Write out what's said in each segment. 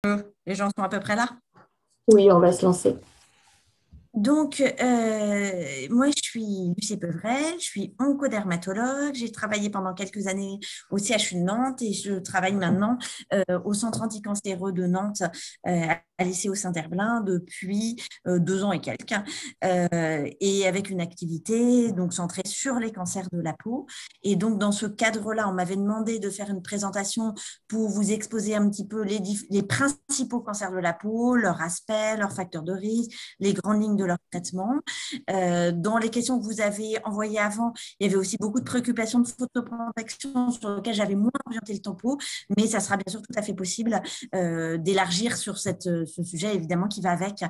Les gens sont à peu près là. Oui, on va se lancer. Donc, moi, je suis Lucie Pevrel, je suis oncodermatologue. J'ai travaillé pendant quelques années au CHU de Nantes et je travaille maintenant au Centre anticancéreux de Nantes, à l'ICO Saint-Herblain, depuis 2 ans et quelques, et avec une activité donc centrée sur les cancers de la peau. Et donc, dans ce cadre-là, on m'avait demandé de faire une présentation pour vous exposer un petit peu les principaux cancers de la peau, leur aspect, leurs facteurs de risque, les grandes lignes de leur traitement. Dans les questions que vous avez envoyées avant, il y avait aussi beaucoup de préoccupations de photoprotection sur lesquelles j'avais moins orienté le tempo, mais ça sera bien sûr tout à fait possible d'élargir sur ce sujet, évidemment, qui va avec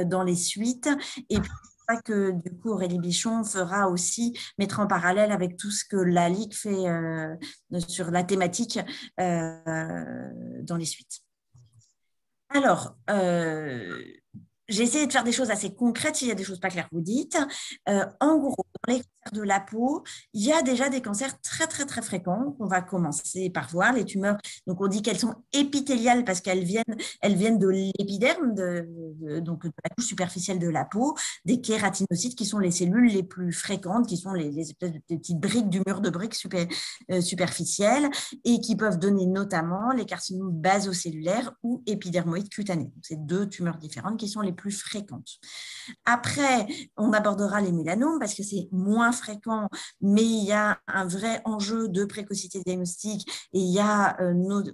dans les suites. Et puis, que du coup Aurélie Bichon fera aussi, mettra en parallèle avec tout ce que la Ligue fait sur la thématique dans les suites. Alors, j'ai essayé de faire des choses assez concrètes. S'il y a des choses pas claires, vous dites. En gros, dans les cancers de la peau, il y a déjà des cancers très, très, très fréquents. On va commencer par voir les tumeurs. Donc, on dit qu'elles sont épithéliales parce qu'elles viennent de l'épiderme, donc de la couche superficielle de la peau, des kératinocytes qui sont les cellules les plus fréquentes, qui sont les espèces de petites briques du mur de briques superficielles et qui peuvent donner notamment les carcinomes basocellulaires ou épidermoïdes cutanés. Donc, c'est deux tumeurs différentes qui sont les plus fréquentes. Après, on abordera les mélanomes parce que c'est moins fréquent, mais il y a un vrai enjeu de précocité diagnostique et il y a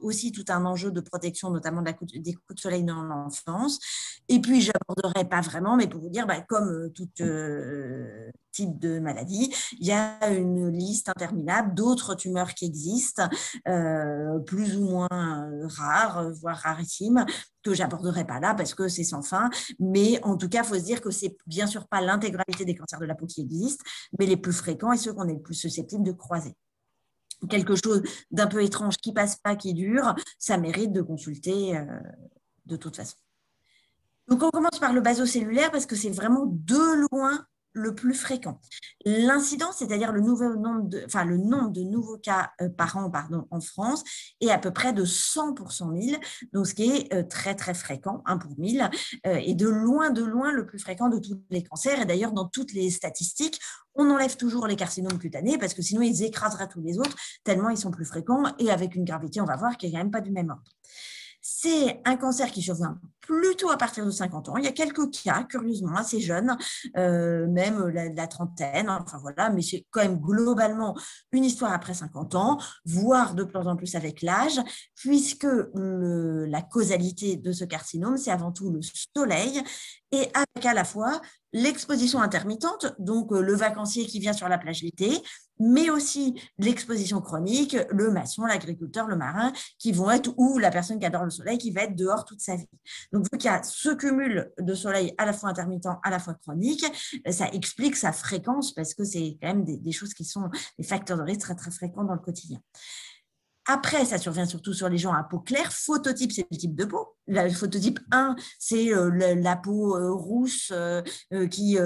aussi tout un enjeu de protection, notamment des coups de soleil dans l'enfance. Et puis, je n'aborderai pas vraiment, mais pour vous dire, comme tout type de maladie, il y a une liste interminable d'autres tumeurs qui existent, plus ou moins rares, voire rarissimes, que j'aborderai pas là parce que c'est sans fin. Mais en tout cas, il faut se dire que c'est bien sûr pas l'intégralité des cancers de la peau qui existent, mais les plus fréquents et ceux qu'on est le plus susceptibles de croiser. Quelque chose d'un peu étrange qui passe pas, qui dure, ça mérite de consulter de toute façon. Donc, on commence par le basocellulaire parce que c'est vraiment de loin le plus fréquent. L'incidence, c'est-à-dire le nombre de nouveaux cas par an en France, est à peu près de 100 pour 100 000, donc ce qui est très, très fréquent, 1 pour 1000, et de loin, le plus fréquent de tous les cancers. Et d'ailleurs, dans toutes les statistiques, on enlève toujours les carcinomes cutanés parce que sinon, ils écraseraient tous les autres, tellement ils sont plus fréquents et avec une gravité, on va voir, qui n'est quand même pas du même ordre. C'est un cancer qui survient plutôt à partir de 50 ans. Il y a quelques cas, curieusement, assez jeunes, même la trentaine, enfin voilà, mais c'est quand même globalement une histoire après 50 ans, voire de plus en plus avec l'âge, puisque la causalité de ce carcinome, c'est avant tout le soleil, et avec à la fois l'exposition intermittente, donc le vacancier qui vient sur la plage l'été, mais aussi l'exposition chronique, le maçon, l'agriculteur, le marin, qui vont être, ou la personne qui adore le soleil, qui va être dehors toute sa vie. Donc, vu qu'il y a ce cumul de soleil à la fois intermittent, à la fois chronique, ça explique sa fréquence parce que c'est quand même des choses qui sont des facteurs de risque très, très fréquents dans le quotidien. Après, ça survient surtout sur les gens à peau claire. Phototype, c'est le type de peau. Le phototype 1, c'est la peau rousse qui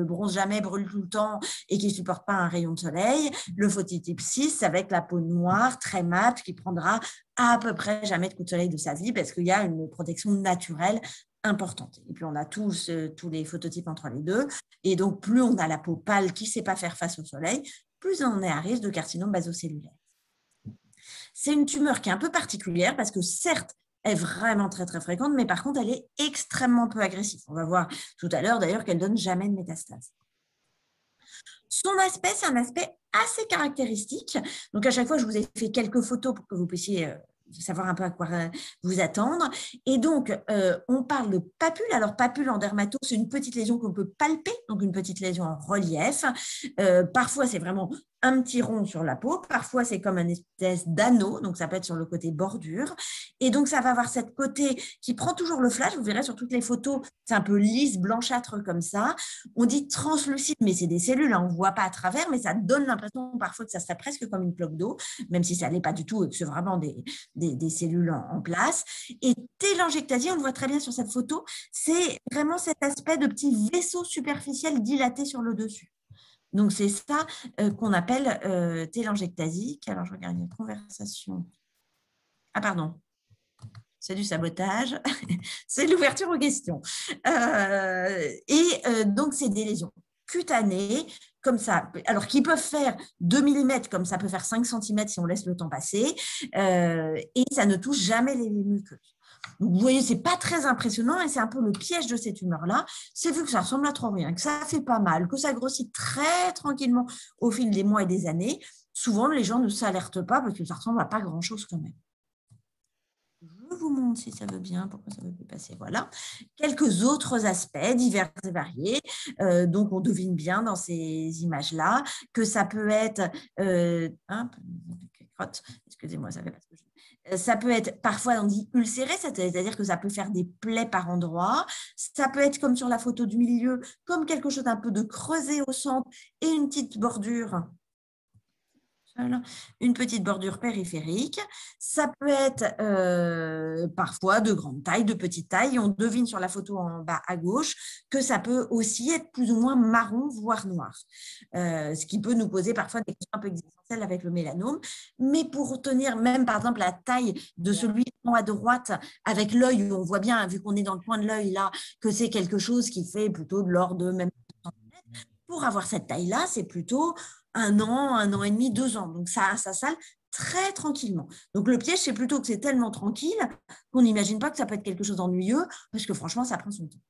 bronze jamais, brûle tout le temps et qui ne supporte pas un rayon de soleil. Le phototype 6, c'est avec la peau noire, très mate, qui prendra à peu près jamais de coup de soleil de sa vie parce qu'il y a une protection naturelle importante. Et puis, on a tous les phototypes entre les deux. Et donc, plus on a la peau pâle qui ne sait pas faire face au soleil, plus on est à risque de carcinome basocellulaire. C'est une tumeur qui est un peu particulière parce que certes, elle est vraiment très très fréquente, mais par contre, elle est extrêmement peu agressive. On va voir tout à l'heure d'ailleurs qu'elle donne jamais de métastase. Son aspect, c'est un aspect assez caractéristique. Donc à chaque fois, je vous ai fait quelques photos pour que vous puissiez savoir un peu à quoi vous attendre. Et donc, on parle de papule. Alors, papule en dermato, c'est une petite lésion qu'on peut palper, donc une petite lésion en relief. Parfois, c'est vraiment un petit rond sur la peau. Parfois, c'est comme une espèce d'anneau, donc ça peut être sur le côté bordure. Et donc, ça va avoir cette côté qui prend toujours le flash. Vous verrez sur toutes les photos, c'est un peu lisse, blanchâtre comme ça. On dit translucide, mais c'est des cellules, hein, on ne voit pas à travers, mais ça donne l'impression parfois que ça serait presque comme une plaque d'eau, même si ça n'est pas du tout, que c'est vraiment des cellules en place. Et télangiectasie, on le voit très bien sur cette photo, c'est vraiment cet aspect de petit vaisseau superficiel dilaté sur le dessus. Donc, c'est ça qu'on appelle télangiectasie. Alors, je regarde une conversation. Ah, pardon. c'est du sabotage, c'est l'ouverture aux questions. Donc, c'est des lésions cutanées, comme ça, alors qui peuvent faire 2 mm, comme ça peut faire 5 cm si on laisse le temps passer, et ça ne touche jamais les muqueuses. Donc, vous voyez, ce n'est pas très impressionnant et c'est un peu le piège de cette humeur-là. C'est vu que ça ressemble à trop rien, que ça ne fait pas mal, que ça grossit très tranquillement au fil des mois et des années. Souvent, les gens ne s'alertent pas parce que ça ressemble à pas grand-chose quand même. Je vous montre si ça veut bien, pourquoi ça ne veut plus passer. Voilà. Quelques autres aspects divers et variés. Donc, on devine bien dans ces images-là que ça peut être… excusez-moi, ça fait pas ce que je… Ça peut être parfois, on dit ulcéré, c'est-à-dire que ça peut faire des plaies par endroits. Ça peut être comme sur la photo du milieu, comme quelque chose d'un peu de creusé au centre et une petite bordure. Une petite bordure périphérique. Ça peut être parfois de grande taille, de petite taille. On devine sur la photo en bas à gauche que ça peut aussi être plus ou moins marron, voire noir. Ce qui peut nous poser parfois des questions un peu existentielles avec le mélanome. Mais pour tenir même, par exemple, la taille de celui en haut à droite, avec l'œil, on voit bien, vu qu'on est dans le coin de l'œil là, que c'est quelque chose qui fait plutôt de l'ordre de même. Pour avoir cette taille-là, c'est plutôt 1 an et demi, 2 ans. Donc, ça sale très tranquillement. Donc, le piège, c'est plutôt que c'est tellement tranquille qu'on n'imagine pas que ça peut être quelque chose d'ennuyeux parce que franchement, ça prend son temps.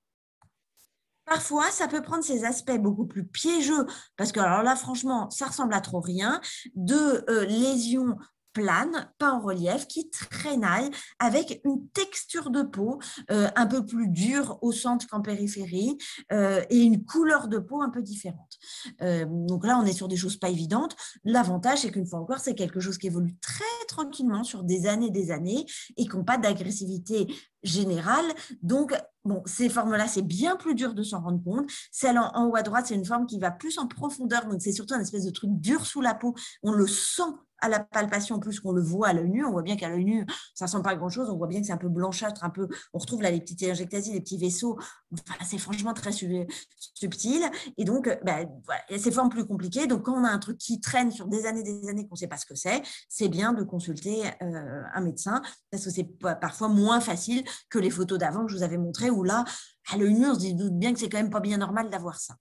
Parfois, ça peut prendre ces aspects beaucoup plus piégeux parce que, alors là, franchement, ça ressemble à trop rien, de lésions plane, pas en relief, qui traînaille avec une texture de peau un peu plus dure au centre qu'en périphérie et une couleur de peau un peu différente. Donc là, on est sur des choses pas évidentes. L'avantage, c'est qu'une fois encore, c'est quelque chose qui évolue très tranquillement sur des années et qui n'ont pas d'agressivité générale. Donc, bon, ces formes-là, c'est bien plus dur de s'en rendre compte. Celle en haut à droite, c'est une forme qui va plus en profondeur. Donc, c'est surtout une espèce de truc dur sous la peau. On le sent à la palpation plus qu'on le voit à l'œil nu. On voit bien qu'à l'œil nu, ça ne sent pas grand-chose. On voit bien que c'est un peu blanchâtre, on retrouve là les petites injectasies, les petits vaisseaux. Enfin, c'est franchement très subtil. Et donc, voilà, c'est formes plus compliquées. Donc, quand on a un truc qui traîne sur des années qu'on ne sait pas ce que c'est bien de consulter un médecin parce que c'est parfois moins facile que les photos d'avant que je vous avais montrées où là, à l'œil nu, on se doute bien que c'est quand même pas bien normal d'avoir ça.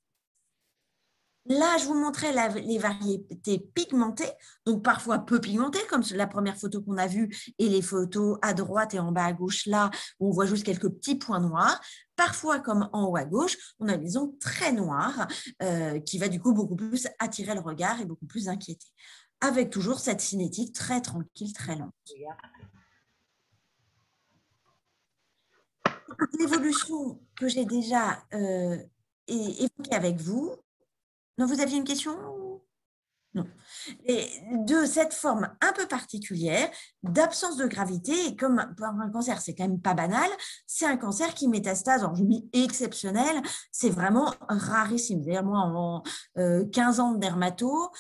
Là, je vous montrais les variétés pigmentées, donc parfois peu pigmentées, comme la première photo qu'on a vue et les photos à droite et en bas à gauche, là, où on voit juste quelques petits points noirs. Parfois, comme en haut à gauche, on a une lésion très noire qui va du coup beaucoup plus attirer le regard et beaucoup plus inquiéter, avec toujours cette cinétique très tranquille, très lente. L'évolution que j'ai déjà évoquée avec vous. Non, vous aviez une question? Non. Et de cette forme un peu particulière d'absence de gravité, et comme pour un cancer, c'est quand même pas banal, c'est un cancer qui métastase, alors je dis exceptionnel, c'est vraiment rarissime. D'ailleurs, moi, en 15 ans de dermato,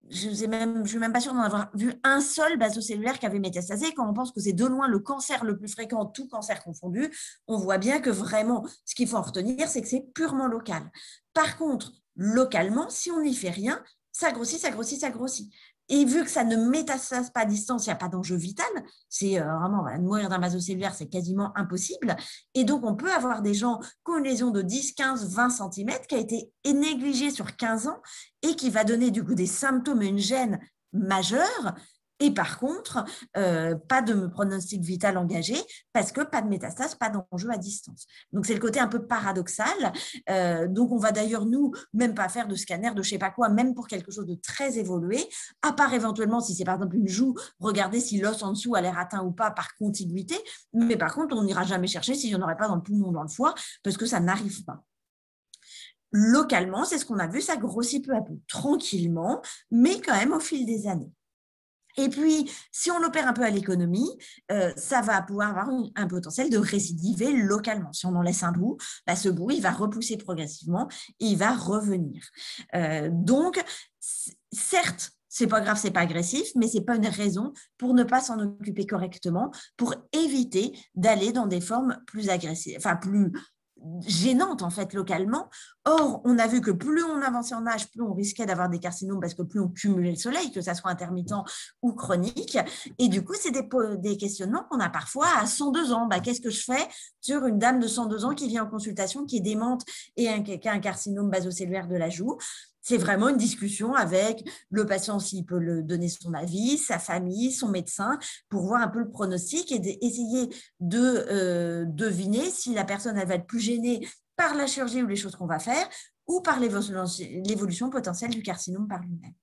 je ne suis même pas sûre d'en avoir vu un seul basocellulaire qui avait métastasé. Quand on pense que c'est de loin le cancer le plus fréquent, tout cancer confondu, on voit bien que vraiment, ce qu'il faut en retenir, c'est que c'est purement local. Par contre, localement, si on n'y fait rien, ça grossit, ça grossit, ça grossit. Et vu que ça ne métastase pas à distance, il n'y a pas d'enjeu vital, c'est vraiment mourir d'un basocellulaire, c'est quasiment impossible. Et donc, on peut avoir des gens qui ont une lésion de 10, 15, 20 cm qui a été négligée sur 15 ans et qui va donner du coup des symptômes et une gêne majeure. Et par contre, pas de pronostic vital engagé parce que pas de métastase, pas d'enjeu à distance. Donc, c'est le côté un peu paradoxal. Donc, on va d'ailleurs, nous, même pas faire de scanner de je sais pas quoi, même pour quelque chose de très évolué, à part éventuellement, si c'est par exemple une joue, regarder si l'os en dessous a l'air atteint ou pas par contiguïté. Mais par contre, on n'ira jamais chercher s'il n'y en aurait pas dans le poumon ou dans le foie parce que ça n'arrive pas. Localement, c'est ce qu'on a vu, ça grossit peu à peu, tranquillement, mais quand même au fil des années. Et puis, si on l'opère un peu à l'économie, ça va pouvoir avoir un potentiel de récidiver localement. Si on en laisse un bout, ce bout, il va repousser progressivement et il va revenir. Donc, certes, c'est pas grave, c'est pas agressif, mais c'est pas une raison pour ne pas s'en occuper correctement, pour éviter d'aller dans des formes plus agressives, enfin plus gênante en fait localement. Or, on a vu que plus on avançait en âge, plus on risquait d'avoir des carcinomes parce que plus on cumulait le soleil, que ça soit intermittent ou chronique. Et du coup, c'est des questionnements qu'on a parfois à 102 ans. Qu'est-ce que je fais sur une dame de 102 ans qui vient en consultation, qui est démente et qui a un carcinome basocellulaire de la joue? C'est vraiment une discussion avec le patient s'il peut le donner son avis, sa famille, son médecin, pour voir un peu le pronostic et essayer de deviner si la personne elle va être plus gênée par la chirurgie ou les choses qu'on va faire ou par l'évolution potentielle du carcinome par lui-même.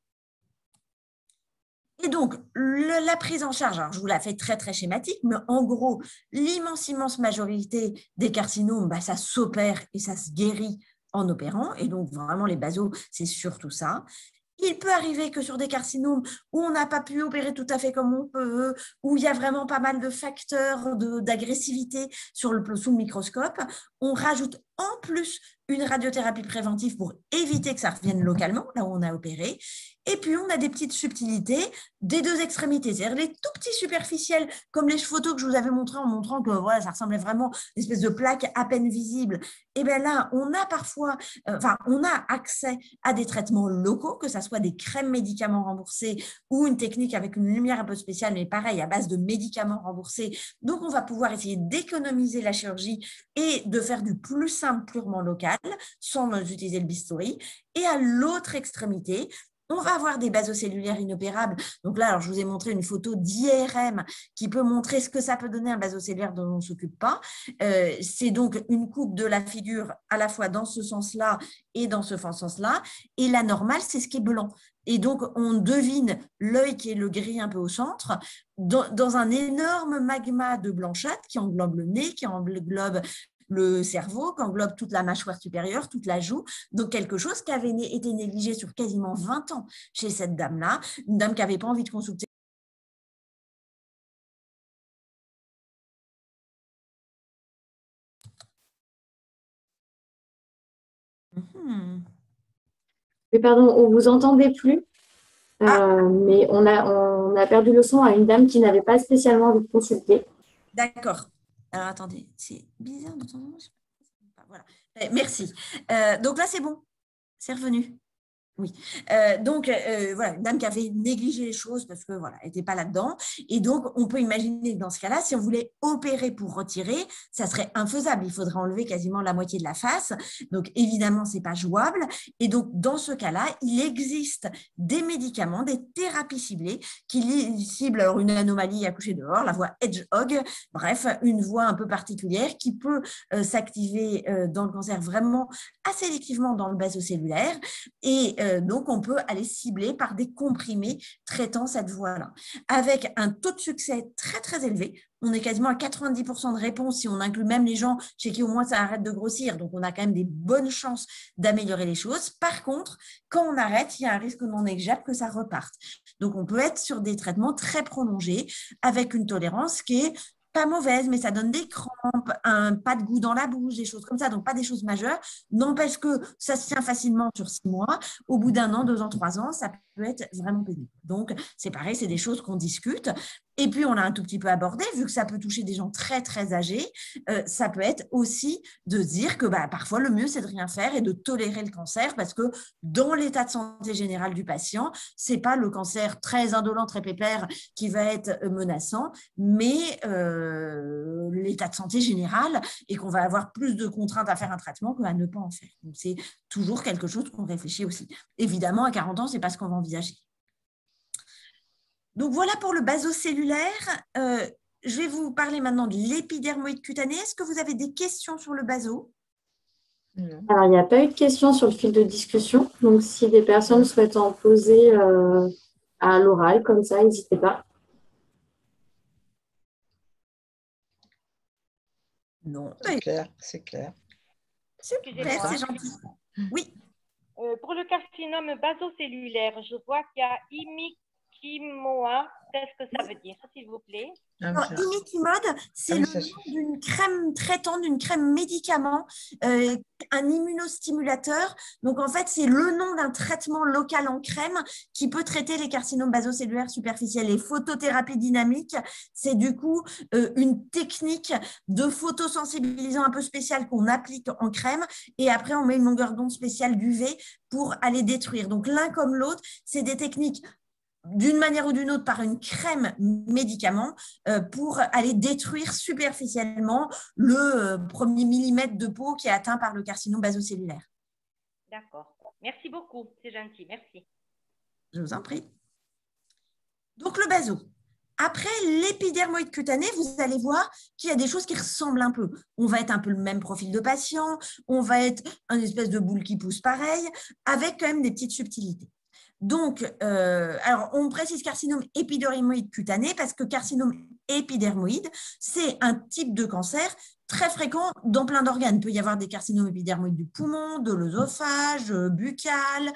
Et donc, la prise en charge, alors je vous la fais très, très schématique, mais en gros, immense majorité des carcinomes, ça s'opère et ça se guérit en opérant. Et donc, vraiment, les basos, c'est surtout ça. Il peut arriver que sur des carcinomes où on n'a pas pu opérer tout à fait comme on peut, où il y a vraiment pas mal de facteurs d'agressivité sous le microscope, on rajoute en plus une radiothérapie préventive pour éviter que ça revienne localement, là où on a opéré. Et puis, on a des petites subtilités des deux extrémités, c'est-à-dire les tout petits superficiels, comme les photos que je vous avais montrées en montrant que voilà, ça ressemblait vraiment à une espèce de plaque à peine visible. Et bien là, on a parfois, on a accès à des traitements locaux, que ce soit des crèmes médicaments remboursés ou une technique avec une lumière un peu spéciale, mais pareil, à base de médicaments remboursés. Donc, on va pouvoir essayer d'économiser la chirurgie et de faire du plus simple, purement local, sans utiliser le bistouri. Et à l'autre extrémité, on va avoir des basocellulaires inopérables. Donc là, alors, je vous ai montré une photo d'IRM qui peut montrer ce que ça peut donner un basocellulaire dont on ne s'occupe pas. C'est donc une coupe de la figure à la fois dans ce sens-là et dans ce sens-là. Et la normale, c'est ce qui est blanc. Et donc, on devine l'œil qui est le gris un peu au centre, dans un énorme magma de blanchâtre qui englobe le nez, qui englobe le cerveau, qui englobe toute la mâchoire supérieure, toute la joue. Donc, quelque chose qui avait été négligé sur quasiment 20 ans chez cette dame-là, une dame qui n'avait pas envie de consulter. Oui, pardon, on vous entendait plus, mais on a perdu le son à une dame qui n'avait pas spécialement envie de consulter. D'accord. Alors, attendez, c'est bizarre de temps en temps. Voilà. Merci. Donc là, c'est bon. C'est revenu. Oui. Donc, voilà, une dame qui avait négligé les choses parce que voilà, elle n'était pas là-dedans. Et donc, on peut imaginer que dans ce cas-là, si on voulait opérer pour retirer, ça serait infaisable. Il faudrait enlever quasiment la moitié de la face. Donc, évidemment, ce n'est pas jouable. Et donc, dans ce cas-là, il existe des médicaments, des thérapies ciblées qui ciblent alors, une anomalie à coucher dehors, la voie hedgehog, bref, une voie un peu particulière qui peut s'activer dans le cancer vraiment assez sélectivement dans le basocellulaire. Et donc, on peut aller cibler par des comprimés traitant cette voie-là. Avec un taux de succès très, très élevé, on est quasiment à 90% de réponse si on inclut même les gens chez qui au moins ça arrête de grossir. Donc, on a quand même des bonnes chances d'améliorer les choses. Par contre, quand on arrête, il y a un risque non négligeable que ça reparte. Donc, on peut être sur des traitements très prolongés avec une tolérance qui est pas mauvaise, mais ça donne des crampes, pas de goût dans la bouche, des choses comme ça, donc pas des choses majeures. N'empêche que ça se tient facilement sur 6 mois. Au bout d'1 an, 2 ans, 3 ans, ça peut être vraiment pénible. Donc, c'est pareil, c'est des choses qu'on discute. Et puis, on l'a un tout petit peu abordé, vu que ça peut toucher des gens très, très âgés, ça peut être aussi de dire que parfois, le mieux, c'est de rien faire et de tolérer le cancer parce que dans l'état de santé général du patient, ce n'est pas le cancer très indolent, très pépère qui va être menaçant, mais l'état de santé général et qu'on va avoir plus de contraintes à faire un traitement qu'à ne pas en faire. Donc, c'est toujours quelque chose qu'on réfléchit aussi. Évidemment, à 40 ans, ce n'est pas ce qu'on va envisager. Donc, voilà pour le basocellulaire. Je vais vous parler maintenant de l'épidermoïde cutané. Est-ce que vous avez des questions sur le baso? Alors, il n'y a pas eu de questions sur le fil de discussion. Donc, si des personnes souhaitent en poser à l'oral, comme ça, n'hésitez pas. Non. C'est clair, c'est clair. Super, c'est gentil. Oui. Pour le carcinome basocellulaire, je vois qu'il y a Imiquimod, qu'est-ce que ça veut dire, s'il vous plaît? Alors, imiquimod, c'est le nom d'une crème traitante, d'une crème médicament, un immunostimulateur. Donc, en fait, c'est le nom d'un traitement local en crème qui peut traiter les carcinomes basocellulaires superficiels. Et photothérapie dynamique, c'est du coup une technique de photosensibilisant un peu spéciale qu'on applique en crème et après, on met une longueur d'onde spéciale d'UV pour aller détruire. Donc, l'un comme l'autre, c'est des techniques d'une manière ou d'une autre par une crème médicament pour aller détruire superficiellement le premier millimètre de peau qui est atteint par le carcinome basocellulaire. D'accord. Merci beaucoup, c'est gentil, merci. Je vous en prie. Donc le baso. Après l'épidermoïde cutané, vous allez voir qu'il y a des choses qui ressemblent un peu. On va être un peu le même profil de patient, on va être une espèce de boule qui pousse pareil, avec quand même des petites subtilités. Donc, alors on précise carcinome épidermoïde cutané parce que carcinome épidermoïde, c'est un type de cancer très fréquent dans plein d'organes. Il peut y avoir des carcinomes épidermoïdes du poumon, de l'œsophage, buccal,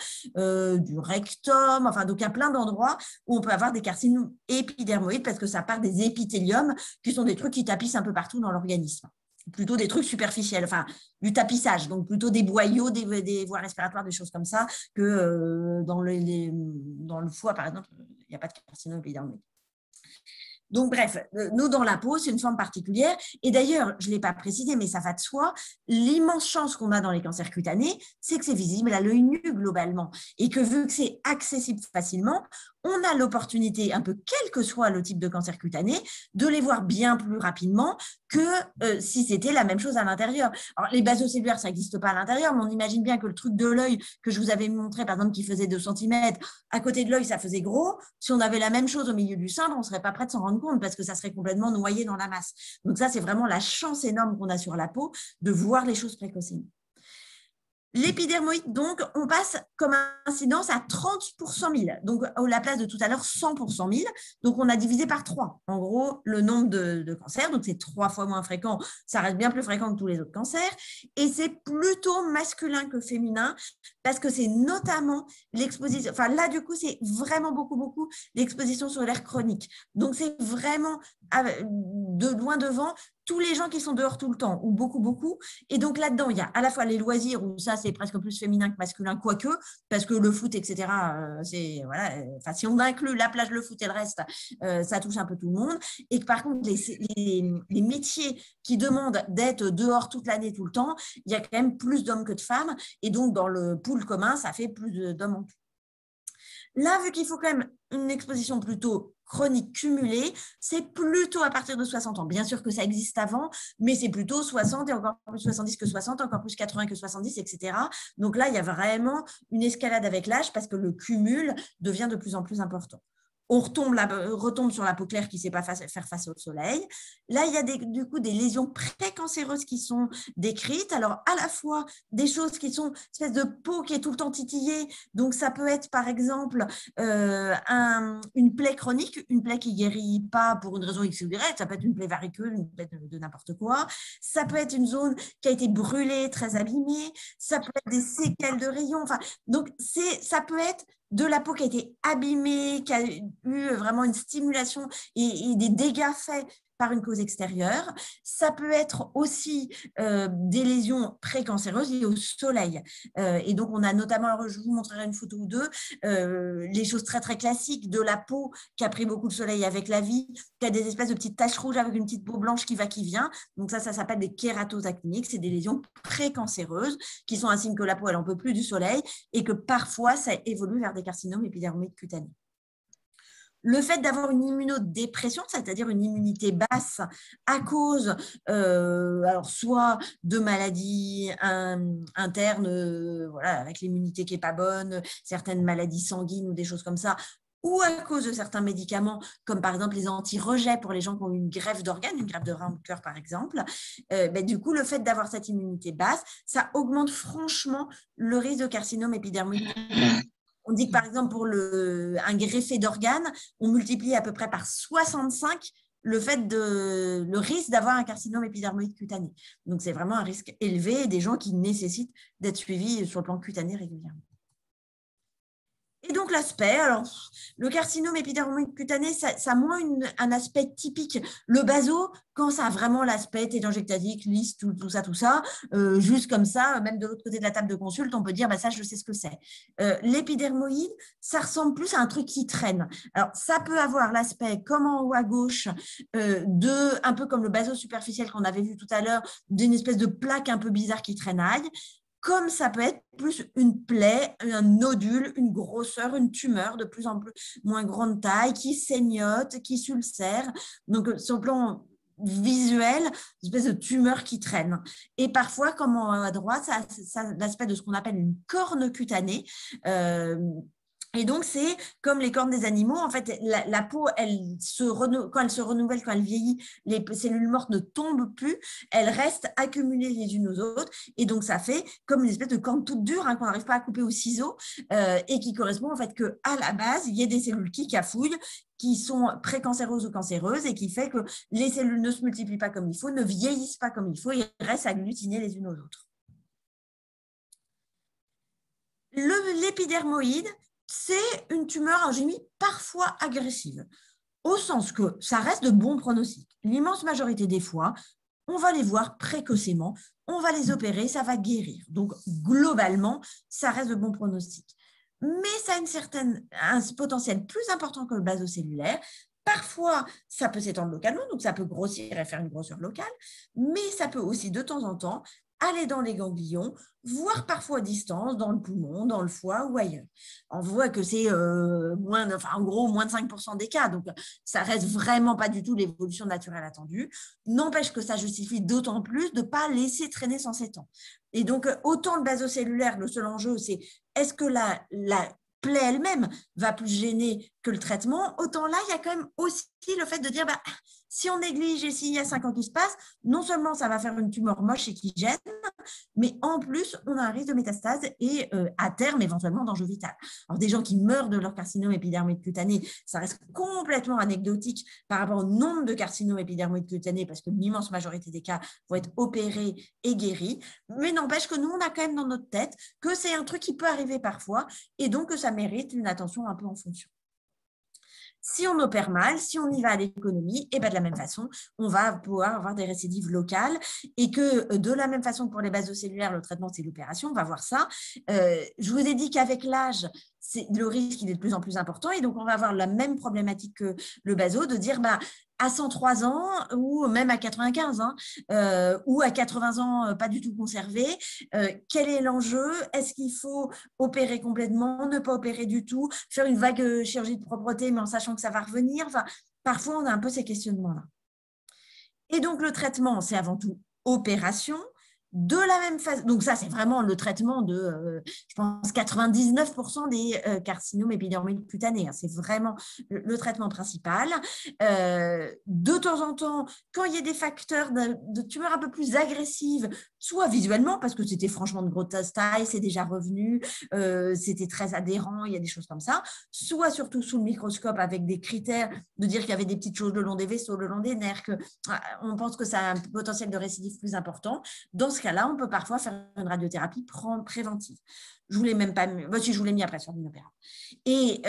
du rectum, enfin, donc il y a plein d'endroits où on peut avoir des carcinomes épidermoïdes parce que ça part des épithéliums qui sont des trucs qui tapissent un peu partout dans l'organisme. Plutôt des trucs superficiels, enfin du tapissage, donc plutôt des boyaux, des voies respiratoires, des choses comme ça, que dans le foie, par exemple, il n'y a pas de carcinome épidermoïde. Donc, bref, nous, dans la peau, c'est une forme particulière. Et d'ailleurs, je ne l'ai pas précisé, mais ça va de soi, l'immense chance qu'on a dans les cancers cutanés, c'est que c'est visible à l'œil nu globalement. Et que vu que c'est accessible facilement, on a l'opportunité, un peu quel que soit le type de cancer cutané, de les voir bien plus rapidement que si c'était la même chose à l'intérieur. Alors, les basocellulaires, ça n'existe pas à l'intérieur, mais on imagine bien que le truc de l'œil que je vous avais montré, par exemple, qui faisait 2 cm, à côté de l'œil, ça faisait gros. Si on avait la même chose au milieu du sein, on ne serait pas prêt de s'en rendre compte parce que ça serait complètement noyé dans la masse. Donc ça, c'est vraiment la chance énorme qu'on a sur la peau de voir les choses précocement. L'épidermoïde, donc, on passe comme incidence à 30 pour 100 000. Donc, à la place de tout à l'heure, 100 pour 100 000. Donc, on a divisé par 3, en gros, le nombre de cancers. Donc, c'est 3 fois moins fréquent. Ça reste bien plus fréquent que tous les autres cancers. Et c'est plutôt masculin que féminin parce que c'est notamment l'exposition. Enfin, là, du coup, c'est vraiment beaucoup l'exposition solaire chronique. Donc, c'est vraiment de loin devant tous les gens qui sont dehors tout le temps, ou beaucoup. Et donc là-dedans, il y a à la fois les loisirs, où ça, c'est presque plus féminin que masculin, quoique, parce que le foot, etc., c'est, voilà, si on inclut la plage, le foot et le reste, ça touche un peu tout le monde. Et que par contre, les métiers qui demandent d'être dehors toute l'année, tout le temps, il y a quand même plus d'hommes que de femmes. Et donc, dans le pool commun, ça fait plus d'hommes en tout. Là, vu qu'il faut quand même une exposition plutôt chronique cumulée, c'est plutôt à partir de 60 ans. Bien sûr que ça existe avant, mais c'est plutôt 60 et encore plus 70 que 60, encore plus 80 que 70, etc. Donc là, il y a vraiment une escalade avec l'âge parce que le cumul devient de plus en plus important. On retombe sur la peau claire qui ne sait pas faire face au soleil. Là, il y a du coup des lésions précancéreuses qui sont décrites. Alors, à la fois des choses qui sont une espèce de peau qui est tout le temps titillée. Donc, ça peut être, par exemple, une plaie chronique, une plaie qui ne guérit pas pour une raison X ou Y. Ça peut être une plaie varicoleuse, une plaie de n'importe quoi. Ça peut être une zone qui a été brûlée, très abîmée. Ça peut être des séquelles de rayons. Enfin, donc, ça peut être de la peau qui a été abîmée, qui a eu vraiment une stimulation et des dégâts faits par une cause extérieure. Ça peut être aussi des lésions précancéreuses liées au soleil. Et donc, on a notamment, je vous montrerai une photo ou deux, les choses très, très classiques de la peau qui a pris beaucoup de soleil avec la vie, qui a des espèces de petites taches rouges avec une petite peau blanche qui va, qui vient. Donc, ça s'appelle des kératoses actiniques. C'est des lésions précancéreuses qui sont un signe que la peau, elle n'en peut plus du soleil et que parfois, ça évolue vers des carcinomes épidermoïdes cutanés. Le fait d'avoir une immunodépression, c'est-à-dire une immunité basse à cause alors soit de maladies internes, voilà, avec l'immunité qui n'est pas bonne, certaines maladies sanguines ou des choses comme ça, ou à cause de certains médicaments, comme par exemple les anti-rejets pour les gens qui ont une greffe d'organes, une greffe de rein ou de cœur par exemple, du coup, le fait d'avoir cette immunité basse, ça augmente franchement le risque de carcinome épidermoïde. On dit que, par exemple, pour un greffé d'organes, on multiplie à peu près par 65 le risque d'avoir un carcinome épidermoïde cutané. Donc, c'est vraiment un risque élevé et des gens qui nécessitent d'être suivis sur le plan cutané régulièrement. Et donc l'aspect, alors le carcinome épidermoïde cutané, ça a moins un aspect typique. Le baso, quand ça a vraiment l'aspect télangiectatique, lisse, tout ça, juste comme ça, même de l'autre côté de la table de consulte, on peut dire, bah, ça, je sais ce que c'est. L'épidermoïde, ça ressemble plus à un truc qui traîne. Alors, ça peut avoir l'aspect, comme en haut à gauche, un peu comme le baso superficiel qu'on avait vu tout à l'heure, d'une espèce de plaque un peu bizarre qui traînaille, comme ça peut être plus une plaie, un nodule, une grosseur, une tumeur de plus en plus moins grande taille, qui saignote, qui s'ulcère. Donc, sur le plan visuel, une espèce de tumeur qui traîne. Et parfois, comme à droite, ça a l'aspect de ce qu'on appelle une corne cutanée. Et donc, c'est comme les cornes des animaux. En fait, la peau, quand elle se renouvelle, quand elle vieillit, les cellules mortes ne tombent plus, elles restent accumulées les unes aux autres. Et donc, ça fait comme une espèce de corne toute dure qu'on n'arrive pas à couper au ciseau et qui correspond en fait qu'à la base, il y a des cellules qui cafouillent, qui sont précancéreuses ou cancéreuses et qui fait que les cellules ne se multiplient pas comme il faut, ne vieillissent pas comme il faut et restent agglutinées les unes aux autres. L'épidermoïde, c'est une tumeur, j'ai mis parfois agressive, au sens que ça reste de bons pronostics. L'immense majorité des fois, on va les voir précocement, on va les opérer, ça va guérir. Donc, globalement, ça reste de bons pronostics. Mais ça a un potentiel plus important que le basocellulaire. Parfois, ça peut s'étendre localement, donc ça peut grossir et faire une grosseur locale, mais ça peut aussi, de temps en temps, aller dans les ganglions, voire parfois à distance, dans le poumon, dans le foie ou ailleurs. On voit que c'est en gros, moins de 5% des cas. Donc, ça reste vraiment pas du tout l'évolution naturelle attendue. N'empêche que ça justifie d'autant plus de ne pas laisser traîner sans s'étendre. Et donc, autant le basocellulaire, le seul enjeu, c'est est-ce que la plaie elle-même va plus gêner que le traitement, autant là, il y a quand même aussi le fait de dire, si on néglige et s'il y a 5 ans qui se passent, non seulement ça va faire une tumeur moche et qui gêne, mais en plus, on a un risque de métastase et à terme, éventuellement, d'enjeu vital. Alors, des gens qui meurent de leur carcinome épidermoïde cutané, ça reste complètement anecdotique par rapport au nombre de carcinomes épidermoïde cutané, parce que l'immense majorité des cas vont être opérés et guéris. Mais n'empêche que nous, on a quand même dans notre tête que c'est un truc qui peut arriver parfois et donc que ça mérite une attention un peu en fonction. Si on opère mal, si on y va à l'économie, et de la même façon, on va pouvoir avoir des récidives locales et que de la même façon que pour les basocellulaires, le traitement, c'est l'opération, on va voir ça. Je vous ai dit qu'avec l'âge, le risque il est de plus en plus important et donc on va avoir la même problématique que le baso de dire à 103 ans ou même à 95 ou à 80 ans pas du tout conservé, quel est l'enjeu? Est-ce qu'il faut opérer complètement, ne pas opérer du tout, faire une vague chirurgie de propreté mais en sachant que ça va revenir? Parfois on a un peu ces questionnements-là. Et donc le traitement, c'est avant tout opération. De la même façon, donc ça c'est vraiment le traitement de, je pense, 99% des carcinomes épidermoïdes cutanés. C'est vraiment le traitement principal. De temps en temps, quand il y a des facteurs de tumeurs un peu plus agressives, soit visuellement, parce que c'était franchement de grosse taille, c'est déjà revenu, c'était très adhérent, il y a des choses comme ça, soit surtout sous le microscope avec des critères de dire qu'il y avait des petites choses le long des vaisseaux, le long des nerfs, on pense que ça a un potentiel de récidive plus important. Dans ce cas-là, on peut parfois faire une radiothérapie préventive. Je vous l'ai même pas mis, si je vous l'ai mis après sur l'inopérable. Et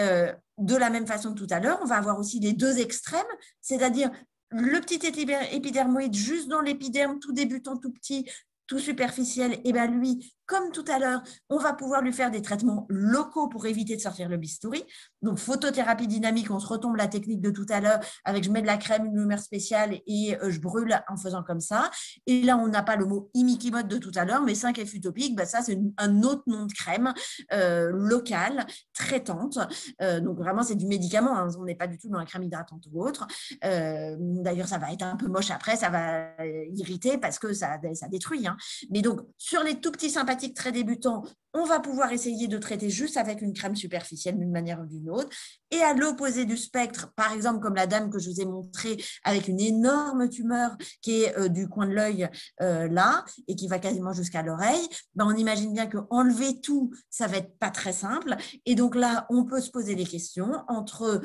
de la même façon que tout à l'heure, on va avoir aussi les deux extrêmes, c'est-à-dire le petit épidermoïde juste dans l'épiderme, tout débutant, tout petit, tout superficiel, et lui, comme tout à l'heure, on va pouvoir lui faire des traitements locaux pour éviter de sortir le bistouri. Donc, photothérapie dynamique, on se retombe la technique de tout à l'heure avec je mets de la crème, une lumière spéciale et je brûle en faisant comme ça. Et là, on n'a pas le mot imiquimode de tout à l'heure, mais 5F utopique, ça, c'est un autre nom de crème locale, traitante. Donc, vraiment, c'est du médicament. On n'est pas du tout dans la crème hydratante ou autre. D'ailleurs, ça va être un peu moche après, ça va irriter parce que ça détruit. Mais donc, sur les tout petits sympathiques très débutants, on va pouvoir essayer de traiter juste avec une crème superficielle d'une manière ou d'une autre. Et à l'opposé du spectre, par exemple, comme la dame que je vous ai montrée avec une énorme tumeur qui est du coin de l'œil là et qui va quasiment jusqu'à l'oreille, on imagine bien qu'enlever tout, ça va être pas très simple. Et donc là, on peut se poser des questions entre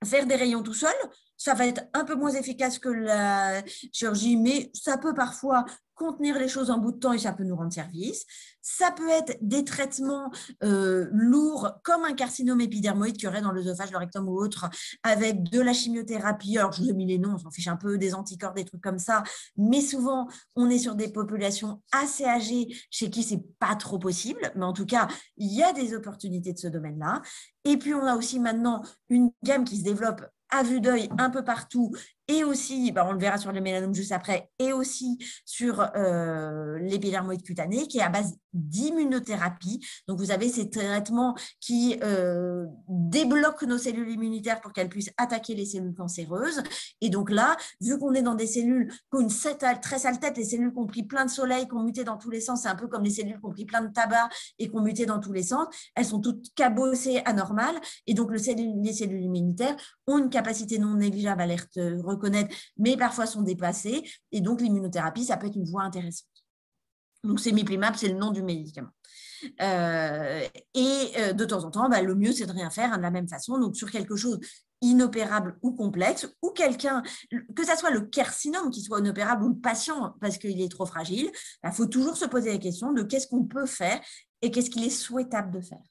faire des rayons tout seul, Ça va être un peu moins efficace que la chirurgie, mais ça peut parfois contenir les choses en bout de temps et ça peut nous rendre service. Ça peut être des traitements lourds, comme un carcinome épidermoïde qu'il y aurait dans l'œsophage, le rectum ou autre, avec de la chimiothérapie. Alors, je vous ai mis les noms, on s'en fiche un peu, des anticorps, des trucs comme ça. Mais souvent, on est sur des populations assez âgées chez qui c'est pas trop possible. Mais en tout cas, il y a des opportunités de ce domaine-là. Et puis, on a aussi maintenant une gamme qui se développe à vue d'œil un peu partout, et aussi, on le verra sur le mélanome juste après, et aussi sur l'épidermoïde cutané, qui est à base d'immunothérapie. Donc, vous avez ces traitements qui débloquent nos cellules immunitaires pour qu'elles puissent attaquer les cellules cancéreuses. Et donc là, vu qu'on est dans des cellules qui ont une très sale tête, les cellules qui ont pris plein de soleil, qui ont muté dans tous les sens, c'est un peu comme les cellules qui ont pris plein de tabac et qui ont muté dans tous les sens, elles sont toutes cabossées, anormales, et donc les cellules immunitaires ont une capacité non négligeable à les reconnaître, mais parfois sont dépassées, et donc l'immunothérapie, ça peut être une voie intéressante. Donc, cemiplimab, c'est le nom du médicament. De temps en temps, le mieux, c'est de rien faire de la même façon, donc sur quelque chose inopérable ou complexe, ou quelqu'un, que ça soit le carcinome qui soit inopérable ou le patient parce qu'il est trop fragile, il faut toujours se poser la question de qu'est-ce qu'on peut faire et qu'est-ce qu'il est souhaitable de faire.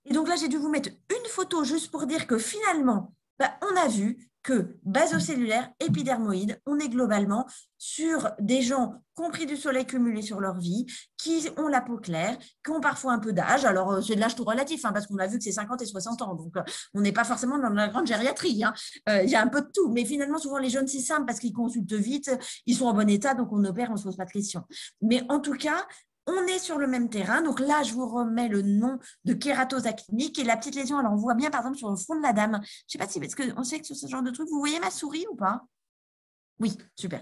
Et donc là, j'ai dû vous mettre une photo juste pour dire que finalement, on a vu que basocellulaire, épidermoïde, on est globalement sur des gens qui ont pris du soleil cumulé sur leur vie, qui ont la peau claire, qui ont parfois un peu d'âge. Alors, c'est de l'âge tout relatif, parce qu'on a vu que c'est 50 et 60 ans. Donc, on n'est pas forcément dans la grande gériatrie. Il y a un peu de tout. Mais finalement, souvent, les jeunes, c'est simple parce qu'ils consultent vite, ils sont en bon état, donc on opère, on ne se pose pas de questions. Mais en tout cas, on est sur le même terrain. Donc là, je vous remets le nom de kératose actinique et la petite lésion. Alors, on voit bien, par exemple, sur le front de la dame. Je ne sais pas si, parce qu'on sait que sur ce genre de truc, vous voyez ma souris ou pas? Oui, super.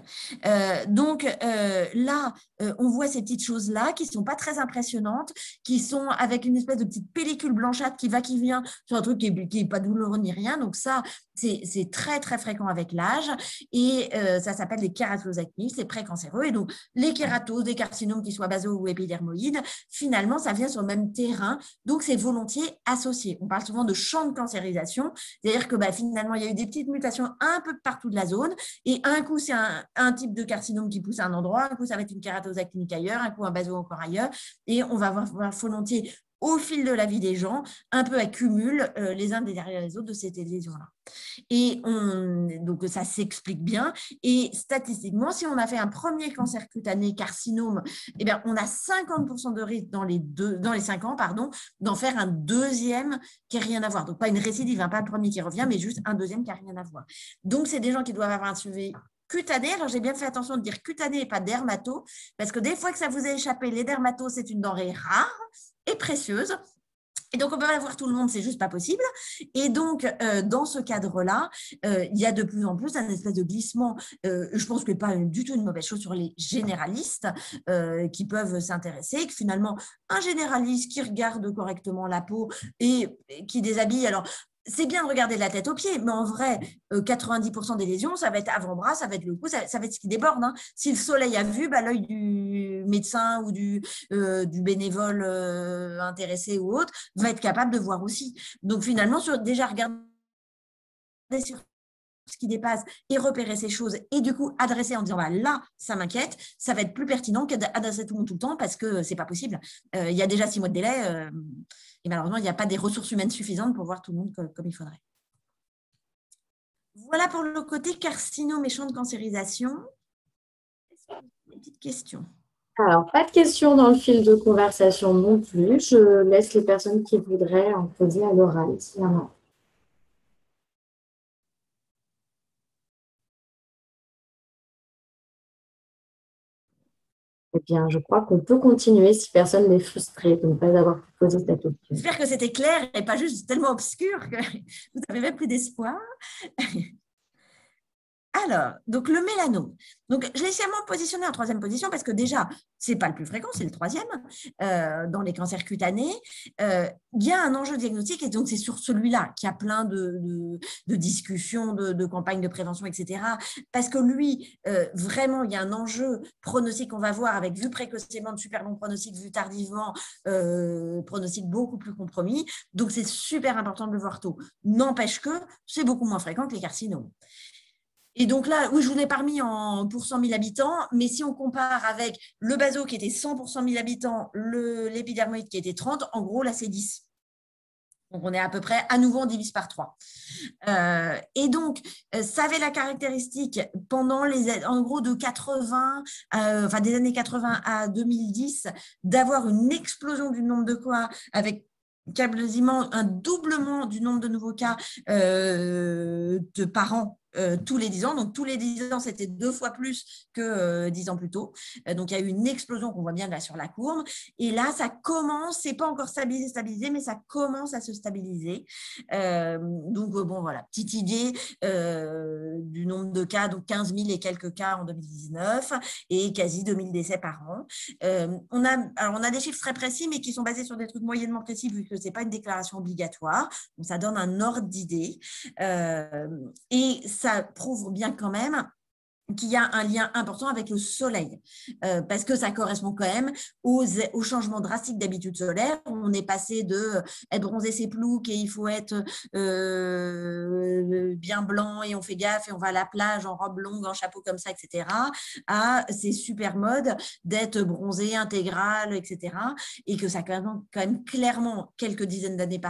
Donc là, on voit ces petites choses-là qui ne sont pas très impressionnantes, qui sont avec une espèce de petite pellicule blanchâtre qui va, qui vient sur un truc qui n'est pas douloureux ni rien. Donc ça, c'est très, très fréquent avec l'âge. Et ça s'appelle les kératoses actives, c'est précancéreux. Et donc, les kératoses, des carcinomes qui soient baso ou épidermoïdes, finalement, ça vient sur le même terrain. Donc, c'est volontiers associé. On parle souvent de champ de cancérisation. C'est-à-dire que finalement, il y a eu des petites mutations un peu partout de la zone. Et un coup, c'est un type de carcinome qui pousse à un endroit. Un coup, ça va être une kératose actinique ailleurs. Un coup, un baso encore ailleurs. Et on va voir volontiers au fil de la vie des gens, un peu accumule les uns derrière les autres de ces lésions-là. Et donc, ça s'explique bien. Et statistiquement, si on a fait un premier cancer cutané carcinome, on a 50% de risque dans les 5 ans, d'en faire un deuxième qui n'a rien à voir. Donc, pas une récidive, pas le premier qui revient, mais juste un deuxième qui n'a rien à voir. Donc, c'est des gens qui doivent avoir un suivi cutané. Alors, j'ai bien fait attention de dire cutané et pas dermato, parce que des fois que ça vous a échappé, les dermatos, c'est une denrée rare et précieuse. Et donc, on peut pas voir tout le monde, c'est juste pas possible. Et donc, dans ce cadre-là, il y a de plus en plus un espèce de glissement, je pense que pas du tout une mauvaise chose sur les généralistes qui peuvent s'intéresser, que finalement, un généraliste qui regarde correctement la peau et qui déshabille, alors, c'est bien de regarder de la tête aux pieds, mais en vrai, 90% des lésions, ça va être avant-bras, ça va être le cou, ça va être ce qui déborde. Si le soleil a vu, l'œil du médecin ou du bénévole intéressé ou autre va être capable de voir aussi. Donc finalement, déjà regarder sur ce qui dépasse et repérer ces choses et du coup adresser en disant là, ça m'inquiète, ça va être plus pertinent qu'adresser tout le monde tout le temps parce que c'est pas possible. Il y a déjà 6 mois de délai et malheureusement, il n'y a pas des ressources humaines suffisantes pour voir tout le monde comme il faudrait. Voilà pour le côté carcinome et champ de cancérisation. Est-ce que vous avez des petites questions? Alors, pas de questions dans le fil de conversation non plus. Je laisse les personnes qui voudraient en poser à l'oral, s'il y en a. Eh bien, je crois qu'on peut continuer si personne n'est frustré de ne pas avoir pu poser cette question. J'espère que c'était clair et pas juste tellement obscur que vous n'avez même plus d'espoir. Alors, donc le mélanome. Donc, je l'ai sciemment positionné en troisième position parce que déjà, ce n'est pas le plus fréquent, c'est le troisième dans les cancers cutanés. Il y a un enjeu diagnostique et donc c'est sur celui-là qu'il y a plein de discussions, de campagnes de prévention, etc. Parce que lui, vraiment, il y a un enjeu pronostic qu'on va voir avec vue précocement de super bon pronostic, vue tardivement, pronostic beaucoup plus compromis. Donc, c'est super important de le voir tôt. N'empêche que c'est beaucoup moins fréquent que les carcinomes. Et donc là, oui, je vous l'ai pas remis en pour 100 000 habitants, mais si on compare avec le baso qui était 100 pour 100 000 habitants, l'épidermoïde qui était 30, en gros, là, c'est 10. Donc, on est à peu près, à nouveau, on divise par 3. Et donc, ça avait la caractéristique pendant en gros de 80, enfin des années 80 à 2010, d'avoir une explosion du nombre de cas avec quasiment un doublement du nombre de nouveaux cas par an. Tous les 10 ans. Donc, tous les 10 ans, c'était 2 fois plus que 10 ans plus tôt. Donc, il y a eu une explosion qu'on voit bien là sur la courbe. Et là, ça commence, c'est pas encore stabilisé, mais ça commence à se stabiliser. Donc, bon, voilà, petite idée du nombre de cas, donc 15 000 et quelques cas en 2019 et quasi 2000 décès par an. On a des chiffres très précis, mais qui sont basés sur des trucs moyennement précis, vu que ce n'est pas une déclaration obligatoire. Donc, ça donne un ordre d'idée. Et ça prouve bien quand même qu'il y a un lien important avec le soleil, parce que ça correspond quand même aux changements drastiques d'habitude solaire. On est passé de être bronzé ses ploucs et il faut être bien blanc et on fait gaffe et on va à la plage en robe longue, en chapeau comme ça, etc., à ces super modes d'être bronzé, intégral, etc., et que ça quand même clairement quelques dizaines d'années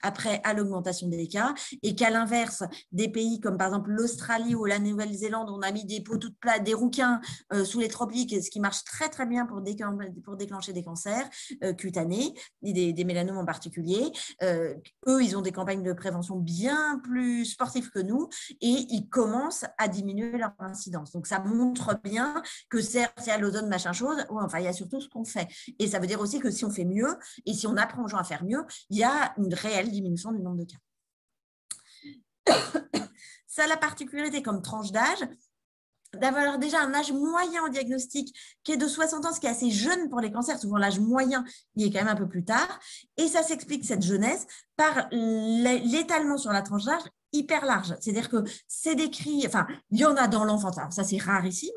après à l'augmentation des cas, et qu'à l'inverse, des pays comme par exemple l'Australie ou la Nouvelle-Zélande, on a mis des peaux toutes plates, des rouquins sous les tropiques, ce qui marche très très bien pour déclencher des cancers cutanés, et des mélanomes en particulier. Eux, ils ont des campagnes de prévention bien plus sportives que nous et ils commencent à diminuer leur incidence. Donc, ça montre bien que certes, il y a l'ozone, machin chose, enfin, il y a surtout ce qu'on fait. Et ça veut dire aussi que si on fait mieux et si on apprend aux gens à faire mieux, il y a une réelle diminution du nombre de cas. Ça a la particularité comme tranche d'âge d'avoir déjà un âge moyen en diagnostic qui est de 60 ans, ce qui est assez jeune pour les cancers. Souvent, l'âge moyen, il est quand même un peu plus tard. Et ça s'explique, cette jeunesse, par l'étalement sur la tranche d'âge hyper large. C'est-à-dire que c'est décrit, enfin, il y en a dans l'enfance, ça c'est rarissime,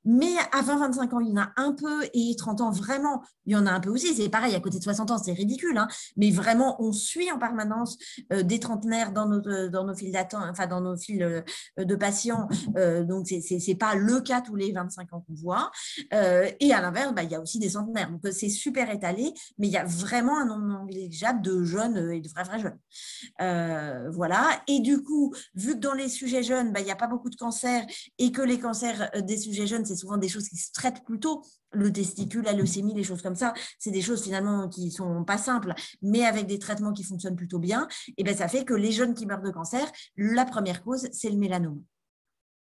mais à 20-25 ans, il y en a un peu, et 30 ans, vraiment, il y en a un peu aussi. C'est pareil, à côté de 60 ans, c'est ridicule, hein, mais vraiment, on suit en permanence des trentenaires dans nos files d'attente, enfin, dans nos files de patients. Donc, c'est pas le cas tous les 25 ans qu'on voit. Et à l'inverse, il y a aussi des centenaires. Donc, c'est super étalé, mais il y a vraiment un nombre non négligeable de jeunes et de vrais jeunes. Voilà. Et du coup, vu que dans les sujets jeunes, il n'y a pas beaucoup de cancers et que les cancers des sujets jeunes, c'est souvent des choses qui se traitent plus tôt, le testicule, la leucémie, les choses comme ça, c'est des choses finalement qui ne sont pas simples, mais avec des traitements qui fonctionnent plutôt bien, et bien ça fait que les jeunes qui meurent de cancer, la première cause, c'est le mélanome.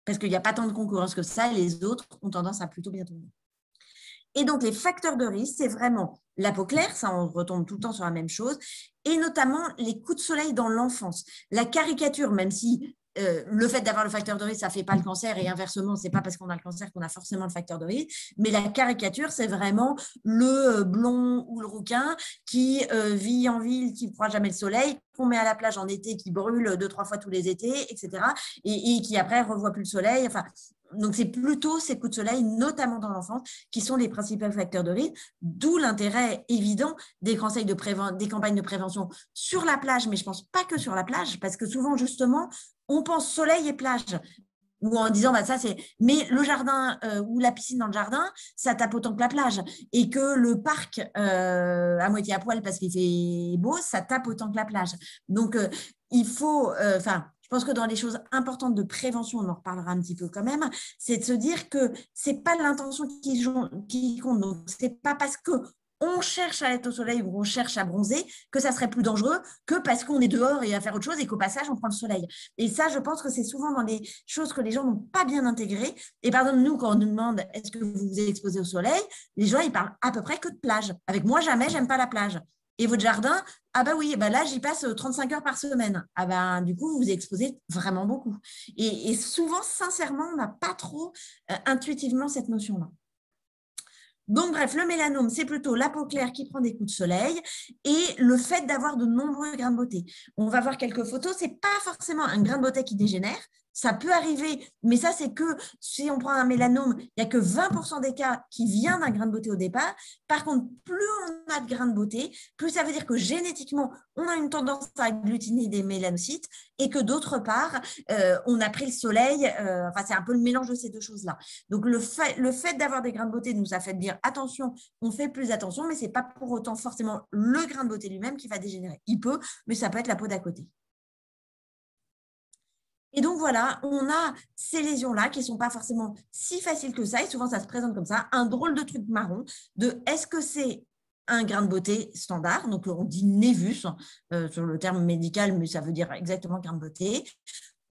Parce qu'il n'y a pas tant de concurrence que ça, et les autres ont tendance à plutôt bien tomber. Et donc, les facteurs de risque, c'est vraiment la peau claire, ça on retombe tout le temps sur la même chose, et notamment les coups de soleil dans l'enfance. La caricature, même si le fait d'avoir le facteur de risque, ça ne fait pas le cancer, et inversement, ce n'est pas parce qu'on a le cancer qu'on a forcément le facteur de risque, mais la caricature, c'est vraiment le blond ou le rouquin qui vit en ville, qui ne croit jamais le soleil, qu'on met à la plage en été, qui brûle 2-3 fois tous les étés, etc., et qui après ne revoit plus le soleil. Enfin, donc, c'est plutôt ces coups de soleil, notamment dans l'enfance, qui sont les principaux facteurs de risque, d'où l'intérêt évident des campagnes de prévention sur la plage, mais je ne pense pas que sur la plage, parce que souvent, justement, on pense soleil et plage, ou en disant, ça c'est… Mais le jardin ou la piscine dans le jardin, ça tape autant que la plage, et que le parc à moitié à poil parce qu'il fait beau, ça tape autant que la plage. Donc, il faut… je pense que dans les choses importantes de prévention, on en reparlera un petit peu quand même, c'est de se dire que ce n'est pas l'intention qui compte. Donc, ce n'est pas parce qu'on cherche à être au soleil ou on cherche à bronzer que ça serait plus dangereux que parce qu'on est dehors et à faire autre chose et qu'au passage, on prend le soleil. Et ça, je pense que c'est souvent dans les choses que les gens n'ont pas bien intégrées. Et par exemple, nous, quand on nous demande « est-ce que vous vous exposez au soleil ?», les gens, ils parlent à peu près que de plage. Avec moi, jamais, j'aime pas la plage. Et votre jardin, ah bah oui, bah là, j'y passe 35 heures par semaine. Ah bah, du coup, vous vous exposez vraiment beaucoup. Et souvent, sincèrement, on n'a pas trop intuitivement cette notion-là. Donc, bref, le mélanome, c'est plutôt la peau claire qui prend des coups de soleil et le fait d'avoir de nombreux grains de beauté. On va voir quelques photos. Ce n'est pas forcément un grain de beauté qui dégénère. Ça peut arriver, mais ça, c'est que si on prend un mélanome, il n'y a que 20% des cas qui viennent d'un grain de beauté au départ. Par contre, plus on a de grains de beauté, plus ça veut dire que génétiquement, on a une tendance à agglutiner des mélanocytes et que d'autre part, on a pris le soleil. Enfin, c'est un peu le mélange de ces deux choses-là. Donc, le fait d'avoir des grains de beauté nous a fait dire attention, on fait plus attention, mais ce n'est pas pour autant forcément le grain de beauté lui-même qui va dégénérer. Il peut, mais ça peut être la peau d'à côté. Et donc, voilà, on a ces lésions-là qui ne sont pas forcément si faciles que ça, et souvent, ça se présente comme ça, un drôle de truc marron de est-ce que c'est un grain de beauté standard, donc on dit névus sur le terme médical, mais ça veut dire exactement grain de beauté.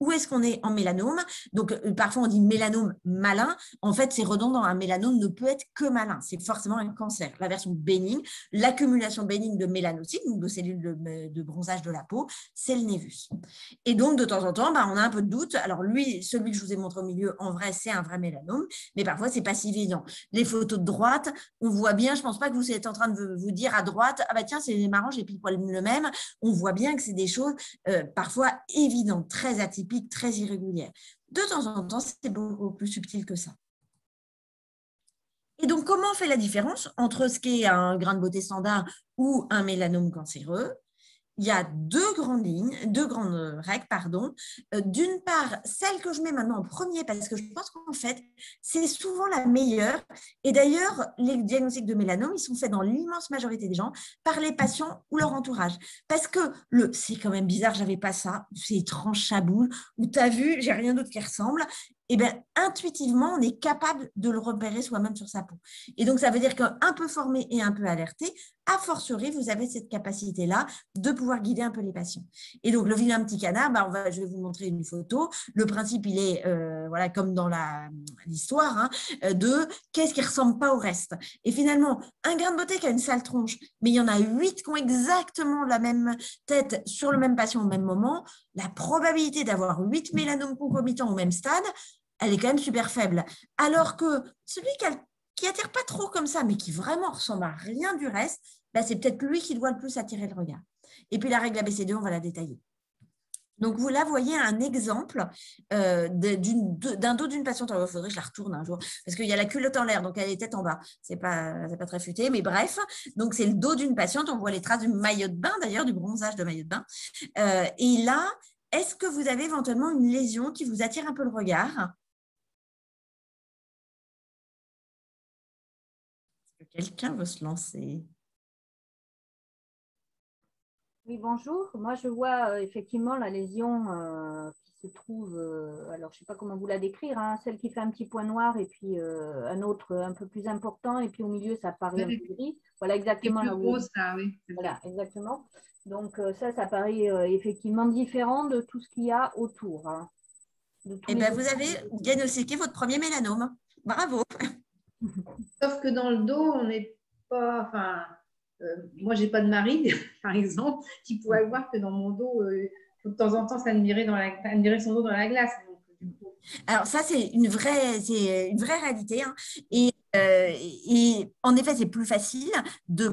Où est-ce qu'on est en mélanome? Donc, parfois, on dit mélanome malin. En fait, c'est redondant. Un mélanome ne peut être que malin. C'est forcément un cancer. La version bénigne, l'accumulation bénigne de mélanocytes, donc de cellules de bronzage de la peau, c'est le névus. Et donc, de temps en temps, on a un peu de doute. Alors, lui, celui que je vous ai montré au milieu, en vrai, c'est un vrai mélanome. Mais parfois, ce n'est pas si évident. Les photos de droite, on voit bien, je ne pense pas que vous êtes en train de vous dire à droite, ah bah tiens, c'est marrant, j'ai pile poil le même. On voit bien que c'est des choses parfois évidentes, très atypiques, très irrégulière. De temps en temps, c'est beaucoup plus subtil que ça. Et donc, comment on fait la différence entre ce qui est un grain de beauté standard ou un mélanome cancéreux? Il y a deux grandes règles, pardon. D'une part, celle que je mets maintenant en premier, parce que je pense qu'en fait, c'est souvent la meilleure. Et d'ailleurs, les diagnostics de mélanome, ils sont faits dans l'immense majorité des gens par les patients ou leur entourage. Parce que c'est quand même bizarre, j'avais pas ça, c'est étrange, chaboule, ou t'as vu, j'ai rien d'autre qui ressemble. Eh bien, intuitivement, on est capable de le repérer soi-même sur sa peau. Et donc, ça veut dire qu'un peu formé et un peu alerté, a fortiori, vous avez cette capacité-là de pouvoir guider un peu les patients. Et donc, le vilain petit canard, je vais vous montrer une photo. Le principe, il est, voilà, comme dans l'histoire, de qu'est-ce qui ne ressemble pas au reste. Et finalement, un grain de beauté qui a une sale tronche, mais il y en a 8 qui ont exactement la même tête sur le même patient au même moment, la probabilité d'avoir 8 mélanomes concomitants au même stade, elle est quand même super faible. Alors que celui qui attire pas trop comme ça, mais qui vraiment ressemble à rien du reste, c'est peut-être lui qui doit le plus attirer le regard. Et puis la règle ABCD, on va la détailler. Donc, vous là voyez un exemple d'un dos d'une patiente. Il faudrait que je la retourne un jour, parce qu'il y a la culotte en l'air, donc elle est tête en bas. C'est pas très futé, mais bref. Donc, c'est le dos d'une patiente. On voit les traces du maillot de bain, d'ailleurs, du bronzage de maillot de bain. Et là, est-ce que vous avez éventuellement une lésion qui vous attire un peu le regard? Est-ce que quelqu'un veut se lancer? Oui, bonjour. Moi, je vois effectivement la lésion qui se trouve, alors je ne sais pas comment vous la décrire, celle qui fait un petit point noir et puis un autre un peu plus important et puis au milieu, ça paraît un peu gris. Voilà exactement là où… ça, oui. Voilà, exactement. Donc ça paraît effectivement différent de tout ce qu'il y a autour. Eh bien, vous avez diagnostiqué votre premier mélanome. Bravo. Sauf que dans le dos, on n'est pas… Enfin, moi, je n'ai pas de mari, par exemple, qui pourrait voir que dans mon dos, de temps en temps, ça admirait son dos dans la glace. Donc, du coup… Alors ça, c'est une vraie réalité. Et en effet, c'est plus facile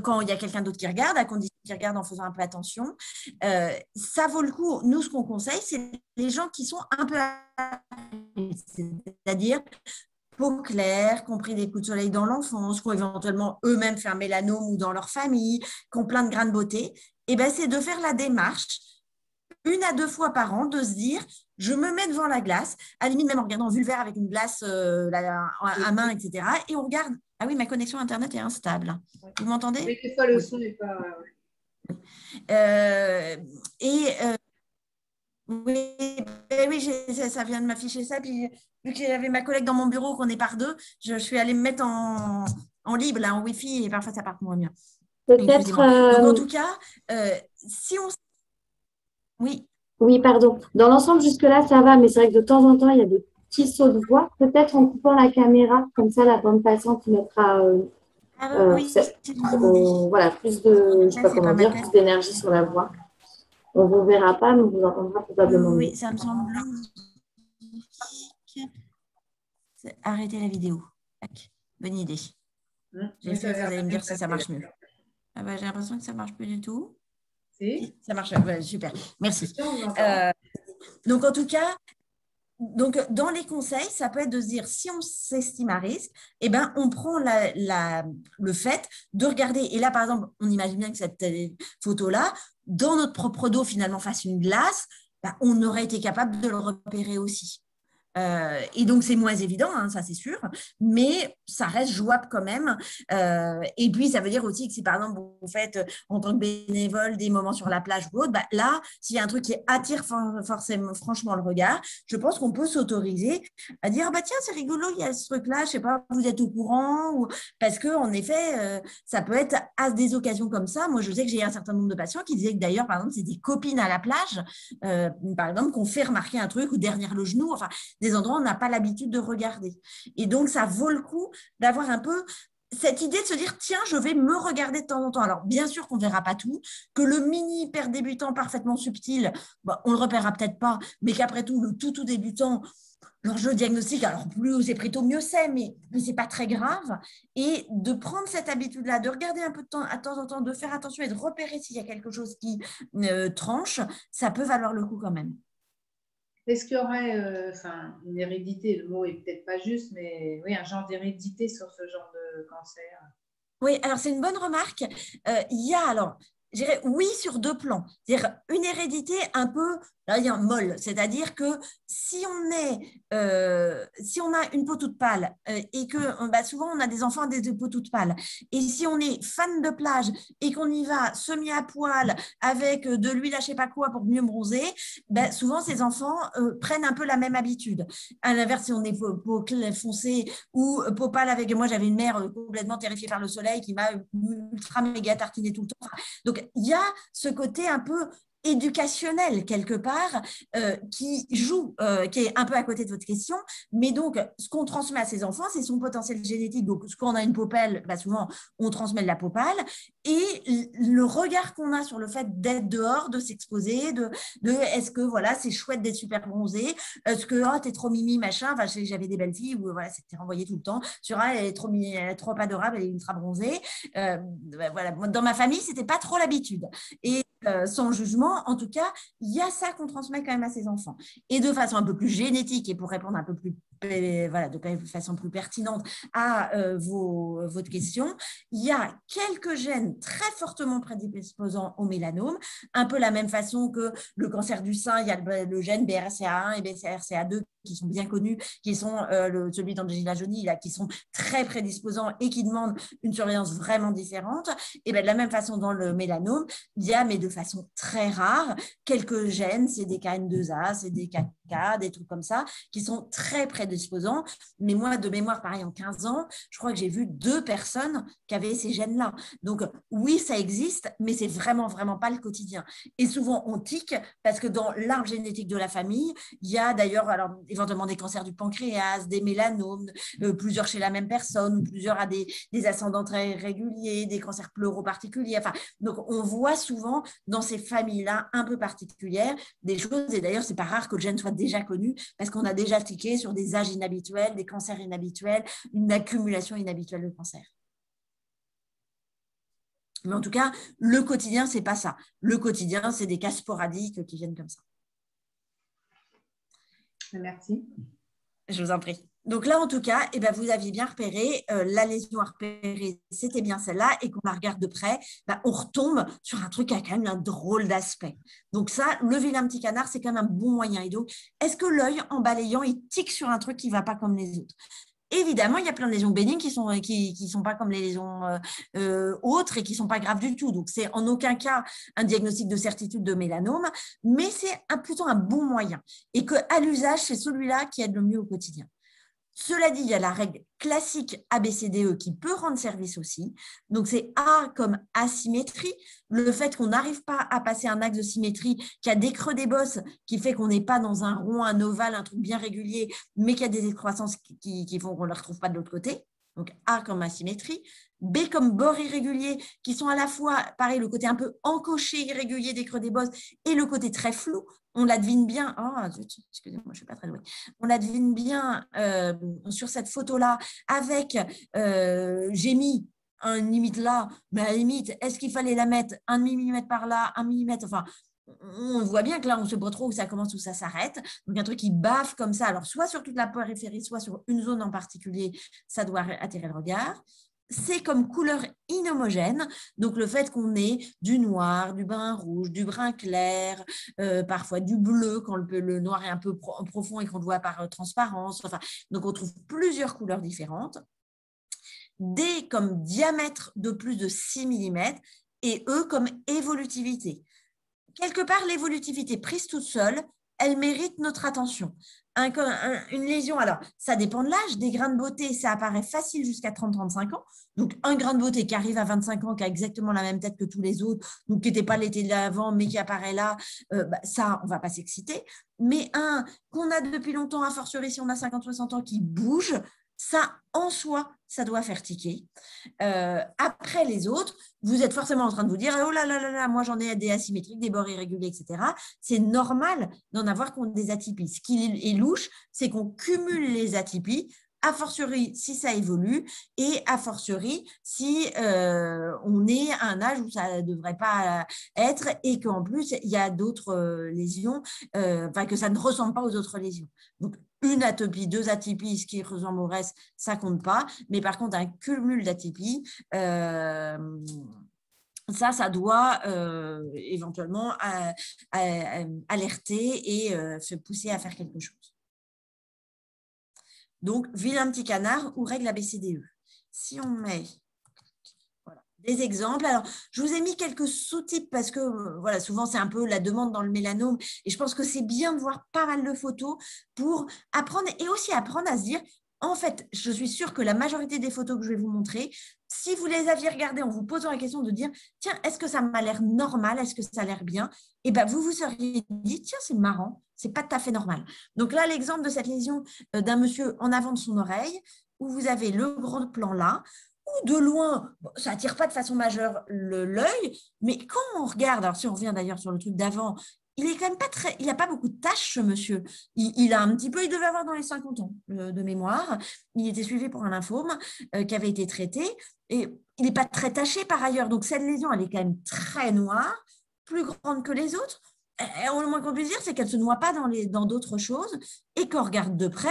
quand il y a quelqu'un d'autre qui regarde, à condition qu'il regarde en faisant un peu attention. Ça vaut le coup. Nous, ce qu'on conseille, c'est les gens qui sont un peu… C'est-à-dire peau claire, qui ont pris des coups de soleil dans l'enfance, qui ont éventuellement eux-mêmes fait un mélanome ou dans leur famille, qui ont plein de grains de beauté. Et c'est de faire la démarche 1 à 2 fois par an, de se dire, je me mets devant la glace, à la limite même en regardant vulvaire avec une glace à main, etc. Et on regarde. Ah oui, ma connexion Internet est instable. Vous m'entendez? Oui, des fois, le son n'est pas… Oui, ça vient de m'afficher ça. Puis, vu que j'avais ma collègue dans mon bureau, qu'on est par deux, je suis allée me mettre en libre, là, en Wi-Fi, et parfois ça part moins bien. Peut-être… Donc, en tout cas, si on… Oui. Oui, pardon. Dans l'ensemble, jusque-là, ça va, mais c'est vrai que de temps en temps, il y a des petits sauts de voix. Peut-être en coupant la caméra, comme ça, la bande passante mettra… Oui, voilà, plus de, je sais pas c'est comment pas mal. dire, plus d'énergie sur la voix. On ne vous verra pas, mais on vous entendra probablement mieux. Oui, ça me semble logique. Arrêtez la vidéo. Tac. Bonne idée. J'ai fait, vous allez me dire si ça marche mieux. Ah bah, j'ai l'impression que ça ne marche plus du tout. Si. Ça marche, super. Merci. Donc, en tout cas, dans les conseils, ça peut être de se dire, si on s'estime à risque, eh ben, on prend le fait de regarder. Et là, par exemple, on imagine bien que cette photo-là, dans notre propre dos, finalement, face à une glace, ben, on aurait été capable de le repérer aussi. Et donc, c'est moins évident, hein, ça c'est sûr, mais ça reste jouable quand même. Et puis, ça veut dire aussi que si par exemple, vous faites en tant que bénévole des moments sur la plage ou autre, bah, là, s'il y a un truc qui attire forcément, franchement, le regard, je pense qu'on peut s'autoriser à dire, bah, tiens, c'est rigolo, il y a ce truc-là, je ne sais pas, vous êtes au courant, ou... parce qu'en effet, ça peut être à des occasions comme ça. Moi, je sais que j'ai un certain nombre de patients qui disaient que d'ailleurs, par exemple, c'est des copines à la plage, par exemple, qu'on fait remarquer un truc ou derrière le genou, enfin, des endroits où on n'a pas l'habitude de regarder. Et donc, ça vaut le coup d'avoir un peu cette idée de se dire, tiens, je vais me regarder de temps en temps. Alors, bien sûr qu'on ne verra pas tout, que le mini hyper débutant parfaitement subtil, bah, on ne le repérera peut-être pas, mais qu'après tout, le tout débutant, l'enjeu diagnostique, alors plus c'est pris tôt, mieux c'est, mais ce n'est pas très grave. Et de prendre cette habitude-là, de regarder un peu de temps en temps, de faire attention et de repérer s'il y a quelque chose qui tranche, ça peut valoir le coup quand même. Est-ce qu'il y aurait une hérédité, le mot est peut-être pas juste, mais oui, un genre d'hérédité sur ce genre de cancer? Oui, alors c'est une bonne remarque. Il y a alors, je dirais oui sur deux plans. C'est-à-dire une hérédité un peu, là il y a un molle, c'est-à-dire que si on a une peau toute pâle et que bah, souvent on a des enfants avec des peaux toutes pâles, et si on est fan de plage et qu'on y va semi à poil avec de l'huile à je sais pas quoi pour mieux bronzer, bah, souvent ces enfants prennent un peu la même habitude. À l'inverse, si on est peau foncée ou peau pâle avec, moi j'avais une mère complètement terrifiée par le soleil qui m'a ultra méga tartiné tout le temps. Donc il y a ce côté un peu éducationnel quelque part qui joue, qui est un peu à côté de votre question, mais donc ce qu'on transmet à ses enfants, c'est son potentiel génétique. Donc quand on a une peau pâle, bah, souvent on transmet de la peau pâle, et le regard qu'on a sur le fait d'être dehors, de s'exposer, de est-ce que voilà c'est chouette d'être super bronzé, est-ce que oh, t'es trop mimi machin, enfin j'avais des belles filles où voilà c'était renvoyé tout le temps sur elle est trop mimi, elle est trop adorable, elle est ultra bronzée, voilà, dans ma famille c'était pas trop l'habitude, et sans jugement, en tout cas, il y a ça qu'on transmet quand même à ses enfants. Et de façon un peu plus génétique et pour répondre un peu plus, voilà, de façon plus pertinente à votre question, il y a quelques gènes très fortement prédisposants au mélanome, un peu la même façon que le cancer du sein, il y a le gène BRCA1 et BRCA2 qui sont bien connus, qui sont celui d'Angelina Jolie, là, qui sont très prédisposants et qui demandent une surveillance vraiment différente. Et bien, de la même façon, dans le mélanome, il y a, mais de façon très rare, quelques gènes, c'est des KN2A, c'est des KK, des trucs comme ça, qui sont très prédisposants. Mais moi, de mémoire, pareil, en 15 ans, je crois que j'ai vu 2 personnes qui avaient ces gènes-là. Donc, oui, ça existe, mais c'est vraiment, vraiment pas le quotidien. Et souvent, on tique parce que dans l'arbre génétique de la famille, il y a d'ailleurs, alors, éventuellement des cancers du pancréas, des mélanomes, plusieurs chez la même personne, plusieurs à des ascendants très réguliers, des cancers pleuraux particuliers. Enfin, donc, on voit souvent dans ces familles-là un peu particulières des choses, et d'ailleurs, c'est pas rare que le gène soit déjà connu parce qu'on a déjà tiqué sur des âges inhabituels, des cancers inhabituels, une accumulation inhabituelle de cancers. Mais en tout cas, le quotidien, c'est pas ça. Le quotidien, c'est des cas sporadiques qui viennent comme ça. Merci. Je vous en prie. Donc là, en tout cas, eh ben, vous aviez bien repéré, la lésion à repérer, c'était bien celle-là, et qu'on la regarde de près, ben, on retombe sur un truc qui a quand même un drôle d'aspect. Donc ça, le vilain petit canard, c'est quand même un bon moyen. Et donc, est-ce que l'œil, en balayant, il tique sur un truc qui ne va pas comme les autres? Évidemment, il y a plein de lésions bénignes qui sont pas comme les lésions autres et qui sont pas graves du tout. Donc, c'est en aucun cas un diagnostic de certitude de mélanome, mais c'est plutôt un bon moyen. Et qu'à l'usage, c'est celui-là qui aide le mieux au quotidien. Cela dit, il y a la règle classique ABCDE qui peut rendre service aussi. Donc, c'est A comme asymétrie, le fait qu'on n'arrive pas à passer un axe de symétrie, qu'il y a des creux des bosses qui fait qu'on n'est pas dans un rond, un ovale, un truc bien régulier, mais qu'il y a des excroissances qui font qu'on ne le retrouve pas de l'autre côté. Donc A comme asymétrie, B comme bord irrégulier, qui sont à la fois, pareil, le côté un peu encoché, irrégulier des creux des bosses et le côté très flou. On la devine bien, excusez-moi, je ne suis pas très douée. On la devine bien sur cette photo-là avec, j'ai mis une limite là, mais à la limite, est-ce qu'il fallait la mettre 1 mm par là, 1 mm, enfin, on voit bien que là, on ne sait pas trop où ça commence, où ça s'arrête. Donc, un truc qui baffe comme ça, alors soit sur toute la périphérie, soit sur une zone en particulier, ça doit attirer le regard. C'est comme couleur inhomogène, donc le fait qu'on ait du noir, du brun rouge, du brun clair, parfois du bleu quand le noir est un peu profond et qu'on le voit par transparence. Enfin, donc, on trouve plusieurs couleurs différentes. D comme diamètre de plus de 6 mm et E comme évolutivité. Quelque part, l'évolutivité prise toute seule, elle mérite notre attention. Une lésion, alors, ça dépend de l'âge. Des grains de beauté, ça apparaît facile jusqu'à 30-35 ans. Donc, un grain de beauté qui arrive à 25 ans, qui a exactement la même tête que tous les autres, donc qui n'était pas l'été d'avant, mais qui apparaît là, ça, on ne va pas s'exciter. Mais un qu'on a depuis longtemps, a fortiori si on a 50-60 ans, qui bouge, ça, en soi, ça doit faire tiquer. Après les autres, vous êtes forcément en train de vous dire « Oh là là là là, moi j'en ai des asymétriques, des bords irréguliers, etc. » C'est normal d'en avoir contre des atypies. Ce qui est louche, c'est qu'on cumule les atypies, a fortiori si ça évolue et a fortiori si on est à un âge où ça ne devrait pas être et qu'en plus, il y a d'autres lésions, que ça ne ressemble pas aux autres lésions. Donc, une atypie, 2 atypies, ce qui ressemble au reste, ça ne compte pas. Mais par contre, un cumul d'atypies, ça doit éventuellement alerter et se pousser à faire quelque chose. Donc, vilain petit canard ou règle ABCDE. Si on met des exemples, alors je vous ai mis quelques sous-types parce que voilà, souvent c'est un peu la demande dans le mélanome et je pense que c'est bien de voir pas mal de photos pour apprendre et aussi apprendre à se dire, en fait, je suis sûre que la majorité des photos que je vais vous montrer, si vous les aviez regardées en vous posant la question de dire, tiens, est-ce que ça m'a l'air normal, est-ce que ça a l'air bien? Et bien, vous vous seriez dit, tiens, c'est marrant, c'est pas tout à fait normal. Donc là, l'exemple de cette lésion d'un monsieur en avant de son oreille, où vous avez le gros plan là, ou de loin, ça n'attire pas de façon majeure l'œil, mais quand on regarde, alors si on revient d'ailleurs sur le truc d'avant, il est quand même pas très, il n'a pas beaucoup de taches, ce monsieur. Il a un petit peu, il devait avoir dans les 50 ans de mémoire. Il était suivi pour un lymphome qui avait été traité et il n'est pas très taché par ailleurs. Donc cette lésion, elle est quand même très noire, plus grande que les autres. Et le moins qu'on puisse dire, c'est qu'elle ne se noie pas dans d'autres choses et qu'on regarde de près,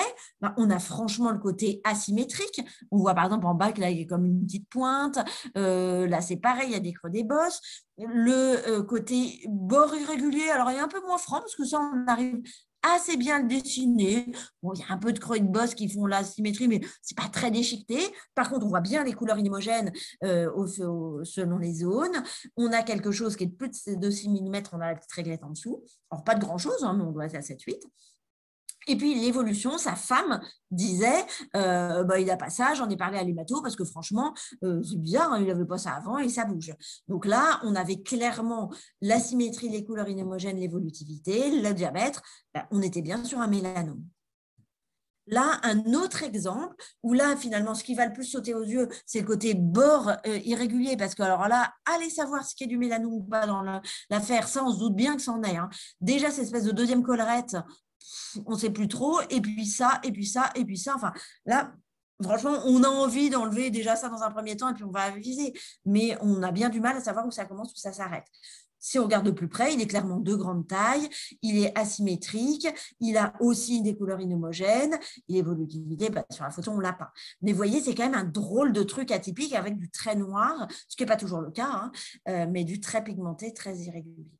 on a franchement le côté asymétrique. On voit par exemple en bas que là, il y a comme une petite pointe. Là, c'est pareil, il y a des creux des bosses. Le côté bord irrégulier, alors il est un peu moins franc parce que ça, on arrive assez bien à le dessiner. Bon, il y a un peu de creux de bosse qui font la symétrie, mais ce n'est pas très déchiqueté. Par contre, on voit bien les couleurs inhomogènes selon les zones. On a quelque chose qui est de plus de 6 mm, on a la petite réglette en dessous. Alors, pas de grand-chose, mais on doit être à 7-8. Et puis, l'évolution, sa femme disait, il n'a pas ça, j'en ai parlé à l'hémato parce que franchement, c'est bizarre, il n'avait pas ça avant et ça bouge. Donc là, on avait clairement l'asymétrie, les couleurs inhomogènes, l'évolutivité, le diamètre, on était bien sur un mélanome. Là, un autre exemple où là, finalement, ce qui va le plus sauter aux yeux, c'est le côté bord irrégulier parce que alors là, allez savoir ce qui est du mélanome ou pas dans l'affaire, ça, on se doute bien que ça en est. Hein. Déjà, cette espèce de deuxième collerette, on ne sait plus trop, et puis ça, et puis ça, et puis ça. Enfin, là, franchement, on a envie d'enlever déjà ça dans un premier temps, et puis on va aviser. Mais on a bien du mal à savoir où ça commence, où ça s'arrête. Si on regarde de plus près, il est clairement de grande taille, il est asymétrique, il a aussi des couleurs inhomogènes, il évolue sur la photo, on ne l'a pas. Mais vous voyez, c'est quand même un drôle de truc atypique avec du trait noir, ce qui n'est pas toujours le cas, hein, mais du trait pigmenté très irrégulier.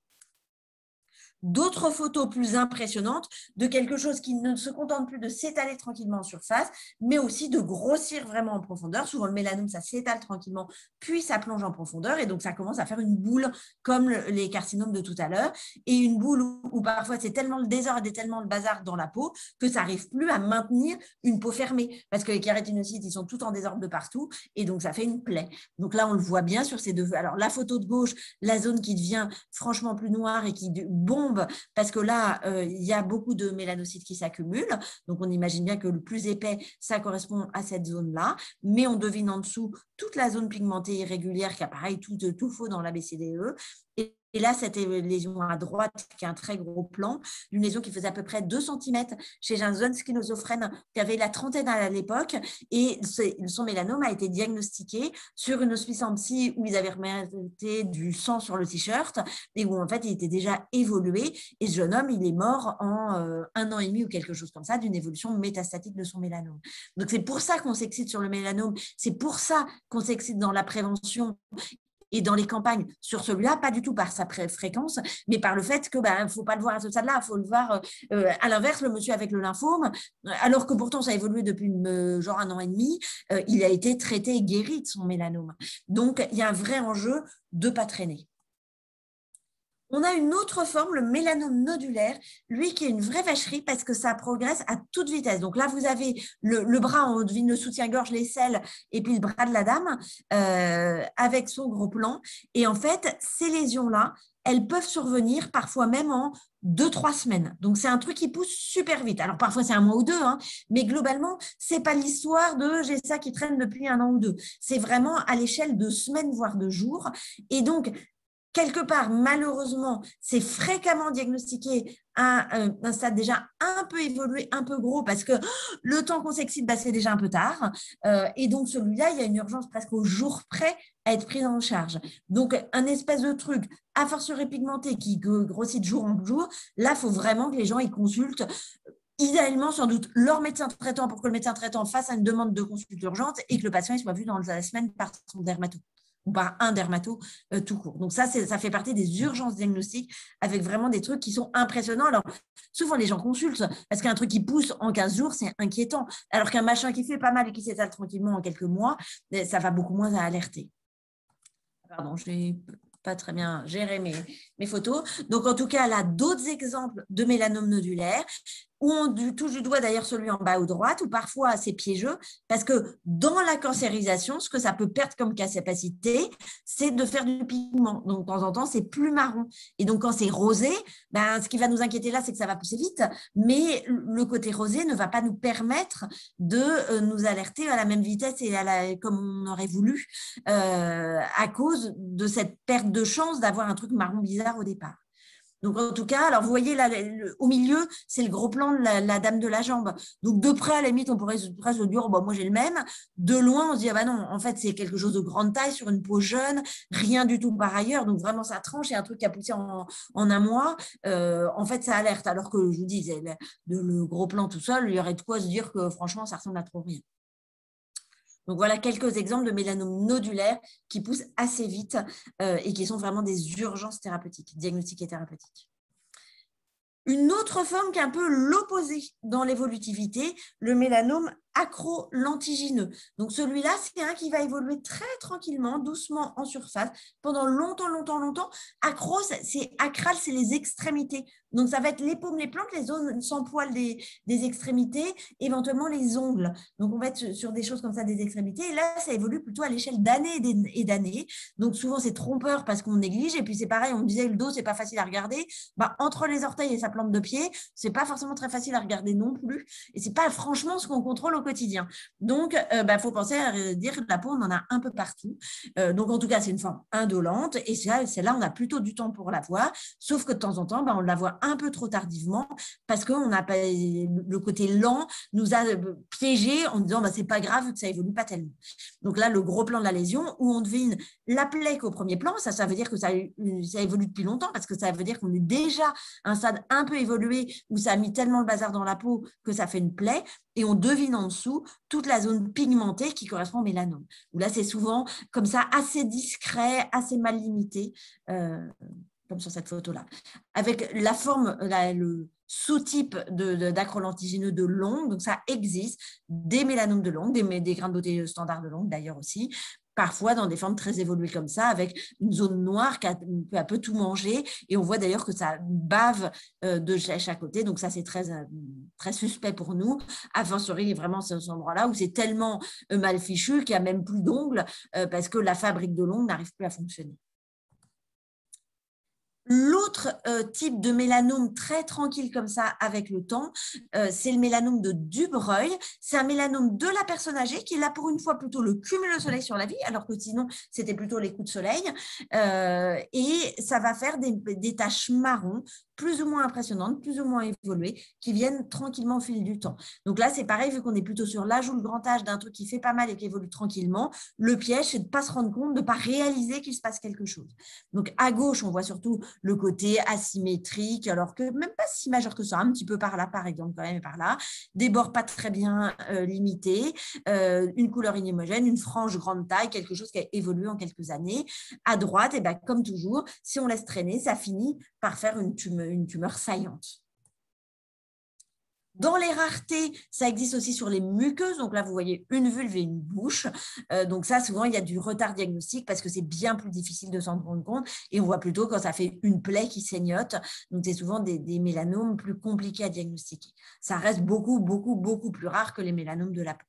D'autres photos plus impressionnantes de quelque chose qui ne se contente plus de s'étaler tranquillement en surface, mais aussi de grossir vraiment en profondeur. Souvent, le mélanome, ça s'étale tranquillement, puis ça plonge en profondeur, et donc ça commence à faire une boule comme les carcinomes de tout à l'heure, et une boule où parfois c'est tellement le désordre et tellement le bazar dans la peau que ça n'arrive plus à maintenir une peau fermée, parce que les kératinocytes, ils sont tout en désordre de partout, et donc ça fait une plaie. Donc là, on le voit bien sur ces deux. Alors, la photo de gauche, la zone qui devient franchement plus noire et qui bombe tombe parce que là, il y a beaucoup de mélanocytes qui s'accumulent. Donc, on imagine bien que le plus épais, ça correspond à cette zone-là. Mais on devine en dessous toute la zone pigmentée irrégulière qui apparaît tout faux dans l'ABCDE. Et là, cette lésion à droite, qui est un très gros plan, une lésion qui faisait à peu près 2 cm chez un jeune schinosophrène qui avait la trentaine à l'époque. Et son mélanome a été diagnostiqué sur une hospice en psy où ils avaient remonté du sang sur le t-shirt et où en fait, il était déjà évolué. Et ce jeune homme, il est mort en 1 an et demi ou quelque chose comme ça d'une évolution métastatique de son mélanome. Donc, c'est pour ça qu'on s'excite sur le mélanome. C'est pour ça qu'on s'excite dans la prévention et dans les campagnes sur celui-là, pas du tout par sa fréquence, mais par le fait que ne faut pas le voir à ce stade-là, il faut le voir à l'inverse, le monsieur avec le lymphome, alors que pourtant ça a évolué depuis genre 1 an et demi, il a été traité et guéri de son mélanome. Donc, il y a un vrai enjeu de ne pas traîner. On a une autre forme, le mélanome nodulaire, lui qui est une vraie vacherie parce que ça progresse à toute vitesse. Donc là, vous avez le bras, on devine le soutien-gorge, l'aisselle, et puis le bras de la dame avec son gros plan. Et en fait, ces lésions-là, elles peuvent survenir parfois même en 2-3 semaines. Donc, c'est un truc qui pousse super vite. Alors, parfois, c'est 1 mois ou 2, hein, mais globalement, ce n'est pas l'histoire de « j'ai ça qui traîne depuis 1 an ou 2 ». C'est vraiment à l'échelle de semaines, voire de jours. Et donc, quelque part, malheureusement, c'est fréquemment diagnostiqué à un stade déjà un peu évolué, un peu gros, parce que le temps qu'on s'excite, c'est déjà un peu tard. Et donc, celui-là, il y a une urgence presque au jour près à être pris en charge. Donc, un espèce de truc, à fortiori pigmenté, qui grossit de jour en jour, là, il faut vraiment que les gens y consultent. Idéalement, sans doute, leur médecin traitant pour que le médecin traitant fasse une demande de consulte urgente et que le patient soit vu dans la semaine par son dermato ou par un dermato tout court. Donc ça fait partie des urgences diagnostiques avec vraiment des trucs qui sont impressionnants. Alors, souvent, les gens consultent parce qu'un truc qui pousse en 15 jours, c'est inquiétant. Alors qu'un machin qui fait pas mal et qui s'étale tranquillement en quelques mois, ça va beaucoup moins à alerter. Pardon, je n'ai pas très bien géré mes photos. Donc, en tout cas, là, d'autres exemples de mélanome nodulaire où on touche du doigt d'ailleurs celui en bas à droite, où parfois c'est piégeux, parce que dans la cancérisation, ce que ça peut perdre comme capacité, c'est de faire du pigment. Donc, de temps en temps, c'est plus marron. Et donc, quand c'est rosé, ce qui va nous inquiéter là, c'est que ça va pousser vite, mais le côté rosé ne va pas nous permettre de nous alerter à la même vitesse et comme on aurait voulu, à cause de cette perte de chance d'avoir un truc marron bizarre au départ. Donc, en tout cas, alors vous voyez là, au milieu, c'est le gros plan de la dame de la jambe. Donc, de près, à la limite, on pourrait presque dire, moi, j'ai le même. De loin, on se dit, non, en fait, c'est quelque chose de grande taille sur une peau jeune, rien du tout par ailleurs. Donc, vraiment, ça tranche. Et un truc qui a poussé en 1 mois, en fait, ça alerte. Alors que, je vous dis, le gros plan tout seul, il y aurait de quoi se dire que, franchement, ça ressemble à trop rien. Donc, voilà quelques exemples de mélanome nodulaire qui poussent assez vite et qui sont vraiment des urgences thérapeutiques, diagnostiques et thérapeutiques. Une autre forme qui est un peu l'opposé dans l'évolutivité, le mélanome acrolentigineux. Donc, celui-là, c'est un qui va évoluer très tranquillement, doucement en surface, pendant longtemps. Acro, c'est acral, c'est les extrémités. Donc, ça va être les paumes, les plantes, les zones sans poils des extrémités, éventuellement les ongles. Donc, on va être sur des choses comme ça, des extrémités. Et là, ça évolue plutôt à l'échelle d'années et d'années. Donc, souvent, c'est trompeur parce qu'on néglige. Et puis, c'est pareil, on me disait, le dos, c'est pas facile à regarder. Entre les orteils et sa plante de pied, c'est pas forcément très facile à regarder non plus. Et c'est pas franchement ce qu'on contrôle au quotidien. Donc, faut penser à dire que la peau, on en a un peu partout. Donc, en tout cas, c'est une forme indolente. Et celle-là, on a plutôt du temps pour la voir. Sauf que de temps en temps, on la voit un peu trop tardivement parce que le côté lent nous a piégés en disant c'est pas grave, ça évolue pas tellement. Donc là, le gros plan de la lésion où on devine la plaie qu'au premier plan, ça veut dire que ça évolue depuis longtemps parce que ça veut dire qu'on est déjà à un stade un peu évolué où ça a mis tellement le bazar dans la peau que ça fait une plaie et on devine en dessous toute la zone pigmentée qui correspond au mélanome. Là, c'est souvent comme ça assez discret, assez mal limité. Comme sur cette photo-là, avec la forme, le sous-type d'acrolentigineux de longue, donc ça existe, des mélanomes de longue, des grains de beauté standards de longue d'ailleurs aussi, parfois dans des formes très évoluées comme ça, avec une zone noire qui a peu à peu tout mangé, et on voit d'ailleurs que ça bave de chaque côté, donc ça c'est très, très suspect pour nous, a fortiori vraiment cet endroit-là où c'est tellement mal fichu qu'il n'y a même plus d'ongles, parce que la fabrique de l'ongle n'arrive plus à fonctionner. L'autre type de mélanome très tranquille comme ça avec le temps, c'est le mélanome de Dubreuil. C'est un mélanome de la personne âgée qui est là pour une fois plutôt le cumul de soleil sur la vie, alors que sinon, c'était plutôt les coups de soleil. Et ça va faire des taches marron plus ou moins impressionnantes, plus ou moins évoluées, qui viennent tranquillement au fil du temps. Donc là, c'est pareil, vu qu'on est plutôt sur l'âge ou le grand âge d'un truc qui fait pas mal et qui évolue tranquillement, le piège, c'est de ne pas se rendre compte, de ne pas réaliser qu'il se passe quelque chose. Donc à gauche, on voit surtout le côté asymétrique, alors que même pas si majeur que ça, un petit peu par là, par exemple, quand même, et par là, des bords pas très bien limités, une couleur inhomogène, une frange grande taille, quelque chose qui a évolué en quelques années. À droite, et ben, comme toujours, si on laisse traîner, ça finit par faire une tumeur saillante. Dans les raretés, ça existe aussi sur les muqueuses. Donc là, vous voyez une vulve et une bouche. Donc ça, souvent, il y a du retard diagnostique parce que c'est bien plus difficile de s'en rendre compte. Et on voit plutôt quand ça fait une plaie qui saignote. Donc, c'est souvent des mélanomes plus compliqués à diagnostiquer. Ça reste beaucoup, beaucoup, beaucoup plus rare que les mélanomes de la peau.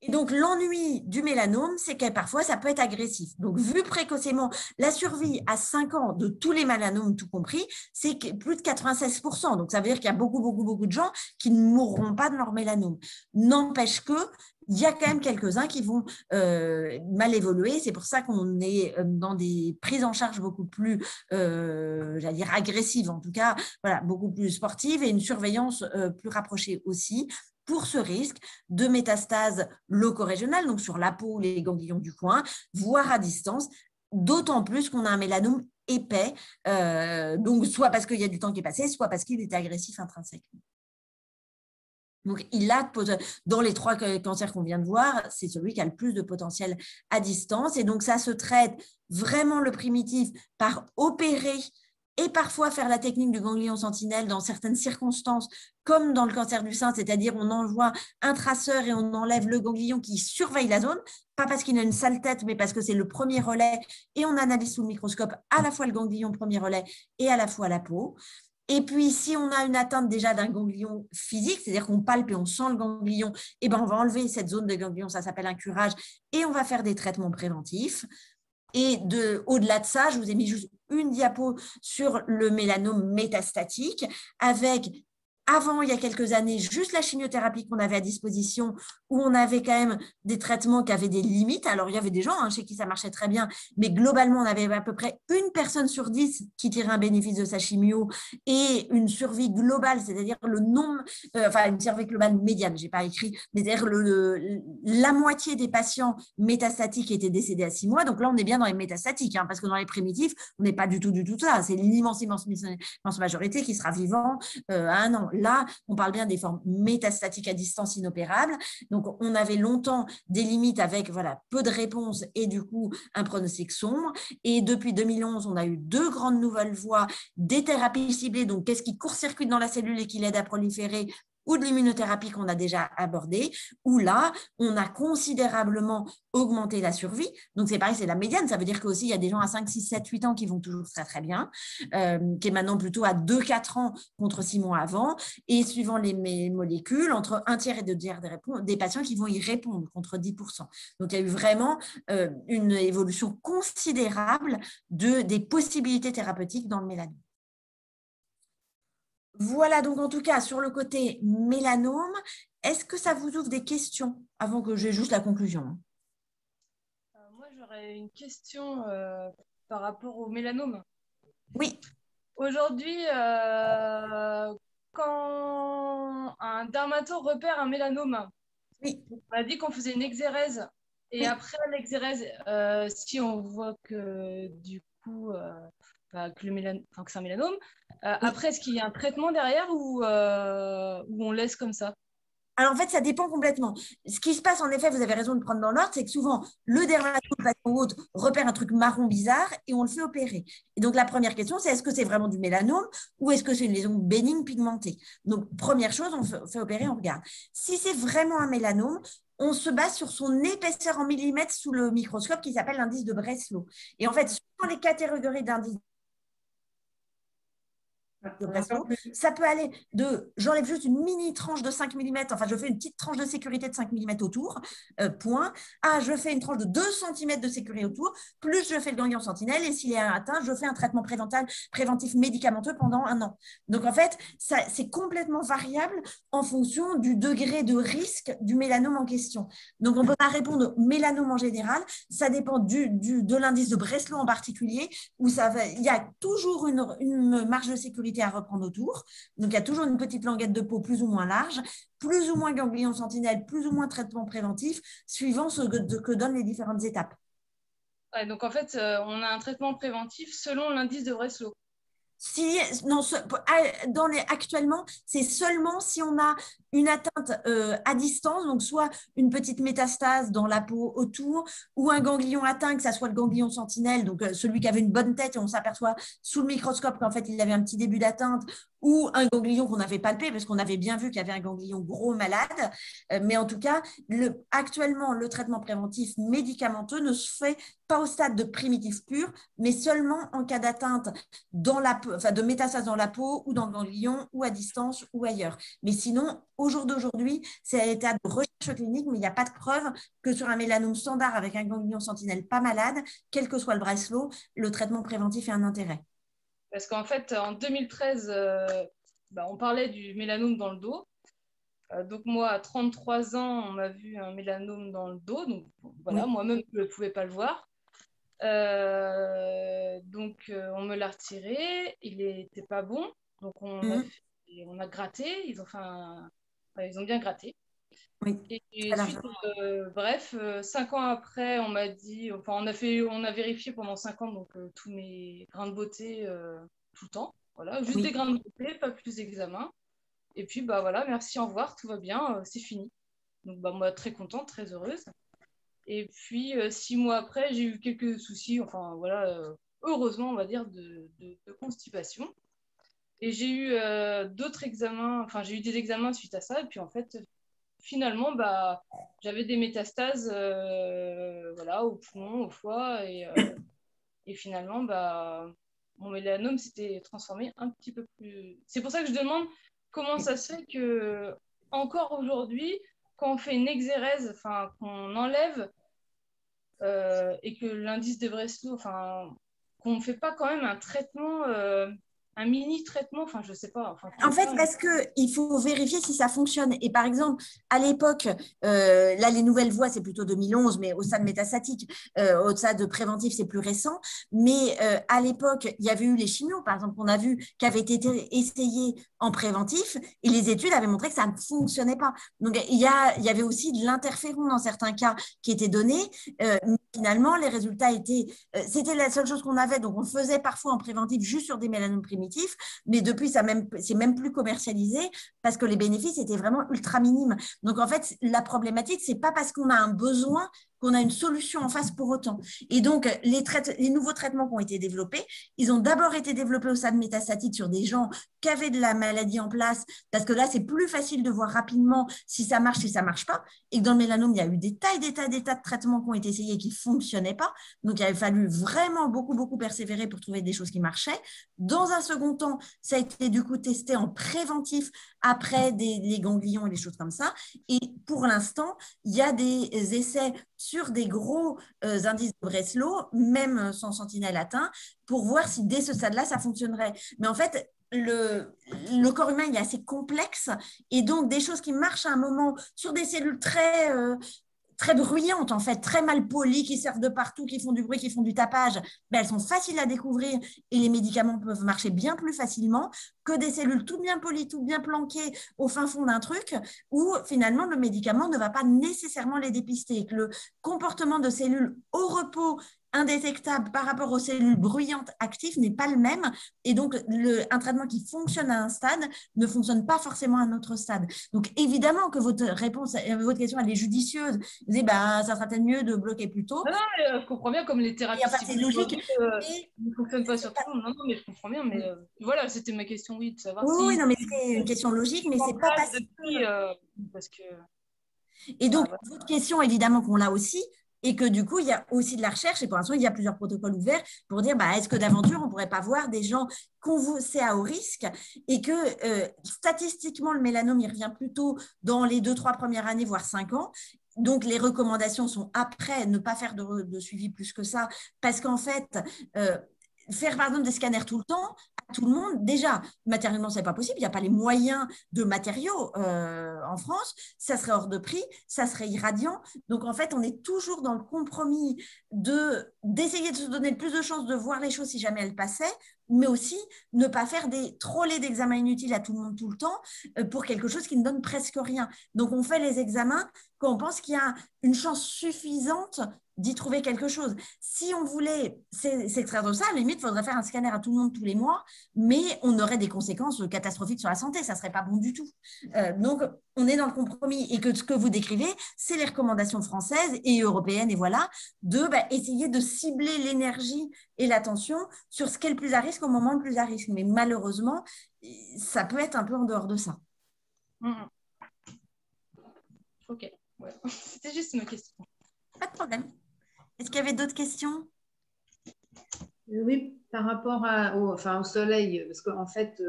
Et donc, l'ennui du mélanome, c'est que parfois, ça peut être agressif. Donc, vu précocement, la survie à 5 ans de tous les mélanomes, tout compris, c'est plus de 96%. Donc, ça veut dire qu'il y a beaucoup, beaucoup, beaucoup de gens qui ne mourront pas de leur mélanome. N'empêche que, il y a quand même quelques-uns qui vont mal évoluer. C'est pour ça qu'on est dans des prises en charge beaucoup plus, j'allais dire, agressives, en tout cas, voilà, beaucoup plus sportives et une surveillance plus rapprochée aussi, pour ce risque de métastase loco-régionale, donc sur la peau, les ganglions du coin, voire à distance, d'autant plus qu'on a un mélanome épais, donc soit parce qu'il y a du temps qui est passé, soit parce qu'il était agressif intrinsèquement. Donc, dans les 3 cancers qu'on vient de voir, c'est celui qui a le plus de potentiel à distance. Et donc, ça se traite vraiment le primitif par opérer et parfois faire la technique du ganglion sentinelle dans certaines circonstances, comme dans le cancer du sein, c'est-à-dire on envoie un traceur et on enlève le ganglion qui surveille la zone, pas parce qu'il a une sale tête, mais parce que c'est le premier relais et on analyse sous le microscope à la fois le ganglion premier relais et à la fois la peau. Et puis, si on a une atteinte déjà d'un ganglion physique, c'est-à-dire qu'on palpe et on sent le ganglion, eh ben, on va enlever cette zone de ganglion, ça s'appelle un curage, et on va faire des traitements préventifs. Et au-delà de ça, je vous ai mis juste une diapo sur le mélanome métastatique avec, avant, il y a quelques années, juste la chimiothérapie qu'on avait à disposition, où on avait quand même des traitements qui avaient des limites. Alors, il y avait des gens chez qui ça marchait très bien, mais globalement, on avait à peu près une personne sur 10 qui tirait un bénéfice de sa chimio et une survie globale, c'est-à-dire le nombre, une survie globale médiane, je n'ai pas écrit, mais c'est-à-dire la moitié des patients métastatiques étaient décédés à 6 mois. Donc là, on est bien dans les métastatiques, parce que dans les primitifs, on n'est pas du tout ça. C'est l'immense majorité qui sera vivant à 1 an. Là, on parle bien des formes métastatiques à distance inopérables. Donc, on avait longtemps des limites avec peu de réponses et du coup, un pronostic sombre. Et depuis 2011, on a eu 2 grandes nouvelles voies, des thérapies ciblées, donc qu'est-ce qui court-circuite dans la cellule et qui l'aide à proliférer, ou de l'immunothérapie qu'on a déjà abordée, où là, on a considérablement augmenté la survie. Donc, c'est pareil, c'est la médiane. Ça veut dire qu'aussi, il y a des gens à 5, 6, 7, 8 ans qui vont toujours très, très bien, qui est maintenant plutôt à 2, 4 ans contre 6 mois avant. Et suivant les molécules, entre 1 tiers et 2 tiers des patients qui vont y répondre contre 10%. Donc, il y a eu vraiment une évolution considérable des possibilités thérapeutiques dans le mélanome. Voilà, donc en tout cas, sur le côté mélanome, est-ce que ça vous ouvre des questions avant que j'ai juste la conclusion? Moi, j'aurais une question par rapport au mélanome. Oui. Aujourd'hui, quand un dermato repère un mélanome, oui. On a dit qu'on faisait une exérèse. Et oui. Après l'exérèse, si on voit que du coup... que c'est un mélanome. Oui. Après, est-ce qu'il y a un traitement derrière ou on laisse comme ça? Alors, en fait, ça dépend complètement. Ce qui se passe, en effet, vous avez raison de prendre dans l'ordre, c'est que souvent, le dermatologue ou autre repère un truc marron bizarre et on le fait opérer. Et donc, la première question, c'est est-ce que c'est vraiment du mélanome ou est-ce que c'est une lésion bénigne pigmentée? Donc, première chose, on fait opérer, on regarde. Si c'est vraiment un mélanome, on se base sur son épaisseur en millimètres sous le microscope qui s'appelle l'indice de Breslow. Et en fait, selon les catégories d'indices, de Breslow. Ça peut aller j'enlève juste une mini tranche de 5 mm, enfin je fais une petite tranche de sécurité de 5 mm autour, point. Je fais une tranche de 2 cm de sécurité autour, plus je fais le ganglion sentinelle, et s'il est atteint, je fais un traitement préventif médicamenteux pendant 1 an. Donc en fait, c'est complètement variable en fonction du degré de risque du mélanome en question. Donc on ne peut pas répondre au mélanome en général, ça dépend de l'indice de Breslow en particulier, où il y a toujours une marge de sécurité à reprendre autour. Donc, il y a toujours une petite languette de peau plus ou moins large, plus ou moins ganglion sentinelle, plus ou moins traitement préventif, suivant ce que donnent les différentes étapes. Ouais, donc, en fait, on a un traitement préventif selon l'indice de Breslow. Actuellement, c'est seulement si on a une atteinte à distance, donc soit une petite métastase dans la peau autour, ou un ganglion atteint, que ça soit le ganglion sentinelle, donc celui qui avait une bonne tête et on s'aperçoit sous le microscope qu'en fait il avait un petit début d'atteinte, ou un ganglion qu'on avait palpé parce qu'on avait bien vu qu'il y avait un ganglion gros malade. Mais en tout cas, actuellement, le traitement préventif médicamenteux ne se fait pas au stade de primitif pur, mais seulement en cas d'atteinte de métastase dans la peau ou dans le ganglion ou à distance ou ailleurs. Mais sinon, au jour d'aujourd'hui, c'est à l'état de recherche clinique, mais il n'y a pas de preuve que sur un mélanome standard avec un ganglion sentinelle pas malade, quel que soit le Breslow, le traitement préventif ait un intérêt. Parce qu'en fait, en 2013, on parlait du mélanome dans le dos. Donc moi, à 33 ans, on m'a vu un mélanome dans le dos. Donc voilà, moi-même, je ne pouvais pas le voir. Donc on me l'a retiré. Il n'était pas bon. Donc on a gratté. Ils ont bien gratté. Oui. Et suite, bref, 5 ans après, on m'a dit, enfin, on a vérifié pendant 5 ans donc tous mes grains de beauté tout le temps, voilà, juste des grains de beauté, pas plus d'examen. Et puis voilà, merci, au revoir, tout va bien, c'est fini. Donc moi très contente, très heureuse. Et puis 6 mois après, j'ai eu quelques soucis, enfin voilà, heureusement on va dire de constipation. Et j'ai eu d'autres examens, enfin j'ai eu des examens suite à ça. Et puis en fait, finalement, j'avais des métastases au poumon, au foie, et finalement, mon mélanome s'était transformé un petit peu plus. C'est pour ça que je demande comment ça se fait que, encore aujourd'hui, quand on fait une exérèse, enfin, qu'on enlève et que l'indice de Breslow, enfin, qu'on ne fait pas quand même un traitement. Un mini-traitement, enfin, je ne sais pas. Enfin, en fait, parce qu'il faut vérifier si ça fonctionne. Et par exemple, à l'époque, là, les nouvelles voies, c'est plutôt 2011, mais au stade métastatique, au stade préventif, c'est plus récent. Mais à l'époque, il y avait eu les chimios, par exemple, qu'on a vu, qui avaient été essayés en préventif, et les études avaient montré que ça ne fonctionnait pas. Donc, il y avait aussi de l'interféron dans certains cas qui était donné. Mais finalement, les résultats c'était la seule chose qu'on avait. Donc, on le faisait parfois en préventif juste sur des mélanomes primitifs. Mais depuis, c'est même plus commercialisé parce que les bénéfices étaient vraiment ultra minimes. Donc, en fait, la problématique, c'est pas parce qu'on a un besoin qu'on a une solution en face pour autant. Et donc, les nouveaux traitements qui ont été développés, ils ont d'abord été développés au stade métastatique sur des gens qui avaient de la maladie en place, parce que là, c'est plus facile de voir rapidement si ça marche, si ça ne marche pas. Et que dans le mélanome, il y a eu des tas de traitements qui ont été essayés et qui ne fonctionnaient pas. Donc, il avait fallu vraiment beaucoup persévérer pour trouver des choses qui marchaient. Dans un second temps, ça a été du coup testé en préventif après les ganglions et des choses comme ça. Et pour l'instant, il y a des essais sur des gros indices de Breslow, même sans sentinelle atteint, pour voir si dès ce stade-là, ça fonctionnerait. Mais en fait, le corps humain il est assez complexe, et donc des choses qui marchent à un moment sur des cellules très bruyantes, en fait, très mal polies, qui servent de partout, qui font du bruit, qui font du tapage, elles sont faciles à découvrir et les médicaments peuvent marcher bien plus facilement que des cellules tout bien polies, tout bien planquées au fin fond d'un truc où finalement le médicament ne va pas nécessairement les dépister, et que le comportement de cellules au repos indétectable par rapport aux cellules bruyantes actives n'est pas le même, et donc un traitement qui fonctionne à un stade ne fonctionne pas forcément à un autre stade. Donc évidemment que votre question elle est judicieuse. Vous dites ça sera peut-être mieux de bloquer plus tôt. Non, je comprends bien, comme les thérapies c'est logique, ne fonctionnent pas sur tout le monde. Non, mais je comprends bien, mais voilà, c'était ma question, de savoir oui, non, mais c'est une question logique, mais c'est pas depuis, parce que... Et donc, votre question, évidemment qu'on l'a aussi, et que du coup, il y a aussi de la recherche et pour l'instant, il y a plusieurs protocoles ouverts pour dire est-ce que d'aventure, on ne pourrait pas voir des gens c'est à haut risque et que statistiquement, le mélanome, il revient plutôt dans les 2-3 premières années, voire 5 ans. Donc, les recommandations sont après ne pas faire de suivi plus que ça parce qu'en fait, faire par exemple des scanners tout le temps, à tout le monde, déjà, matériellement, ce n'est pas possible. Il n'y a pas les moyens de matériaux en France. Ça serait hors de prix, ça serait irradiant. Donc, en fait, on est toujours dans le compromis d'essayer de se donner le plus de chances de voir les choses si jamais elles passaient, mais aussi ne pas faire des trollées d'examens inutiles à tout le monde tout le temps pour quelque chose qui ne donne presque rien. Donc, on fait les examens quand on pense qu'il y a une chance suffisante d'y trouver quelque chose. Si on voulait s'extraire de ça, à la limite, il faudrait faire un scanner à tout le monde tous les mois, mais on aurait des conséquences catastrophiques sur la santé, ça ne serait pas bon du tout. Donc, on est dans le compromis et que ce que vous décrivez, c'est les recommandations françaises et européennes, et voilà, essayer de cibler l'énergie et l'attention sur ce qui est le plus à risque au moment le plus à risque. Mais malheureusement, ça peut être un peu en dehors de ça. Ok, ouais. C'était juste ma question. Pas de problème. Est-ce qu'il y avait d'autres questions? Oui, par rapport au soleil, parce qu'en fait,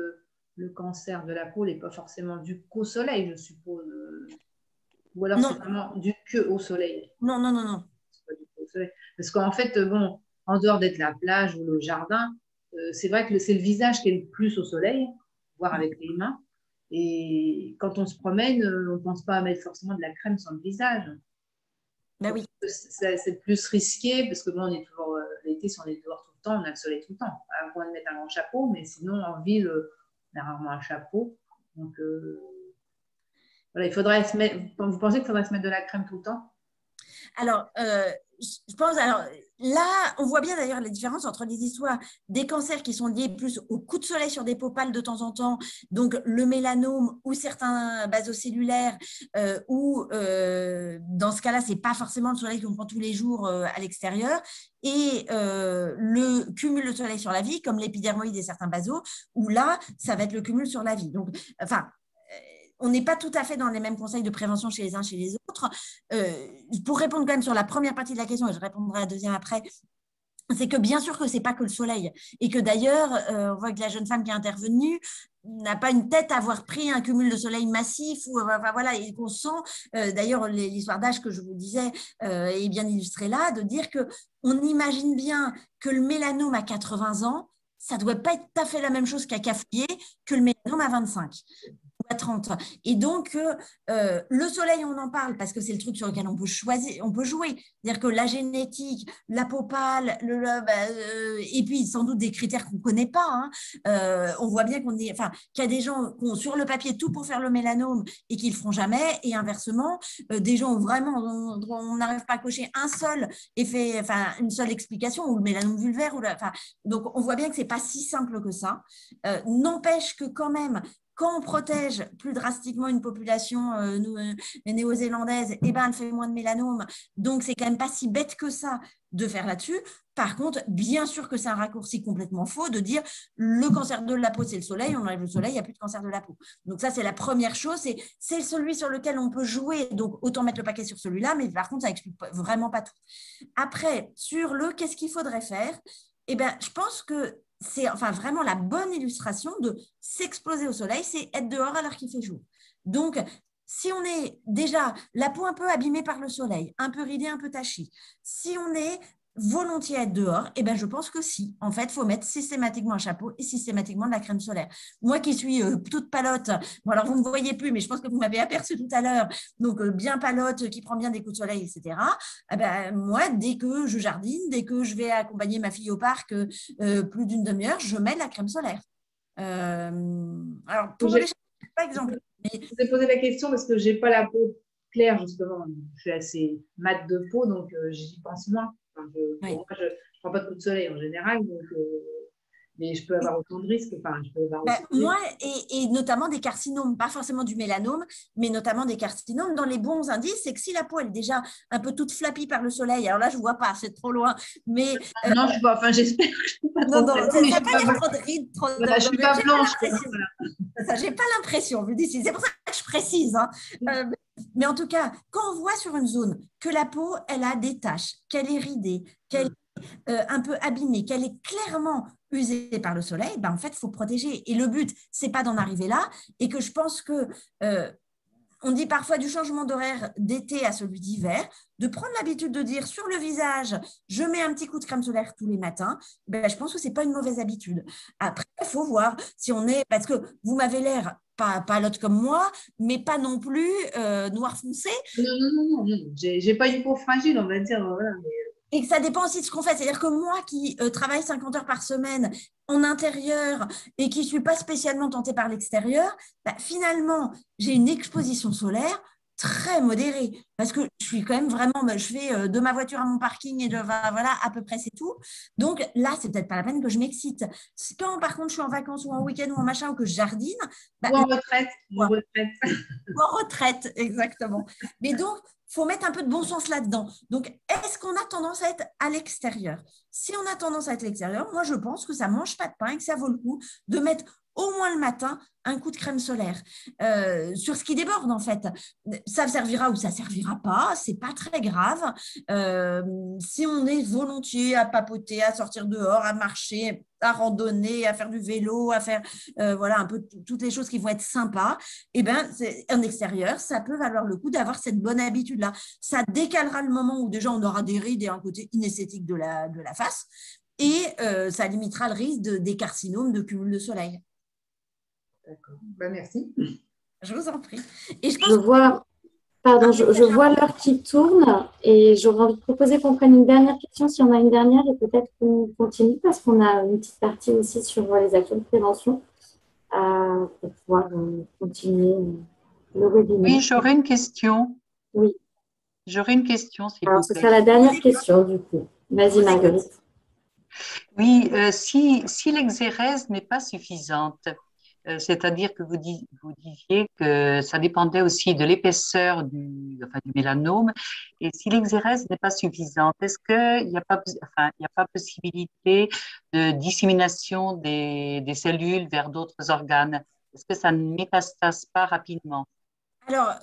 le cancer de la peau n'est pas forcément dû qu'au soleil, je suppose. Ou alors c'est vraiment dû qu'au soleil. Non. C'est pas dû qu'au soleil. Parce qu'en fait, en dehors d'être la plage ou le jardin, c'est vrai que c'est le visage qui est le plus au soleil, voire avec les mains. Et quand on se promène, on ne pense pas à mettre forcément de la crème sur le visage. Oui. C'est plus risqué parce que on est toujours l'été, si on est dehors tout le temps, on a le soleil tout le temps. À moins de mettre un grand chapeau, mais sinon en ville, on a rarement un chapeau. Donc voilà, il faudrait se mettre. Vous pensez qu'il faudrait se mettre de la crème tout le temps? Alors, je pense, là, on voit bien d'ailleurs la différence entre les histoires des cancers qui sont liés plus au coup de soleil sur des peaux pâles de temps en temps, donc le mélanome ou certains basocellulaires, ou dans ce cas-là, ce n'est pas forcément le soleil qu'on prend tous les jours à l'extérieur, et le cumul de soleil sur la vie, comme l'épidermoïde et certains basos, où là, ça va être le cumul sur la vie. Donc, on n'est pas tout à fait dans les mêmes conseils de prévention chez les uns chez les autres. Pour répondre quand même sur la première partie de la question, et je répondrai à la deuxième après, c'est que bien sûr que ce n'est pas que le soleil. Et que d'ailleurs, on voit que la jeune femme qui est intervenue n'a pas une tête à avoir pris un cumul de soleil massif, voilà, et qu'on sent, d'ailleurs, l'histoire d'âge que je vous disais est bien illustrée là, de dire qu'on imagine bien que le mélanome à 80 ans, ça ne doit pas être tout à fait la même chose qu'à cafouiller que le mélanome à 25. À 30. Et donc, le soleil, on en parle parce que c'est le truc sur lequel on peut choisir, on peut jouer. C'est-à-dire que la génétique, la peau pâle, et puis sans doute des critères qu'on ne connaît pas. On voit bien qu'il y a des gens qui ont sur le papier tout pour faire le mélanome et qui ne le feront jamais. Et inversement, des gens où vraiment on n'arrive pas à cocher un seul effet, une seule explication, ou le mélanome vulvaire. Donc, on voit bien que ce n'est pas si simple que ça. N'empêche que quand même, quand on protège plus drastiquement une population néo-zélandaise, elle fait moins de mélanome. Donc, c'est quand même pas si bête que ça de faire là-dessus. Par contre, bien sûr que c'est un raccourci complètement faux de dire le cancer de la peau, c'est le soleil, on enlève le soleil, il n'y a plus de cancer de la peau. Donc ça, c'est la première chose, c'est celui sur lequel on peut jouer, donc autant mettre le paquet sur celui-là, mais par contre, ça n'explique vraiment pas tout. Après, sur qu'est-ce qu'il faudrait faire, je pense que c'est vraiment la bonne illustration de s'exposer au soleil, c'est être dehors alors qu'il fait jour. Donc, si on est déjà la peau un peu abîmée par le soleil, un peu ridée, un peu tachée, si on est volontiers à être dehors, je pense que si. En fait, il faut mettre systématiquement un chapeau et systématiquement de la crème solaire. Moi qui suis toute palote, alors vous ne me voyez plus, mais je pense que vous m'avez aperçu tout à l'heure, donc bien palote, qui prend bien des coups de soleil, etc. Moi, dès que je jardine, dès que je vais accompagner ma fille au parc plus d'une demi-heure, je mets de la crème solaire. Alors, pour les chapeaux, par exemple. Je vous ai posé la question parce que je n'ai pas la peau claire, justement. Je suis assez mate de peau, donc j'y pense moins. Je ne prends pas de coups de soleil en général, donc, mais je peux avoir autant de risques. Moi, et notamment des carcinomes, pas forcément du mélanome, mais notamment des carcinomes. Dans les bons indices, c'est que si la peau elle est déjà un peu toute flappie par le soleil, alors là, je ne vois pas, c'est trop loin. Mais, non, je vois, j'espère que je ne peux pas non, ça n'a pas l'air trop de rides. Je ne suis pas blanche. Je n'ai pas l'impression, c'est pour ça que je précise. Mais en tout cas, quand on voit sur une zone que la peau, elle a des taches, qu'elle est ridée, qu'elle est un peu abîmée, qu'elle est clairement usée par le soleil, ben en fait, il faut protéger. Et le but, c'est pas d'en arriver là. Et que je pense que on dit parfois du changement d'horaire d'été à celui d'hiver, de prendre l'habitude de dire sur le visage, je mets un petit coup de crème solaire tous les matins, ben, je pense que ce n'est pas une mauvaise habitude. Après, il faut voir si on est, parce que vous m'avez l'air pas l'autre comme moi, mais pas non plus noir foncé. Non. J'ai pas une peau fragile, on va dire. Voilà, mais... Et que ça dépend aussi de ce qu'on fait. C'est-à-dire que moi qui travaille 50 heures par semaine en intérieur et qui ne suis pas spécialement tentée par l'extérieur, bah, finalement, j'ai une exposition solaire très modérée parce que je suis quand même vraiment, je fais de ma voiture à mon parking et voilà, à peu près c'est tout. Donc là, c'est peut-être pas la peine que je m'excite. Quand par contre je suis en vacances ou en week-end ou en machin ou que je jardine, bah, ou en retraite. Ou en retraite. Ou en retraite, exactement. Mais donc, il faut mettre un peu de bon sens là-dedans. Donc, est-ce qu'on a tendance à être à l'extérieur? Si on a tendance à être à l'extérieur, moi, je pense que ça ne mange pas de pain et que ça vaut le coup de mettre au moins le matin un coup de crème solaire sur ce qui déborde, en fait. Ça servira ou ça ne servira pas, ce n'est pas très grave. Si on est volontiers à papoter, à sortir dehors, à marcher, à randonner, à faire du vélo, à faire voilà, un peu toutes les choses qui vont être sympas, eh ben, en extérieur, ça peut valoir le coup d'avoir cette bonne habitude-là. Ça décalera le moment où déjà on aura des rides et un côté inesthétique de la face et ça limitera le risque des carcinomes de cumul de soleil. D'accord. Ben, merci. Je vous en prie. Et je vois l'heure qui tourne et j'aurais envie de proposer qu'on prenne une dernière question si on a une dernière et peut-être qu'on continue parce qu'on a une petite partie aussi sur les actions de prévention pour pouvoir continuer le webinaire. Oui, j'aurais une question. Oui. J'aurais une question, s'il vous plaît. Alors, ce sera la dernière question, du coup. Vas-y, Marguerite. Oui, si l'exérèse n'est pas suffisante, c'est-à-dire que vous disiez que ça dépendait aussi de l'épaisseur du mélanome, et si l'exérèse n'est pas suffisante, est-ce qu'il n'y a pas possibilité de dissémination des cellules vers d'autres organes? Est-ce que ça ne métastase pas rapidement? Alors,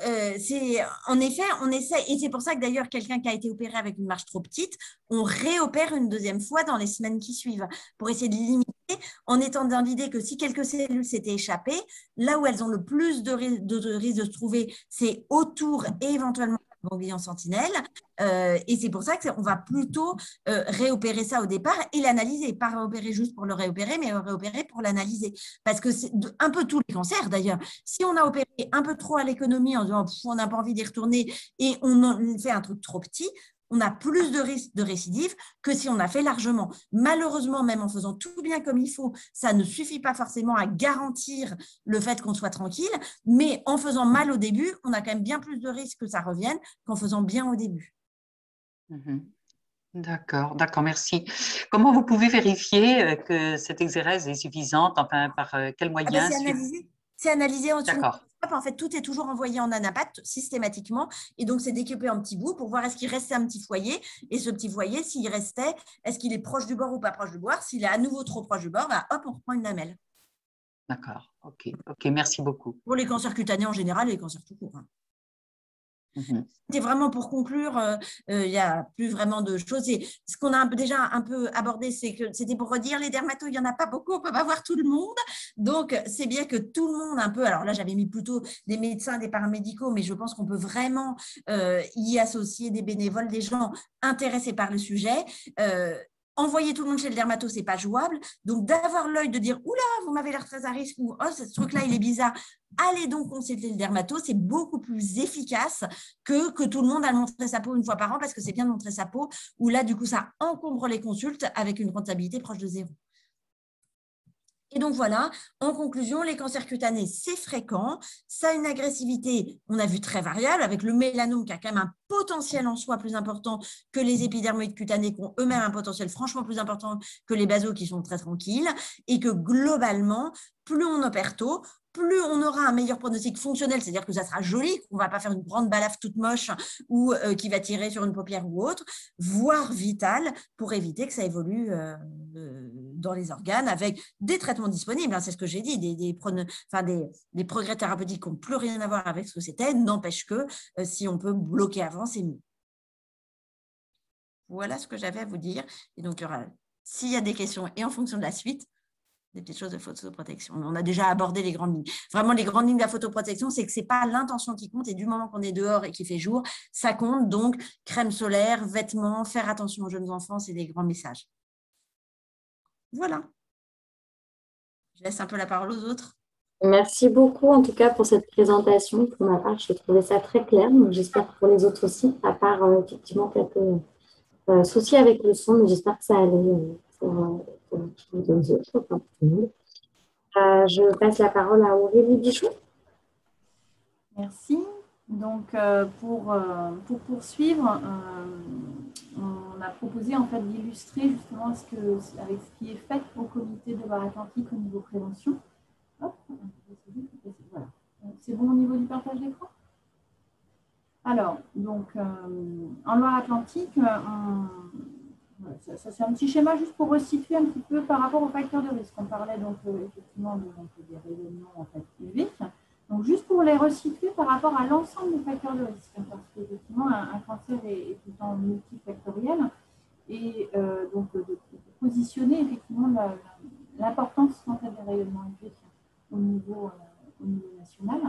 en effet, on essaie, et c'est pour ça que d'ailleurs, quelqu'un qui a été opéré avec une marge trop petite, on réopère une deuxième fois dans les semaines qui suivent pour essayer de limiter, en étant dans l'idée que si quelques cellules s'étaient échappées, là où elles ont le plus de risque de se trouver, c'est autour et éventuellement ganglion sentinelle. Et c'est pour ça qu'on va plutôt réopérer ça au départ et l'analyser. Pas réopérer juste pour le réopérer, mais réopérer pour l'analyser. Parce que c'est un peu tous les cancers d'ailleurs. Si on a opéré un peu trop à l'économie en disant on n'a pas envie d'y retourner et on fait un truc trop petit, on a plus de risques de récidive que si on a fait largement. Malheureusement, même en faisant tout bien comme il faut, ça ne suffit pas forcément à garantir le fait qu'on soit tranquille, mais en faisant mal au début, on a quand même bien plus de risques que ça revienne qu'en faisant bien au début. D'accord, merci. Comment vous pouvez vérifier que cette exérèse est suffisante? Enfin, par quels moyens? C'est analysé en D'accord. En fait, tout est toujours envoyé en anapathe systématiquement. Et donc, c'est découpé en petits bouts pour voir est-ce qu'il restait un petit foyer. Et ce petit foyer, s'il restait, est-ce qu'il est proche du bord ou pas proche du bord? S'il est à nouveau trop proche du bord, bah, hop, on reprend une lamelle. D'accord, ok, merci beaucoup. Pour les cancers cutanés en général et les cancers tout court. C'était vraiment pour conclure, il n'y a plus vraiment de choses. Et ce qu'on a déjà un peu abordé, c'est que c'était pour redire, les dermatos, il n'y en a pas beaucoup, on ne peut pas voir tout le monde. Donc, c'est bien que tout le monde un peu, alors là, j'avais mis plutôt des médecins, des paramédicaux, mais je pense qu'on peut vraiment y associer des bénévoles, des gens intéressés par le sujet. Envoyer tout le monde chez le dermato, ce n'est pas jouable. Donc, d'avoir l'œil de dire « Oula, vous m'avez l'air très à risque » ou « Oh, ce truc-là, il est bizarre », allez donc consulter le dermato, c'est beaucoup plus efficace que tout le monde a montré sa peau une fois par an, parce que c'est bien de montrer sa peau, où là, du coup, ça encombre les consultes avec une rentabilité proche de 0. Et donc voilà, en conclusion, les cancers cutanés, c'est fréquent, ça a une agressivité, on a vu très variable, avec le mélanome qui a quand même un potentiel en soi plus important que les épidermoïdes cutanés qui ont eux-mêmes un potentiel franchement plus important que les basaux qui sont très tranquilles, et que globalement, plus on opère tôt, plus on aura un meilleur pronostic fonctionnel, c'est-à-dire que ça sera joli, qu'on ne va pas faire une grande balafre toute moche ou qui va tirer sur une paupière ou autre, voire vital, pour éviter que ça évolue dans les organes avec des traitements disponibles. Hein, c'est ce que j'ai dit, des progrès thérapeutiques qui n'ont plus rien à voir avec ce que c'était, n'empêche que si on peut bloquer avant, c'est mieux. Voilà ce que j'avais à vous dire. Et donc, il y aura, s'il y a des questions et en fonction de la suite, des petites choses de photoprotection. On a déjà abordé les grandes lignes. Vraiment, les grandes lignes de la photoprotection, c'est que ce n'est pas l'intention qui compte. Et du moment qu'on est dehors et qu'il fait jour, ça compte. Donc, crème solaire, vêtements, faire attention aux jeunes enfants, c'est des grands messages. Voilà. Je laisse un peu la parole aux autres. Merci beaucoup, en tout cas, pour cette présentation. Pour ma part, j'ai trouvé ça très clair. Donc, j'espère que pour les autres aussi, à part effectivement quelques soucis avec le son, mais j'espère que ça allait pour les autres, enfin, pour tout le monde. Je passe la parole à Aurélie Bichot. Merci. Donc, pour poursuivre, on a proposé en fait d'illustrer justement avec ce qui est fait au comité de Loire-Atlantique au niveau prévention. Hop, voilà. C'est bon au niveau du partage d'écran? Alors, donc, en Loire-Atlantique, ça c'est un petit schéma juste pour resituer un petit peu par rapport aux facteurs de risque. On parlait donc effectivement des rayonnements en fait UV. Donc, juste pour les resituer par rapport à l'ensemble des facteurs de risque, parce qu'effectivement, un cancer est tout le temps multifactoriel, et donc de positionner effectivement l'importance en fait, des rayonnements UV au niveau national,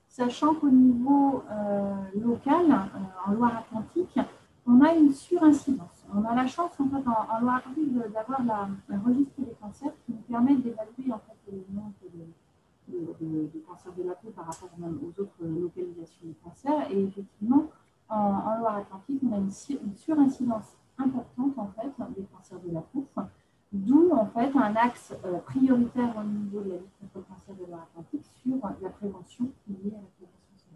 sachant qu'au niveau local, en Loire-Atlantique, on a une surincidence. On a la chance en fait, en Loire-Atlantique d'avoir un registre des cancers qui nous permet d'évaluer en fait, le nombre de cancers de la peau par rapport même aux autres localisations de cancer. Et effectivement, en Loire-Atlantique, on a une surincidence importante en fait, des cancers de la peau, d'où en fait un axe prioritaire au niveau de la lutte contre le cancer de Loire-Atlantique sur la prévention liée à la prévention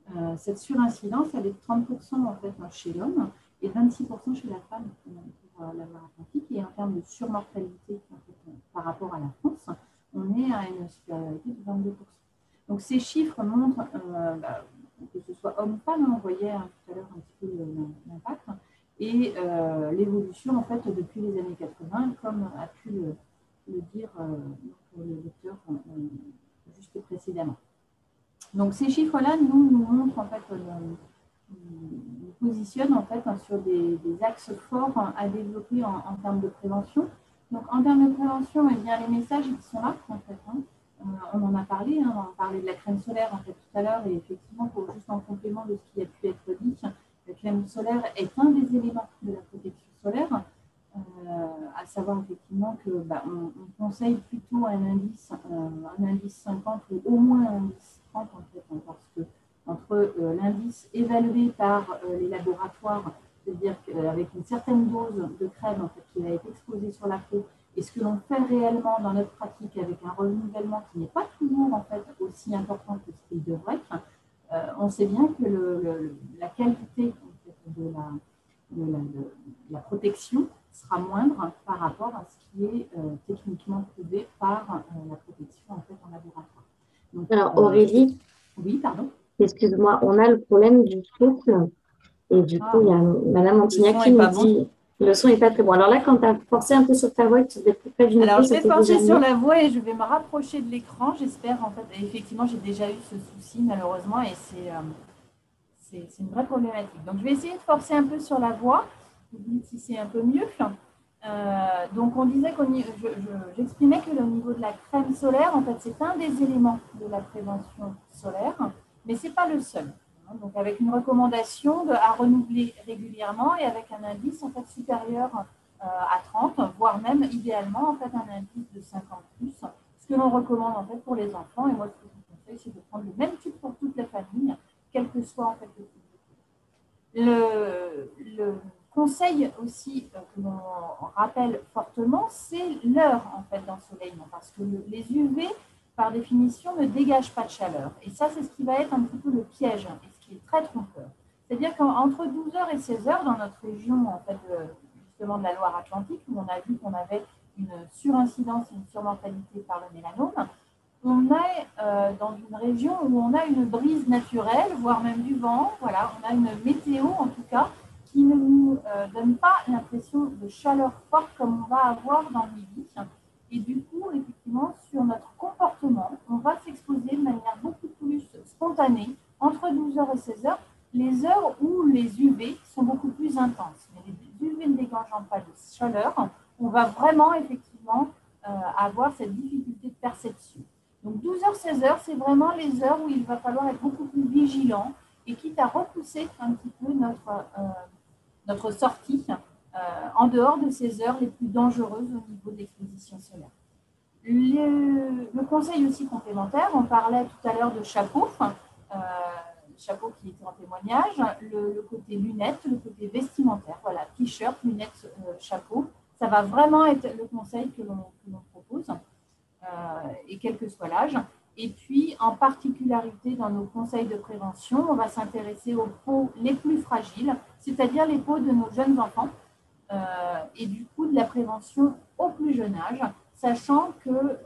solaire. Cette surincidence, elle est de 30% en fait chez l'homme et 26% chez la femme pour la Loire-Atlantique. Et en termes de surmortalité en fait, par rapport à la France, on est à une supériorité de 22%. Donc ces chiffres montrent, que ce soit homme-femme, on voyait tout à l'heure un petit peu l'impact, et l'évolution en fait depuis les années 80, comme a pu le dire le docteur juste précédemment. Donc ces chiffres-là nous montrent en fait, nous positionnent en fait sur des axes forts à développer en termes de prévention. Donc, en termes de prévention, eh bien, les messages ils sont là, en fait. On en a parlé, on a parlé de la crème solaire en fait, tout à l'heure, et effectivement, pour juste en complément de ce qui a pu être dit, la crème solaire est un des éléments de la protection solaire, à savoir effectivement que on conseille plutôt un indice 50 ou au moins un indice 30 en fait, parce que entre l'indice évalué par les laboratoires, c'est-à-dire qu'avec une certaine dose de crème en fait, qui a été exposée sur la peau, et ce que l'on fait réellement dans notre pratique avec un renouvellement qui n'est pas toujours en fait, aussi important que ce qu'il devrait, on sait bien que la qualité en fait, de la protection sera moindre par rapport à ce qui est techniquement prouvé par la protection en, fait, en laboratoire. Donc, alors Aurélie, oui, pardon. Excuse-moi, on a le problème du souffle. Et du coup, il y a Madame Antignac qui nous dit le son n'est pas très bon. Alors là, quand tu as forcé un peu sur ta voix, tu devais plus près du micro. Alors, je vais forcer sur la voix et je vais me rapprocher de l'écran, j'espère. En fait, et effectivement, j'ai déjà eu ce souci, malheureusement, et c'est une vraie problématique. Donc, je vais essayer de forcer un peu sur la voix. Vous dites si c'est un peu mieux. Donc, on disait j'exprimais que au niveau de la crème solaire, en fait, c'est un des éléments de la prévention solaire, mais ce n'est pas le seul. Donc, avec une recommandation à renouveler régulièrement et avec un indice en fait, supérieur à 30, voire même idéalement en fait, un indice de 50+, ce que l'on recommande en fait, pour les enfants. Et moi, ce que je vous conseille, c'est de prendre le même type pour toute la famille, quel que soit en fait, le type. Le conseil aussi que l'on rappelle fortement, c'est l'heure en fait, d'ensoleillement, parce que les UV, par définition, ne dégagent pas de chaleur. Et ça, c'est ce qui va être un petit peu le piège, et ce qui est très trompeur. C'est-à-dire qu'entre 12h et 16h, dans notre région, en fait, justement de la Loire-Atlantique, où on a vu qu'on avait une surincidence et une surmortalité par le mélanome, on est dans une région où on a une brise naturelle, voire même du vent. Voilà, on a une météo en tout cas qui ne nous donne pas l'impression de chaleur forte comme on va avoir dans le midi. Et du coup, effectivement, sur notre comportement, on va s'exposer de manière beaucoup plus spontanée entre 12h et 16h, les heures où les UV sont beaucoup plus intenses. Mais les UV ne dégageant pas de chaleur, on va vraiment effectivement avoir cette difficulté de perception. Donc 12h, 16h, c'est vraiment les heures où il va falloir être beaucoup plus vigilant et quitte à repousser un petit peu notre sortie en dehors de ces heures les plus dangereuses au niveau de l'exposition solaire. Le conseil aussi complémentaire, on parlait tout à l'heure de chapeau, chapeau qui était en témoignage, le côté lunettes, le côté vestimentaire, voilà, t-shirt, lunettes, chapeau, ça va vraiment être le conseil que l'on propose, et quel que soit l'âge. Et puis, en particularité, dans nos conseils de prévention, on va s'intéresser aux peaux les plus fragiles, c'est-à-dire les peaux de nos jeunes enfants, et du coup de la prévention au plus jeune âge, sachant que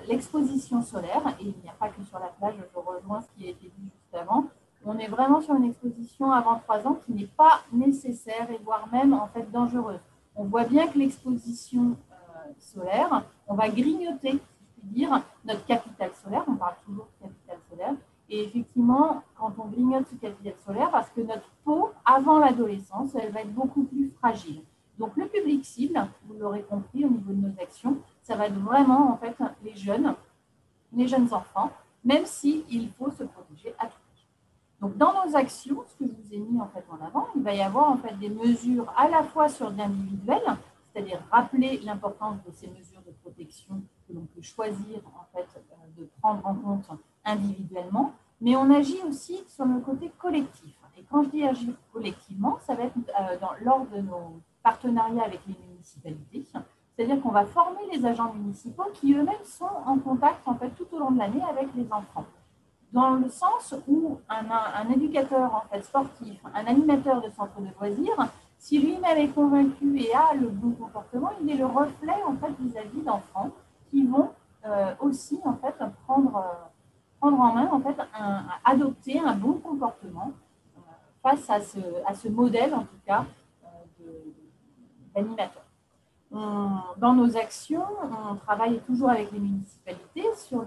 l'exposition solaire, et il n'y a pas que sur la plage, je rejoins ce qui a été dit juste avant, on est vraiment sur une exposition avant 3 ans qui n'est pas nécessaire et voire même en fait dangereuse. On voit bien que l'exposition solaire, on va grignoter, si je puis dire, notre capital solaire, on parle toujours de capital solaire, et effectivement, quand on grignote ce capital solaire, parce que notre peau, avant l'adolescence, elle va être beaucoup plus fragile. Donc, le public cible, vous l'aurez compris au niveau de nos actions, ça va être vraiment, en fait, les jeunes enfants, même s'il faut se protéger à tout prix. Donc, dans nos actions, ce que je vous ai mis, en fait, en avant, il va y avoir, en fait, des mesures à la fois sur l'individuel, c'est-à-dire rappeler l'importance de ces mesures de protection que l'on peut choisir, en fait, de prendre en compte individuellement, mais on agit aussi sur le côté collectif. Et quand je dis agir collectivement, ça va être lors de nos partenariats avec les municipalités, c'est-à-dire qu'on va former les agents municipaux qui eux-mêmes sont en contact en fait tout au long de l'année avec les enfants. Dans le sens où un éducateur en fait sportif, un animateur de centre de loisirs, si lui-même est convaincu et a le bon comportement, il est le reflet en fait vis-à-vis d'enfants qui vont aussi en fait prendre en main, en fait, adopter un bon comportement face à ce modèle, en tout cas, d'animateur. Dans nos actions, on travaille toujours avec les municipalités sur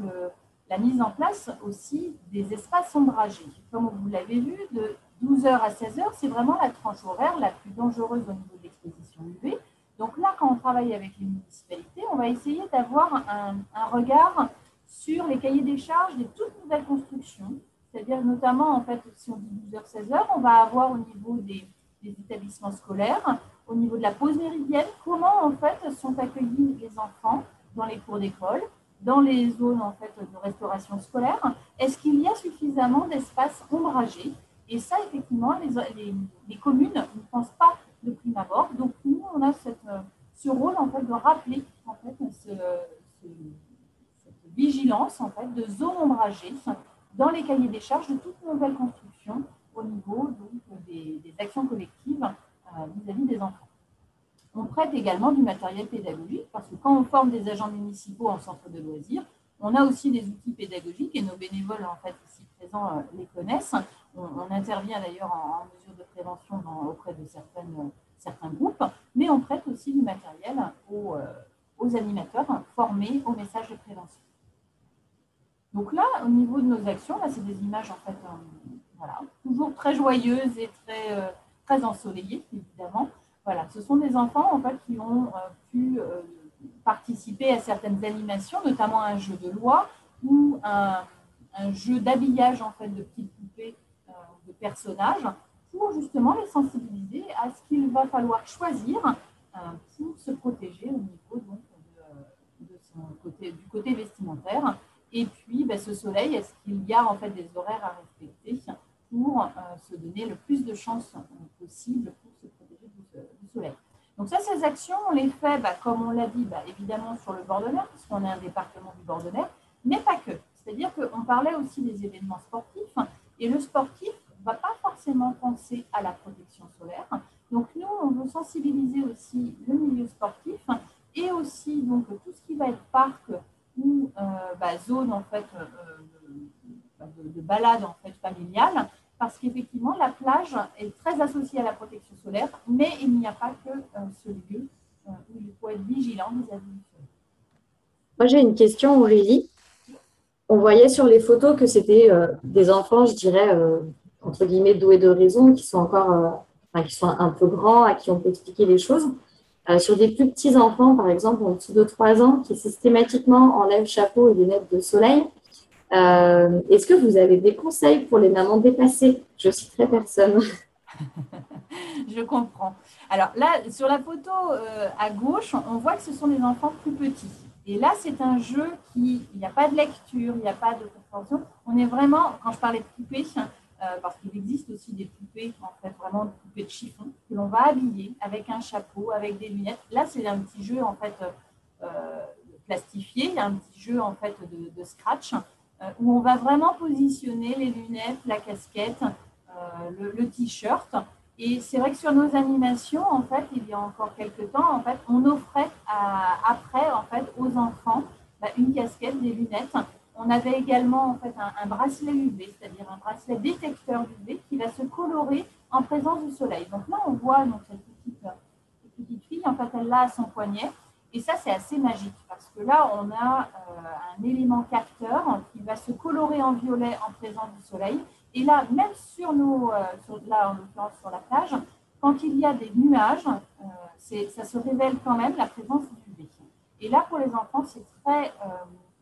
la mise en place aussi des espaces ombragés. Comme vous l'avez vu, de 12h à 16h, c'est vraiment la tranche horaire la plus dangereuse au niveau de l'exposition UV. Donc là, quand on travaille avec les municipalités, on va essayer d'avoir un regard sur les cahiers des charges des toutes nouvelles constructions, c'est-à-dire notamment, en fait, si on dit 12h, 16h, on va avoir au niveau des établissements scolaires, au niveau de la pause méridienne, comment, en fait, sont accueillis les enfants dans les cours d'école, dans les zones, en fait, de restauration scolaire. Est-ce qu'il y a suffisamment d'espaces ombragés? Et ça, effectivement, les communes ne pensent pas de prime abord. Donc, nous, on a ce rôle, en fait, de rappeler, en fait, cette vigilance en fait, de zones ombragées dans les cahiers des charges de toute nouvelle construction au niveau donc, des actions collectives vis-à-vis des enfants. On prête également du matériel pédagogique parce que quand on forme des agents municipaux en centre de loisirs, on a aussi des outils pédagogiques et nos bénévoles en fait ici présents les connaissent. On intervient d'ailleurs en mesure de prévention auprès de certains groupes, mais on prête aussi du matériel aux animateurs formés au message de prévention. Donc là, au niveau de nos actions, là, c'est des images en fait, voilà, toujours très joyeuses et très ensoleillées, évidemment. Voilà, ce sont des enfants en fait qui ont pu participer à certaines animations, notamment un jeu de loi ou un jeu d'habillage en fait de petites poupées de personnages, pour justement les sensibiliser à ce qu'il va falloir choisir pour se protéger au niveau donc, du côté vestimentaire. Et puis, ce soleil, est-ce qu'il y a en fait des horaires à respecter pour se donner le plus de chances possible pour se protéger du soleil. Donc ça, ces actions, on les fait, comme on l'a dit, évidemment sur le bord de mer, puisqu'on est un département du bord de mer, mais pas que. C'est-à-dire qu'on parlait aussi des événements sportifs, et le sportif ne va pas forcément penser à la protection solaire. Donc nous, on veut sensibiliser aussi le milieu sportif, et aussi donc, tout ce qui va être parc, ou zone en fait, de balade en fait, familiale, parce qu'effectivement, la plage est très associée à la protection solaire, mais il n'y a pas que ce lieu où il faut être vigilant vis-à-vis du soleil. Moi, j'ai une question, Aurélie. On voyait sur les photos que c'était des enfants, je dirais, entre guillemets, doués de raison, qui sont encore qui sont un peu grands, à qui on peut expliquer les choses. Sur des plus petits enfants, par exemple, en dessous de 3 ans, qui systématiquement enlèvent chapeau et lunettes de soleil, est-ce que vous avez des conseils pour les mamans dépassées? Je citerai personne. Je comprends. Alors là, sur la photo à gauche, on voit que ce sont des enfants plus petits. Et là, c'est un jeu il n'y a pas de lecture, il n'y a pas de compréhension. On est vraiment, quand je parlais de poupées, parce qu'il existe aussi des poupées, en fait, vraiment des poupées de chiffon, que l'on va habiller avec un chapeau, avec des lunettes. Là, c'est un petit jeu, en fait, plastifié. Il y a un petit jeu, en fait, de scratch, où on va vraiment positionner les lunettes, la casquette, le t-shirt. Et c'est vrai que sur nos animations, en fait, il y a encore quelques temps, en fait, on offrait après, en fait, aux enfants une casquette, des lunettes. On avait également, en fait, un bracelet UV, c'est-à-dire un bracelet détecteur UV qui va se colorer en présence du soleil. Donc là, on voit donc, cette petite fille, en fait, elle l'a à son poignet. Et ça, c'est assez magique parce que là, on a un élément capteur qui va se colorer en violet en présence du soleil. Et là, même là, en l'occurrence sur la plage, quand il y a des nuages, ça se révèle quand même la présence du UV. Et là, pour les enfants, c'est très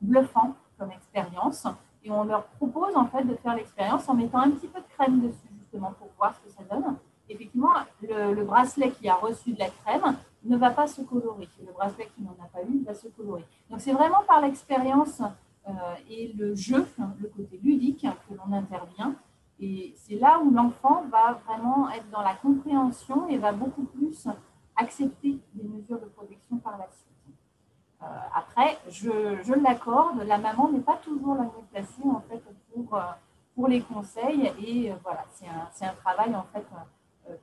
bluffant comme expérience. Et on leur propose en fait de faire l'expérience en mettant un petit peu de crème dessus, justement, pour voir ce que ça donne. Effectivement, le bracelet qui a reçu de la crème ne va pas se colorer. Le bracelet qui n'en a pas eu va se colorer. Donc, c'est vraiment par l'expérience et le jeu, le côté ludique que l'on intervient. Et c'est là où l'enfant va vraiment être dans la compréhension et va beaucoup plus accepter les mesures de protection par la suite. Après, je l'accorde, la maman n'est pas toujours la mieux placée en fait pour les conseils et voilà, c'est un travail en fait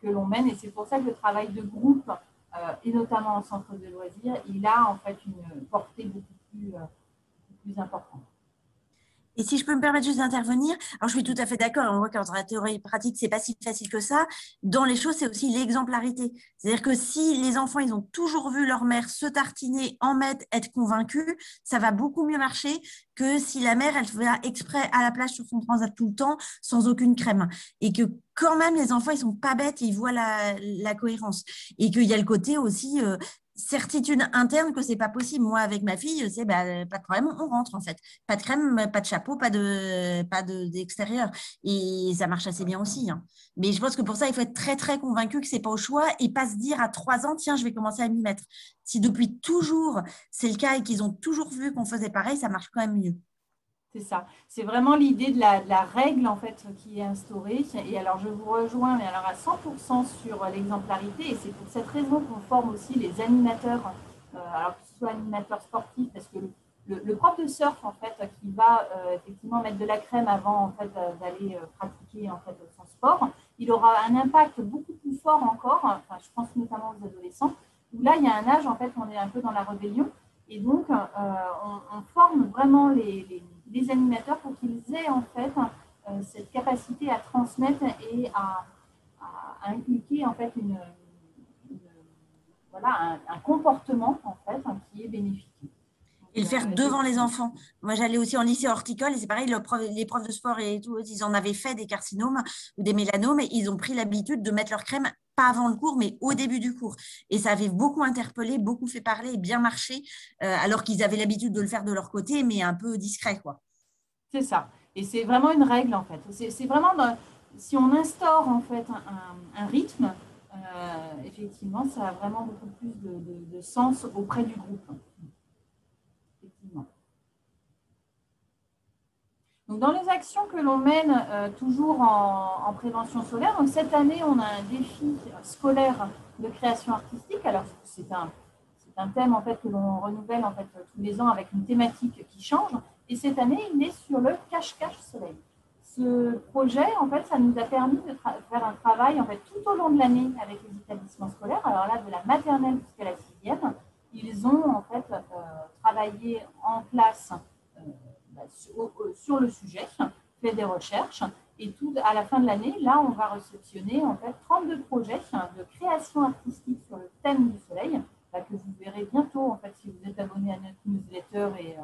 que l'on mène et c'est pour ça que le travail de groupe et notamment en centre de loisirs, il a en fait une portée beaucoup plus importante. Et si je peux me permettre juste d'intervenir, alors je suis tout à fait d'accord, on voit qu'entre la théorie et la pratique, c'est pas si facile que ça. Dans les choses, c'est aussi l'exemplarité. C'est-à-dire que si les enfants, ils ont toujours vu leur mère se tartiner, en mettre, être convaincus, ça va beaucoup mieux marcher que si la mère, elle fait exprès à la plage sur son transat tout le temps, sans aucune crème. Et que quand même, les enfants, ils sont pas bêtes, ils voient la cohérence. Et qu'il y a le côté aussi... certitude interne que c'est pas possible. Moi, avec ma fille, c'est pas de problème, on rentre en fait. Pas de crème, pas de chapeau, pas d'extérieur. Et ça marche assez bien aussi. Hein. Mais je pense que pour ça, il faut être très, très convaincu que c'est pas au choix et pas se dire à 3 ans, tiens, je vais commencer à m'y mettre. Si depuis toujours, c'est le cas et qu'ils ont toujours vu qu'on faisait pareil, ça marche quand même mieux. C'est ça. C'est vraiment l'idée de la règle en fait qui est instaurée. Et alors, je vous rejoins, mais alors à 100% sur l'exemplarité. Et c'est pour cette raison qu'on forme aussi les animateurs, alors que ce soit animateurs sportifs, parce que le prof de surf en fait qui va effectivement mettre de la crème avant en fait d'aller pratiquer en fait son sport, il aura un impact beaucoup plus fort encore. Enfin, je pense notamment aux adolescents où là il y a un âge en fait on est un peu dans la rébellion et donc on forme vraiment les animateurs pour qu'ils aient en fait cette capacité à transmettre et à inculquer en fait un comportement en fait qui est bénéfique. Et le faire devant les enfants. Moi, j'allais aussi en lycée horticole et c'est pareil, les profs de sport et tout, ils en avaient fait des carcinomes ou des mélanomes et ils ont pris l'habitude de mettre leur crème pas avant le cours, mais au début du cours. Et ça avait beaucoup interpellé, beaucoup fait parler et bien marché, alors qu'ils avaient l'habitude de le faire de leur côté, mais un peu discret, quoi. C'est ça. Et c'est vraiment une règle, en fait. C'est vraiment, si on instaure, en fait, un rythme, effectivement, ça a vraiment beaucoup plus de sens auprès du groupe. Effectivement. Donc, dans les actions que l'on mène toujours en prévention solaire, donc cette année, on a un défi scolaire de création artistique. Alors, c'est un thème en fait, que l'on renouvelle en fait, tous les ans avec une thématique qui change. Et cette année, il est sur le cache-cache soleil. Ce projet, en fait, ça nous a permis de faire un travail en fait, tout au long de l'année avec les établissements scolaires. Alors là, de la maternelle jusqu'à la 6e. ils ont en fait travaillé en classe sur le sujet, fait des recherches, et tout à la fin de l'année, là, on va réceptionner en fait 32 projets de création artistique sur le thème du soleil, que vous verrez bientôt en fait si vous êtes abonné à notre newsletter et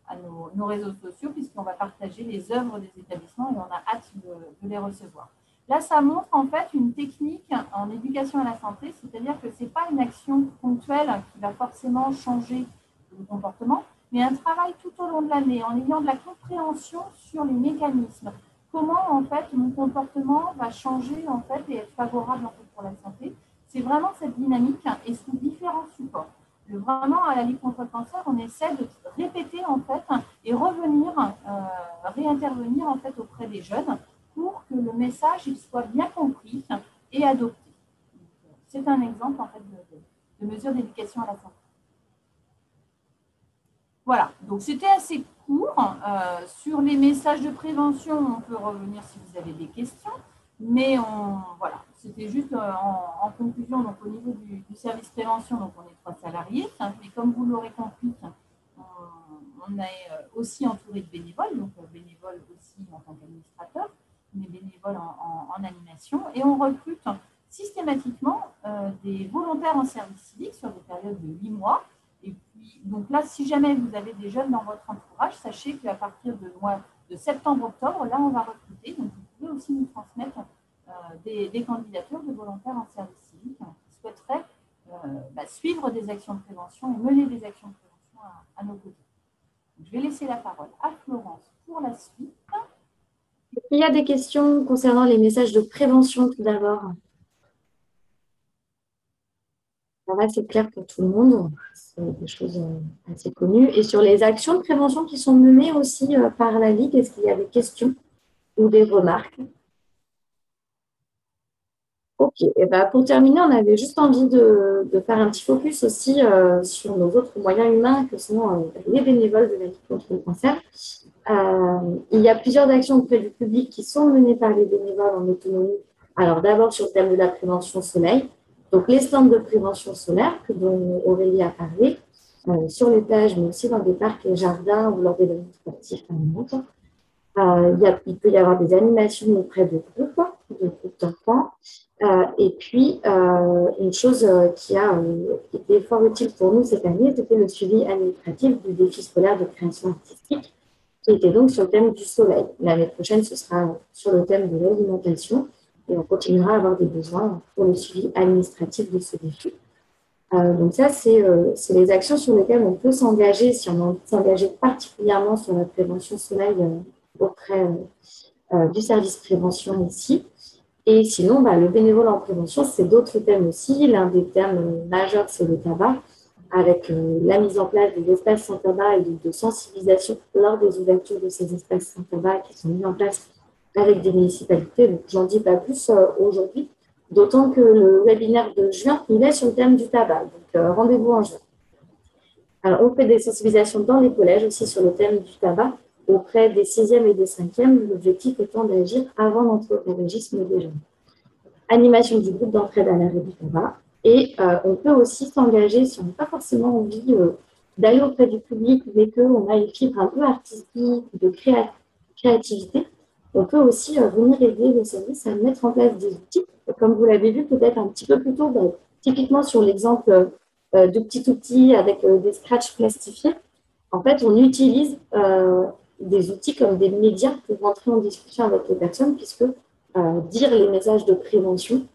à nos réseaux sociaux, puisqu'on va partager les œuvres des établissements et on a hâte de les recevoir. Là, ça montre en fait une technique en éducation à la santé, c'est-à-dire que ce n'est pas une action ponctuelle qui va forcément changer le comportement, mais un travail tout au long de l'année en ayant de la compréhension sur les mécanismes. Comment en fait mon comportement va changer en fait et être favorable en fait, pour la santé. C'est vraiment cette dynamique et sous différents supports. Vraiment, à la Ligue contre le cancer, on essaie de répéter en fait et revenir, réintervenir en fait auprès des jeunes pour que le message il soit bien compris et adopté. C'est un exemple en fait de mesure d'éducation à la santé. Voilà, donc c'était assez court. Sur les messages de prévention, on peut revenir si vous avez des questions, mais voilà, c'était juste en conclusion, donc au niveau du service prévention, donc on est 3 salariés, mais comme vous l'aurez compris, on est aussi entouré de bénévoles, donc bénévoles aussi en tant qu'administrateur, mais bénévoles en animation, et on recrute systématiquement des volontaires en service civique sur des périodes de 8 mois. Et puis, donc là, si jamais vous avez des jeunes dans votre entourage, sachez qu'à partir de septembre-octobre, là, on va recruter. Donc, vous pouvez aussi nous transmettre des candidatures de volontaires en service civique qui souhaiteraient suivre des actions de prévention et mener des actions de prévention à nos côtés. Donc, je vais laisser la parole à Florence pour la suite. Il y a des questions concernant les messages de prévention tout d'abord. Là, c'est clair pour tout le monde, c'est des choses assez connues. Et sur les actions de prévention qui sont menées aussi par la Ligue, est-ce qu'il y a des questions ou des remarques? Ok, et pour terminer, on avait juste envie de faire un petit focus aussi sur nos autres moyens humains que sont les bénévoles de la Ligue contre le cancer. Il y a plusieurs actions auprès du public qui sont menées par les bénévoles en autonomie. Alors d'abord sur le thème de la prévention soleil, donc les stands de prévention solaire dont Aurélie a parlé, sur les plages, mais aussi dans des parcs et jardins ou lors d'événements sportifs par exemple. Il peut y avoir des animations auprès de groupes d'enfants. Et puis, une chose qui a été fort utile pour nous cette année, c'était le suivi administratif du défi scolaire de création artistique, qui était donc sur le thème du soleil. L'année prochaine, ce sera sur le thème de l'alimentation et on continuera à avoir des besoins pour le suivi administratif de ce défi. Donc ça, c'est les actions sur lesquelles on peut s'engager si on a envie de s'engager particulièrement sur la prévention soleil auprès du service prévention ici. Et sinon, le bénévolat en prévention, c'est d'autres thèmes aussi. L'un des thèmes majeurs, c'est le tabac, avec la mise en place des espaces sans tabac et de sensibilisation lors des ouvertures de ces espaces sans tabac qui sont mis en place avec des municipalités. Donc, j'en dis pas plus aujourd'hui, d'autant que le webinaire de juin, il est sur le thème du tabac. Donc, rendez-vous en juin. Alors, on fait des sensibilisations dans les collèges aussi sur le thème du tabac, auprès des 6e et des 5e, l'objectif étant d'agir avant l'entrée au tabagisme des jeunes. Animation du groupe d'entraide à l'arrêt du tabac. Et on peut aussi s'engager, si on n'a pas forcément envie d'aller auprès du public, mais qu'on a une fibre un peu artistique, de créativité, on peut aussi venir aider le service à mettre en place des outils. Comme vous l'avez vu peut-être un petit peu plus tôt, typiquement sur l'exemple de petits outils avec des scratchs plastifiés. En fait, on utilise des outils comme des médias pour rentrer en discussion avec les personnes, puisque dire les messages de prévention,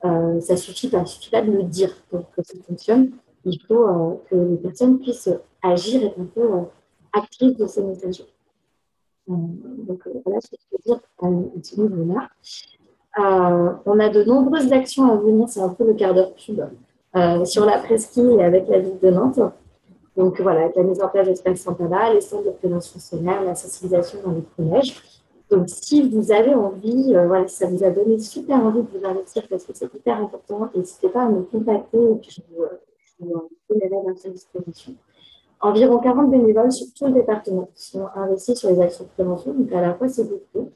ça ne suffit pas de le dire pour que ça fonctionne. Il faut que les personnes puissent agir et être un peu actrices de ces messages. Donc voilà ce que je peux dire à ce niveau-là. On a de nombreuses actions à venir, c'est un peu le quart d'heure pub, sur la presqu'île et avec la ville de Nantes. Donc voilà, avec la mise en place d'espaces sans tabac, les centres de prévention solaire, la sensibilisation dans les collèges. Donc si vous avez envie, voilà, si ça vous a donné super envie de vous investir parce que c'est hyper important, n'hésitez pas à me contacter et puis je vous donnerai d'un service de prévention. Environ 40 bénévoles sur tout le département qui sont investis sur les actions de prévention, donc à la fois c'est beaucoup.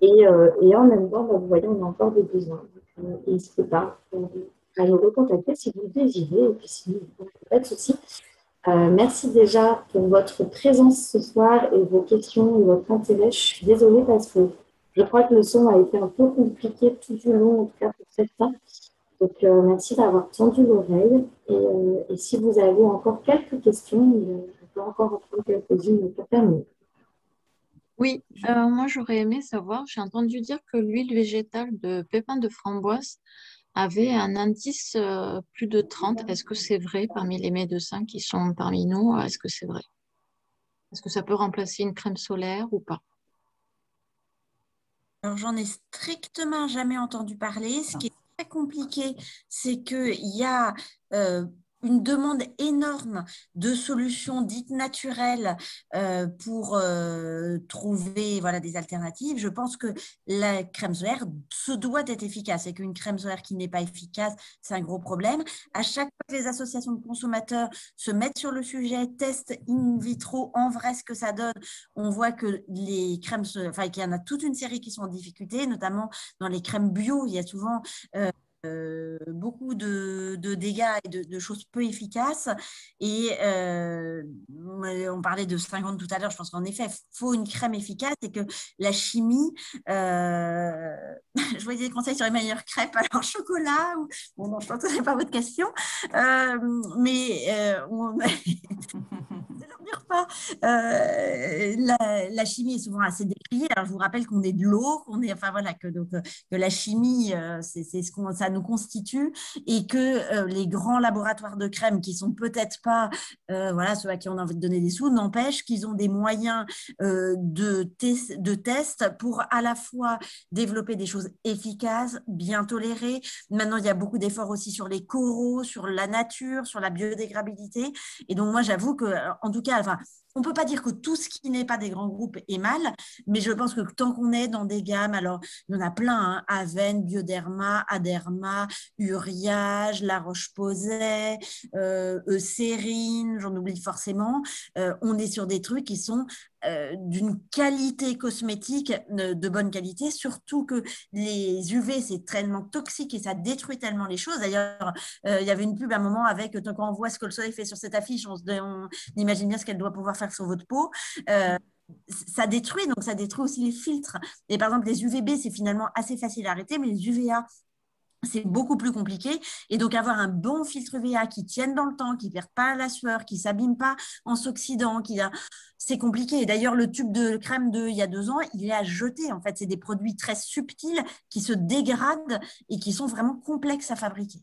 Et en même temps, vous voyez, on a encore des besoins. Donc n'hésitez pas à nous recontacter si vous le désirez. Et puis sinon, pas de souci. Merci déjà pour votre présence ce soir et vos questions et votre intérêt. Je suis désolée parce que je crois que le son a été un peu compliqué tout du long, en tout cas pour certains. Donc, merci d'avoir tendu l'oreille. Et si vous avez encore quelques questions, je peux encore en prendre quelques-unes pour terminer. Oui, moi j'aurais aimé savoir, j'ai entendu dire que l'huile végétale de pépins de framboise avait un indice plus de 30. Est-ce que c'est vrai parmi les médecins qui sont parmi nous? Est-ce que c'est vrai? Est-ce que ça peut remplacer une crème solaire ou pas? Alors, j'en ai strictement jamais entendu parler. Ce qui est très compliqué, c'est qu'il y a une demande énorme de solutions dites naturelles pour trouver des alternatives. Je pense que la crème solaire se doit d'être efficace et qu'une crème solaire qui n'est pas efficace, c'est un gros problème. À chaque fois que les associations de consommateurs se mettent sur le sujet, testent in vitro, en vrai, ce que ça donne, on voit que les crèmes, qu'il y en a toute une série qui sont en difficulté, notamment dans les crèmes bio. Il y a souvent beaucoup de dégâts et de choses peu efficaces. Et on parlait de 50 tout à l'heure. Je pense qu'en effet, il faut une crème efficace et que la chimie, je voyais des conseils sur les meilleures crêpes, alors chocolat, bon, non, je pense que ce n'est pas votre question, mais c'est leur dire pas. La chimie est souvent assez décriée. Alors, je vous rappelle qu'on est de l'eau, que la chimie, c'est ce ça nous constitue, et que les grands laboratoires de crème qui sont peut-être pas ceux à qui on a envie de donner des sous, n'empêchent qu'ils ont des moyens de tests pour à la fois développer des choses efficaces, bien tolérées. Maintenant, il y a beaucoup d'efforts aussi sur les coraux, sur la nature, sur la biodégradabilité. Et donc, moi, j'avoue que, en tout cas, on ne peut pas dire que tout ce qui n'est pas des grands groupes est mal, mais je pense que tant qu'on est dans des gammes, alors il y en a plein, hein, Aven, Bioderma, Aderma, Uriage, La Roche-Posay, Eucérine, j'en oublie forcément, on est sur des trucs qui sont d'une qualité cosmétique de bonne qualité, surtout que les UV, c'est tellement toxique et ça détruit tellement les choses. D'ailleurs, il y avait une pub à un moment avec, quand on voit ce que le soleil fait sur cette affiche, on imagine bien ce qu'elle doit pouvoir faire sur votre peau. Ça détruit, donc ça détruit aussi les filtres. Et par exemple, les UVB, c'est finalement assez facile à arrêter, mais les UVA, c'est beaucoup plus compliqué. Et donc, avoir un bon filtre UVA qui tienne dans le temps, qui ne perde pas la sueur, qui ne s'abîme pas en s'oxydant, c'est compliqué. Et d'ailleurs, le tube de crème il y a 2 ans, il est à jeter. En fait, c'est des produits très subtils qui se dégradent et qui sont vraiment complexes à fabriquer.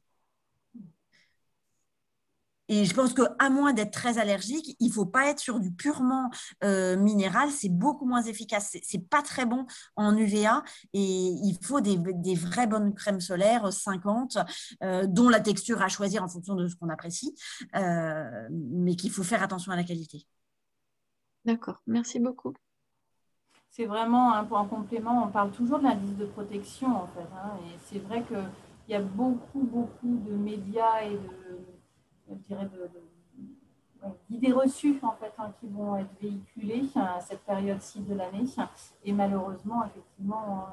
Et je pense qu'à moins d'être très allergique, il ne faut pas être sur du purement minéral. C'est beaucoup moins efficace. Ce n'est pas très bon en UVA. Et il faut des vraies bonnes crèmes solaires, 50, dont la texture à choisir en fonction de ce qu'on apprécie, mais qu'il faut faire attention à la qualité. D'accord, merci beaucoup. C'est vraiment un point en complément. On parle toujours de l'indice de protection, en fait. Hein, et c'est vrai qu'il y a beaucoup de médias et d'idées reçues en fait, qui vont être véhiculées à cette période-ci de l'année. Et malheureusement, effectivement,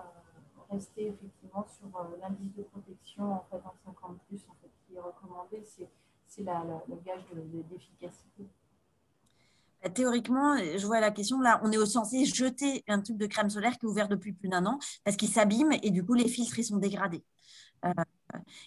rester effectivement sur l'indice de protection en fait, en 50+, en fait, qui est recommandé, c'est le gage d'efficacité. Théoriquement, je vois la question, là, on est censé jeter un tube de crème solaire qui est ouvert depuis plus d'1 an parce qu'il s'abîme et du coup, les filtres, ils sont dégradés.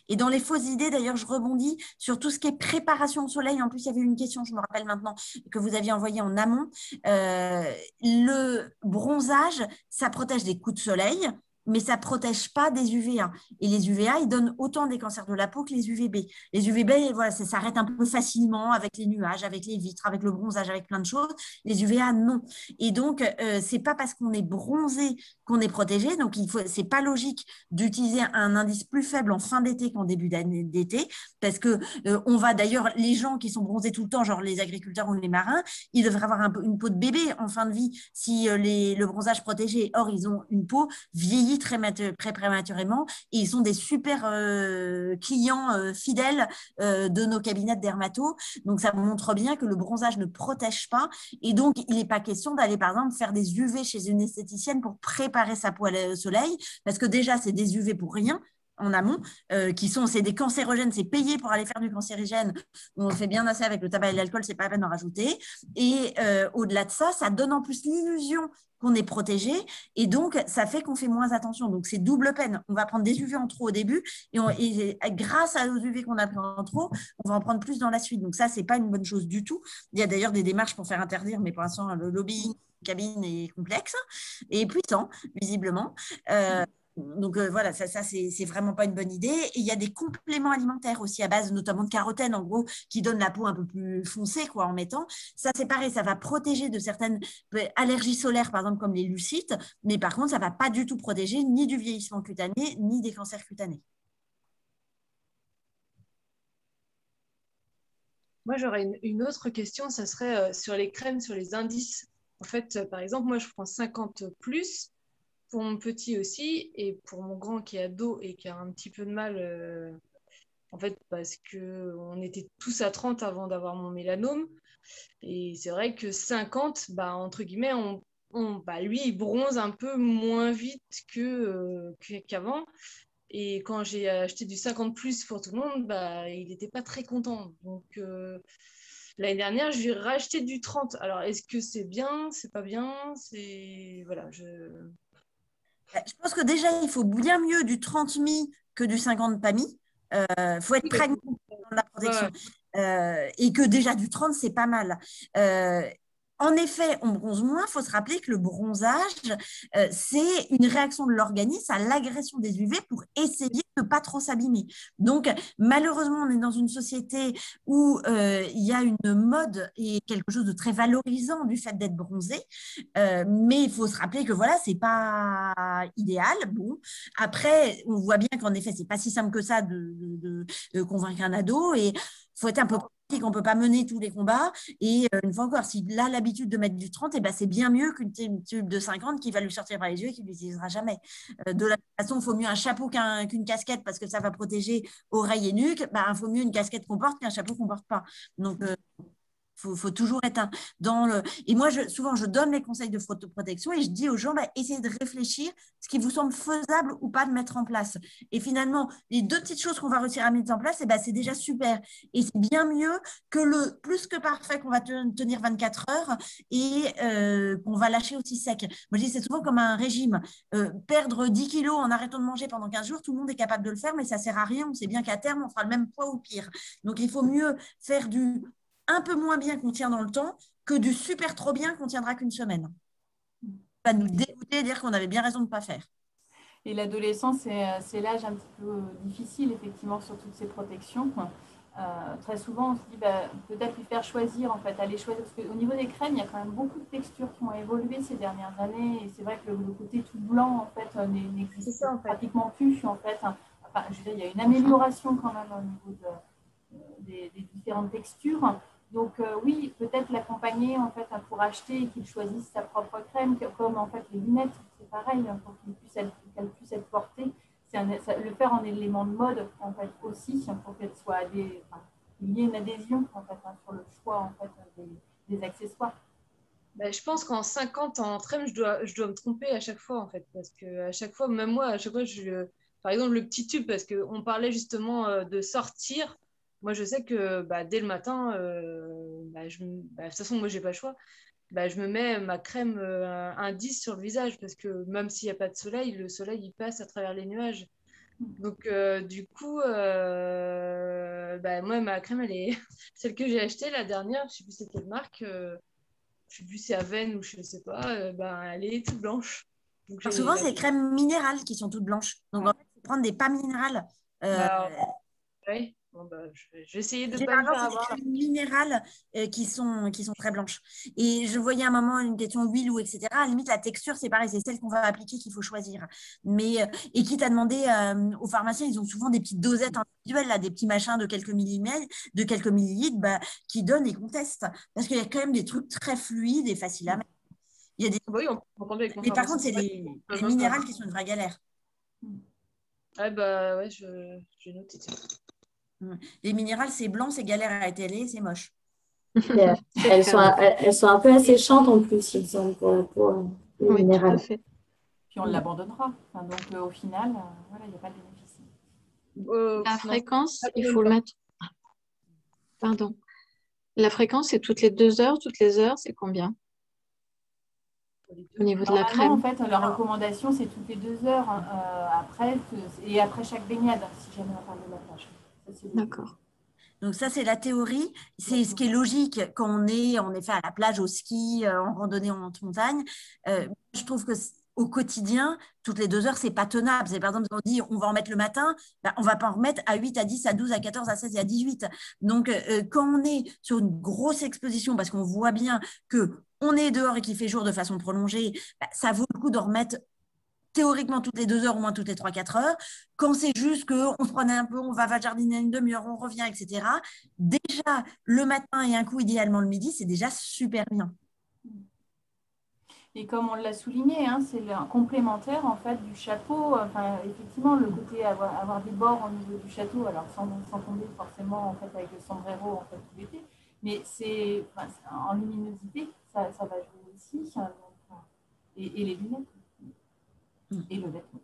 Et dans les fausses idées, d'ailleurs, je rebondis sur tout ce qui est préparation au soleil. En plus, il y avait une question, je me rappelle maintenant, que vous aviez envoyée en amont. Le bronzage, ça protège des coups de soleil, mais ça ne protège pas des UVA. Et les UVA, ils donnent autant des cancers de la peau que les UVB. Les UVB, voilà, ça s'arrête un peu facilement avec les nuages, avec les vitres, avec le bronzage, avec plein de choses. Les UVA, non. Et donc, ce n'est pas parce qu'on est bronzé qu'on est protégé. Donc, ce n'est pas logique d'utiliser un indice plus faible en fin d'été qu'en début d'été, parce que on va d'ailleurs, les gens qui sont bronzés tout le temps, genre les agriculteurs ou les marins, ils devraient avoir une peau de bébé en fin de vie si le bronzage protégé. Or, ils ont une peau vieillie très prématurément et ils sont des super clients fidèles de nos cabinets de dermato. Donc, ça montre bien que le bronzage ne protège pas et donc, il n'est pas question d'aller, par exemple, faire des UV chez une esthéticienne pour préparer sa peau au soleil parce que déjà, c'est des UV pour rien. en amont, c'est des cancérogènes, c'est payé pour aller faire du cancérigène. On le fait bien assez avec le tabac et l'alcool, c'est pas la peine d'en rajouter. Et au-delà de ça, ça donne en plus l'illusion qu'on est protégé et donc ça fait qu'on fait moins attention. Donc c'est double peine. On va prendre des UV en trop au début et grâce aux UV qu'on a pris en trop, on va en prendre plus dans la suite. Donc ça, c'est pas une bonne chose du tout. Il y a d'ailleurs des démarches pour faire interdire, mais pour l'instant, le lobbying cabine est complexe et puissant, visiblement. Donc voilà, ça c'est vraiment pas une bonne idée. Et il y a des compléments alimentaires aussi à base notamment de carotène, en gros, qui donnent la peau un peu plus foncée quoi, en mettant. Ça c'est pareil, ça va protéger de certaines allergies solaires, par exemple comme les lucites, mais par contre, ça va pas du tout protéger ni du vieillissement cutané, ni des cancers cutanés. Moi, j'aurais une autre question, ça serait sur les crèmes, sur les indices. En fait, par exemple, moi, je prends 50 plus pour mon petit aussi et pour mon grand qui est ado et qui a un petit peu de mal, en fait, parce qu'on était tous à 30 avant d'avoir mon mélanome. Et c'est vrai que 50, bah, entre guillemets, lui, il bronze un peu moins vite qu'avant. Et quand j'ai acheté du 50 plus pour tout le monde, bah, il n'était pas très content. Donc, l'année dernière, je lui ai racheté du 30. Alors, est-ce que c'est bien? C'est pas bien? Voilà, Je pense que déjà, il faut bien mieux du 30 mis que du 50 pas mis. Faut être pragmatique dans la protection. Et que déjà du 30, c'est pas mal. En effet, on bronze moins. Il faut se rappeler que le bronzage, c'est une réaction de l'organisme à l'agression des UV pour essayer de ne pas trop s'abîmer. Donc, malheureusement, on est dans une société où il y a une mode et quelque chose de très valorisant du fait d'être bronzé. Mais il faut se rappeler que voilà, c'est pas idéal. Bon, après, on voit bien qu'en effet, c'est pas si simple que ça de convaincre un ado et il faut être un peu pratique, on ne peut pas mener tous les combats. Et une fois encore, s'il a l'habitude de mettre du 30, c'est bien mieux qu'une tube de 50 qui va lui sortir par les yeux et qu'il ne l'utilisera jamais. De la façon, il faut mieux un chapeau qu'une casquette parce que ça va protéger oreilles et nuque. Il faut mieux une casquette qu'on porte qu'un chapeau qu'on ne porte pas. Donc, faut toujours être dans le… Et moi, souvent, je donne les conseils de photoprotection et je dis aux gens, essayez de réfléchir ce qui vous semble faisable ou pas de mettre en place. Et finalement, les deux petites choses qu'on va réussir à mettre en place, c'est déjà super. Et c'est bien mieux que le plus que parfait qu'on va tenir 24 heures et qu'on va lâcher aussi sec. Moi, je dis, c'est souvent comme un régime. Perdre 10 kilos en arrêtant de manger pendant 15 jours, tout le monde est capable de le faire, mais ça ne sert à rien. On sait bien qu'à terme, on fera le même poids ou pire. Donc, il faut mieux faire du un peu moins bien qu'on tient dans le temps que du super trop bien qu'on tiendra qu'une semaine. Ça va nous dégoûter et dire qu'on avait bien raison de ne pas faire. Et l'adolescence, c'est l'âge un petit peu difficile, effectivement, sur toutes ces protections. Très souvent, on se dit peut-être lui faire choisir, en fait, aller choisir. Parce qu'au niveau des crèmes, il y a quand même beaucoup de textures qui ont évolué ces dernières années. Et c'est vrai que le côté tout blanc, en fait, n'existe pratiquement plus. En fait. Enfin, je veux dire, il y a une amélioration quand même au niveau des différentes textures. Donc oui, peut-être l'accompagner en fait pour acheter et qu'il choisisse sa propre crème, comme en fait les lunettes, c'est pareil, pour qu'elle puisse être portée. Le faire en élément de mode en fait aussi, pour qu'elle soit il y ait une adhésion en fait sur le choix en fait des accessoires. Je pense qu'en 50 en crème, je dois me tromper à chaque fois en fait, parce que à chaque fois, même moi, à chaque fois, par exemple le petit tube, parce qu'on parlait justement de sortir. Moi, je sais que dès le matin, de toute façon, moi, je n'ai pas le choix. Je me mets ma crème indice sur le visage parce que même s'il n'y a pas de soleil, le soleil, il passe à travers les nuages. Donc, du coup, moi, ma crème, elle est celle que j'ai achetée la dernière. Je ne sais plus c'est quelle marque. Je ne sais plus si c'est Aven ou je ne sais pas. Elle est toute blanche. Donc, souvent, c'est les crèmes minérales qui sont toutes blanches. Donc, en fait, il faut prendre des pas minérales. Oui. Bon, je vais essayer de ne pas me faire avoir. C'est des crèmes minérales qui sont très blanches. Et je voyais à un moment une question huile ou etc. À la limite, la texture, c'est pareil, c'est celle qu'on va appliquer qu'il faut choisir. Et quitte à demander aux pharmaciens, ils ont souvent des petites dosettes individuelles, là, des petits machins de quelques millilitres, qui donnent et qu'on teste. Parce qu'il y a quand même des trucs très fluides et faciles à mettre. Il y a des… Oui, mais par contre, c'est les minérales qui sont une vraie galère. Ouais, j'ai noté. Les minérales, c'est blanc, c'est galère à étaler, c'est moche. Elles sont un peu asséchantes en plus, il me semble, pour les minérales. Puis on l'abandonnera. Donc au final, il n'y a pas de bénéfice. La fréquence, il faut le mettre. Pardon. La fréquence, c'est toutes les 2 heures, toutes les heures, c'est combien? Au niveau de la Normalement, en crème. fait, la recommandation, c'est toutes les 2 heures après, et après chaque baignade, si jamais on parle de la plage. D'accord. Donc ça, c'est la théorie. C'est ce qui est logique quand on est en effet à la plage, au ski, en randonnée en haute montagne. Je trouve que au quotidien, toutes les 2 heures, c'est pas tenable. C'est par exemple, si on dit on va en mettre le matin, ben, on va pas en remettre à 8, à 10, à 12, à 14, à 16 et à 18. Donc, quand on est sur une grosse exposition, parce qu'on voit bien que on est dehors et qu'il fait jour de façon prolongée, ben, ça vaut le coup d'en remettre théoriquement toutes les 2 heures, au moins toutes les 3-4 heures. Quand c'est juste qu'on se prenait un peu, on va jardiner une demi-heure, on revient, etc. Déjà, le matin et un coup, idéalement le midi, c'est déjà super bien. Et comme on l'a souligné, hein, c'est un complémentaire en fait du chapeau. Enfin, effectivement, le côté avoir des bords au niveau du château, alors sans tomber forcément en fait avec le sombrero en fait tout l'été, mais c'est en luminosité, ça va jouer aussi. Et les lunettes et le vêtement.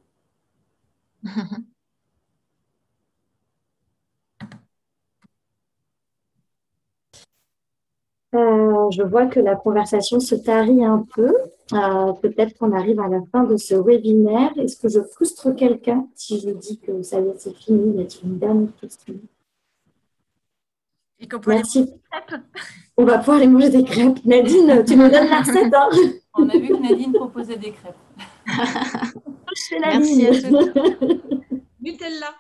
Je vois que la conversation se tarit un peu. Peut-être qu'on arrive à la fin de ce webinaire. Est-ce que je frustre quelqu'un si je dis que ça y est, c'est fini? Y a-t-il une dernière question? Et qu'on peut Merci. On va pouvoir aller manger des crêpes. Nadine, tu nous donnes la recette, hein? On a vu que Nadine proposait des crêpes. Merci à toutes. Nutella.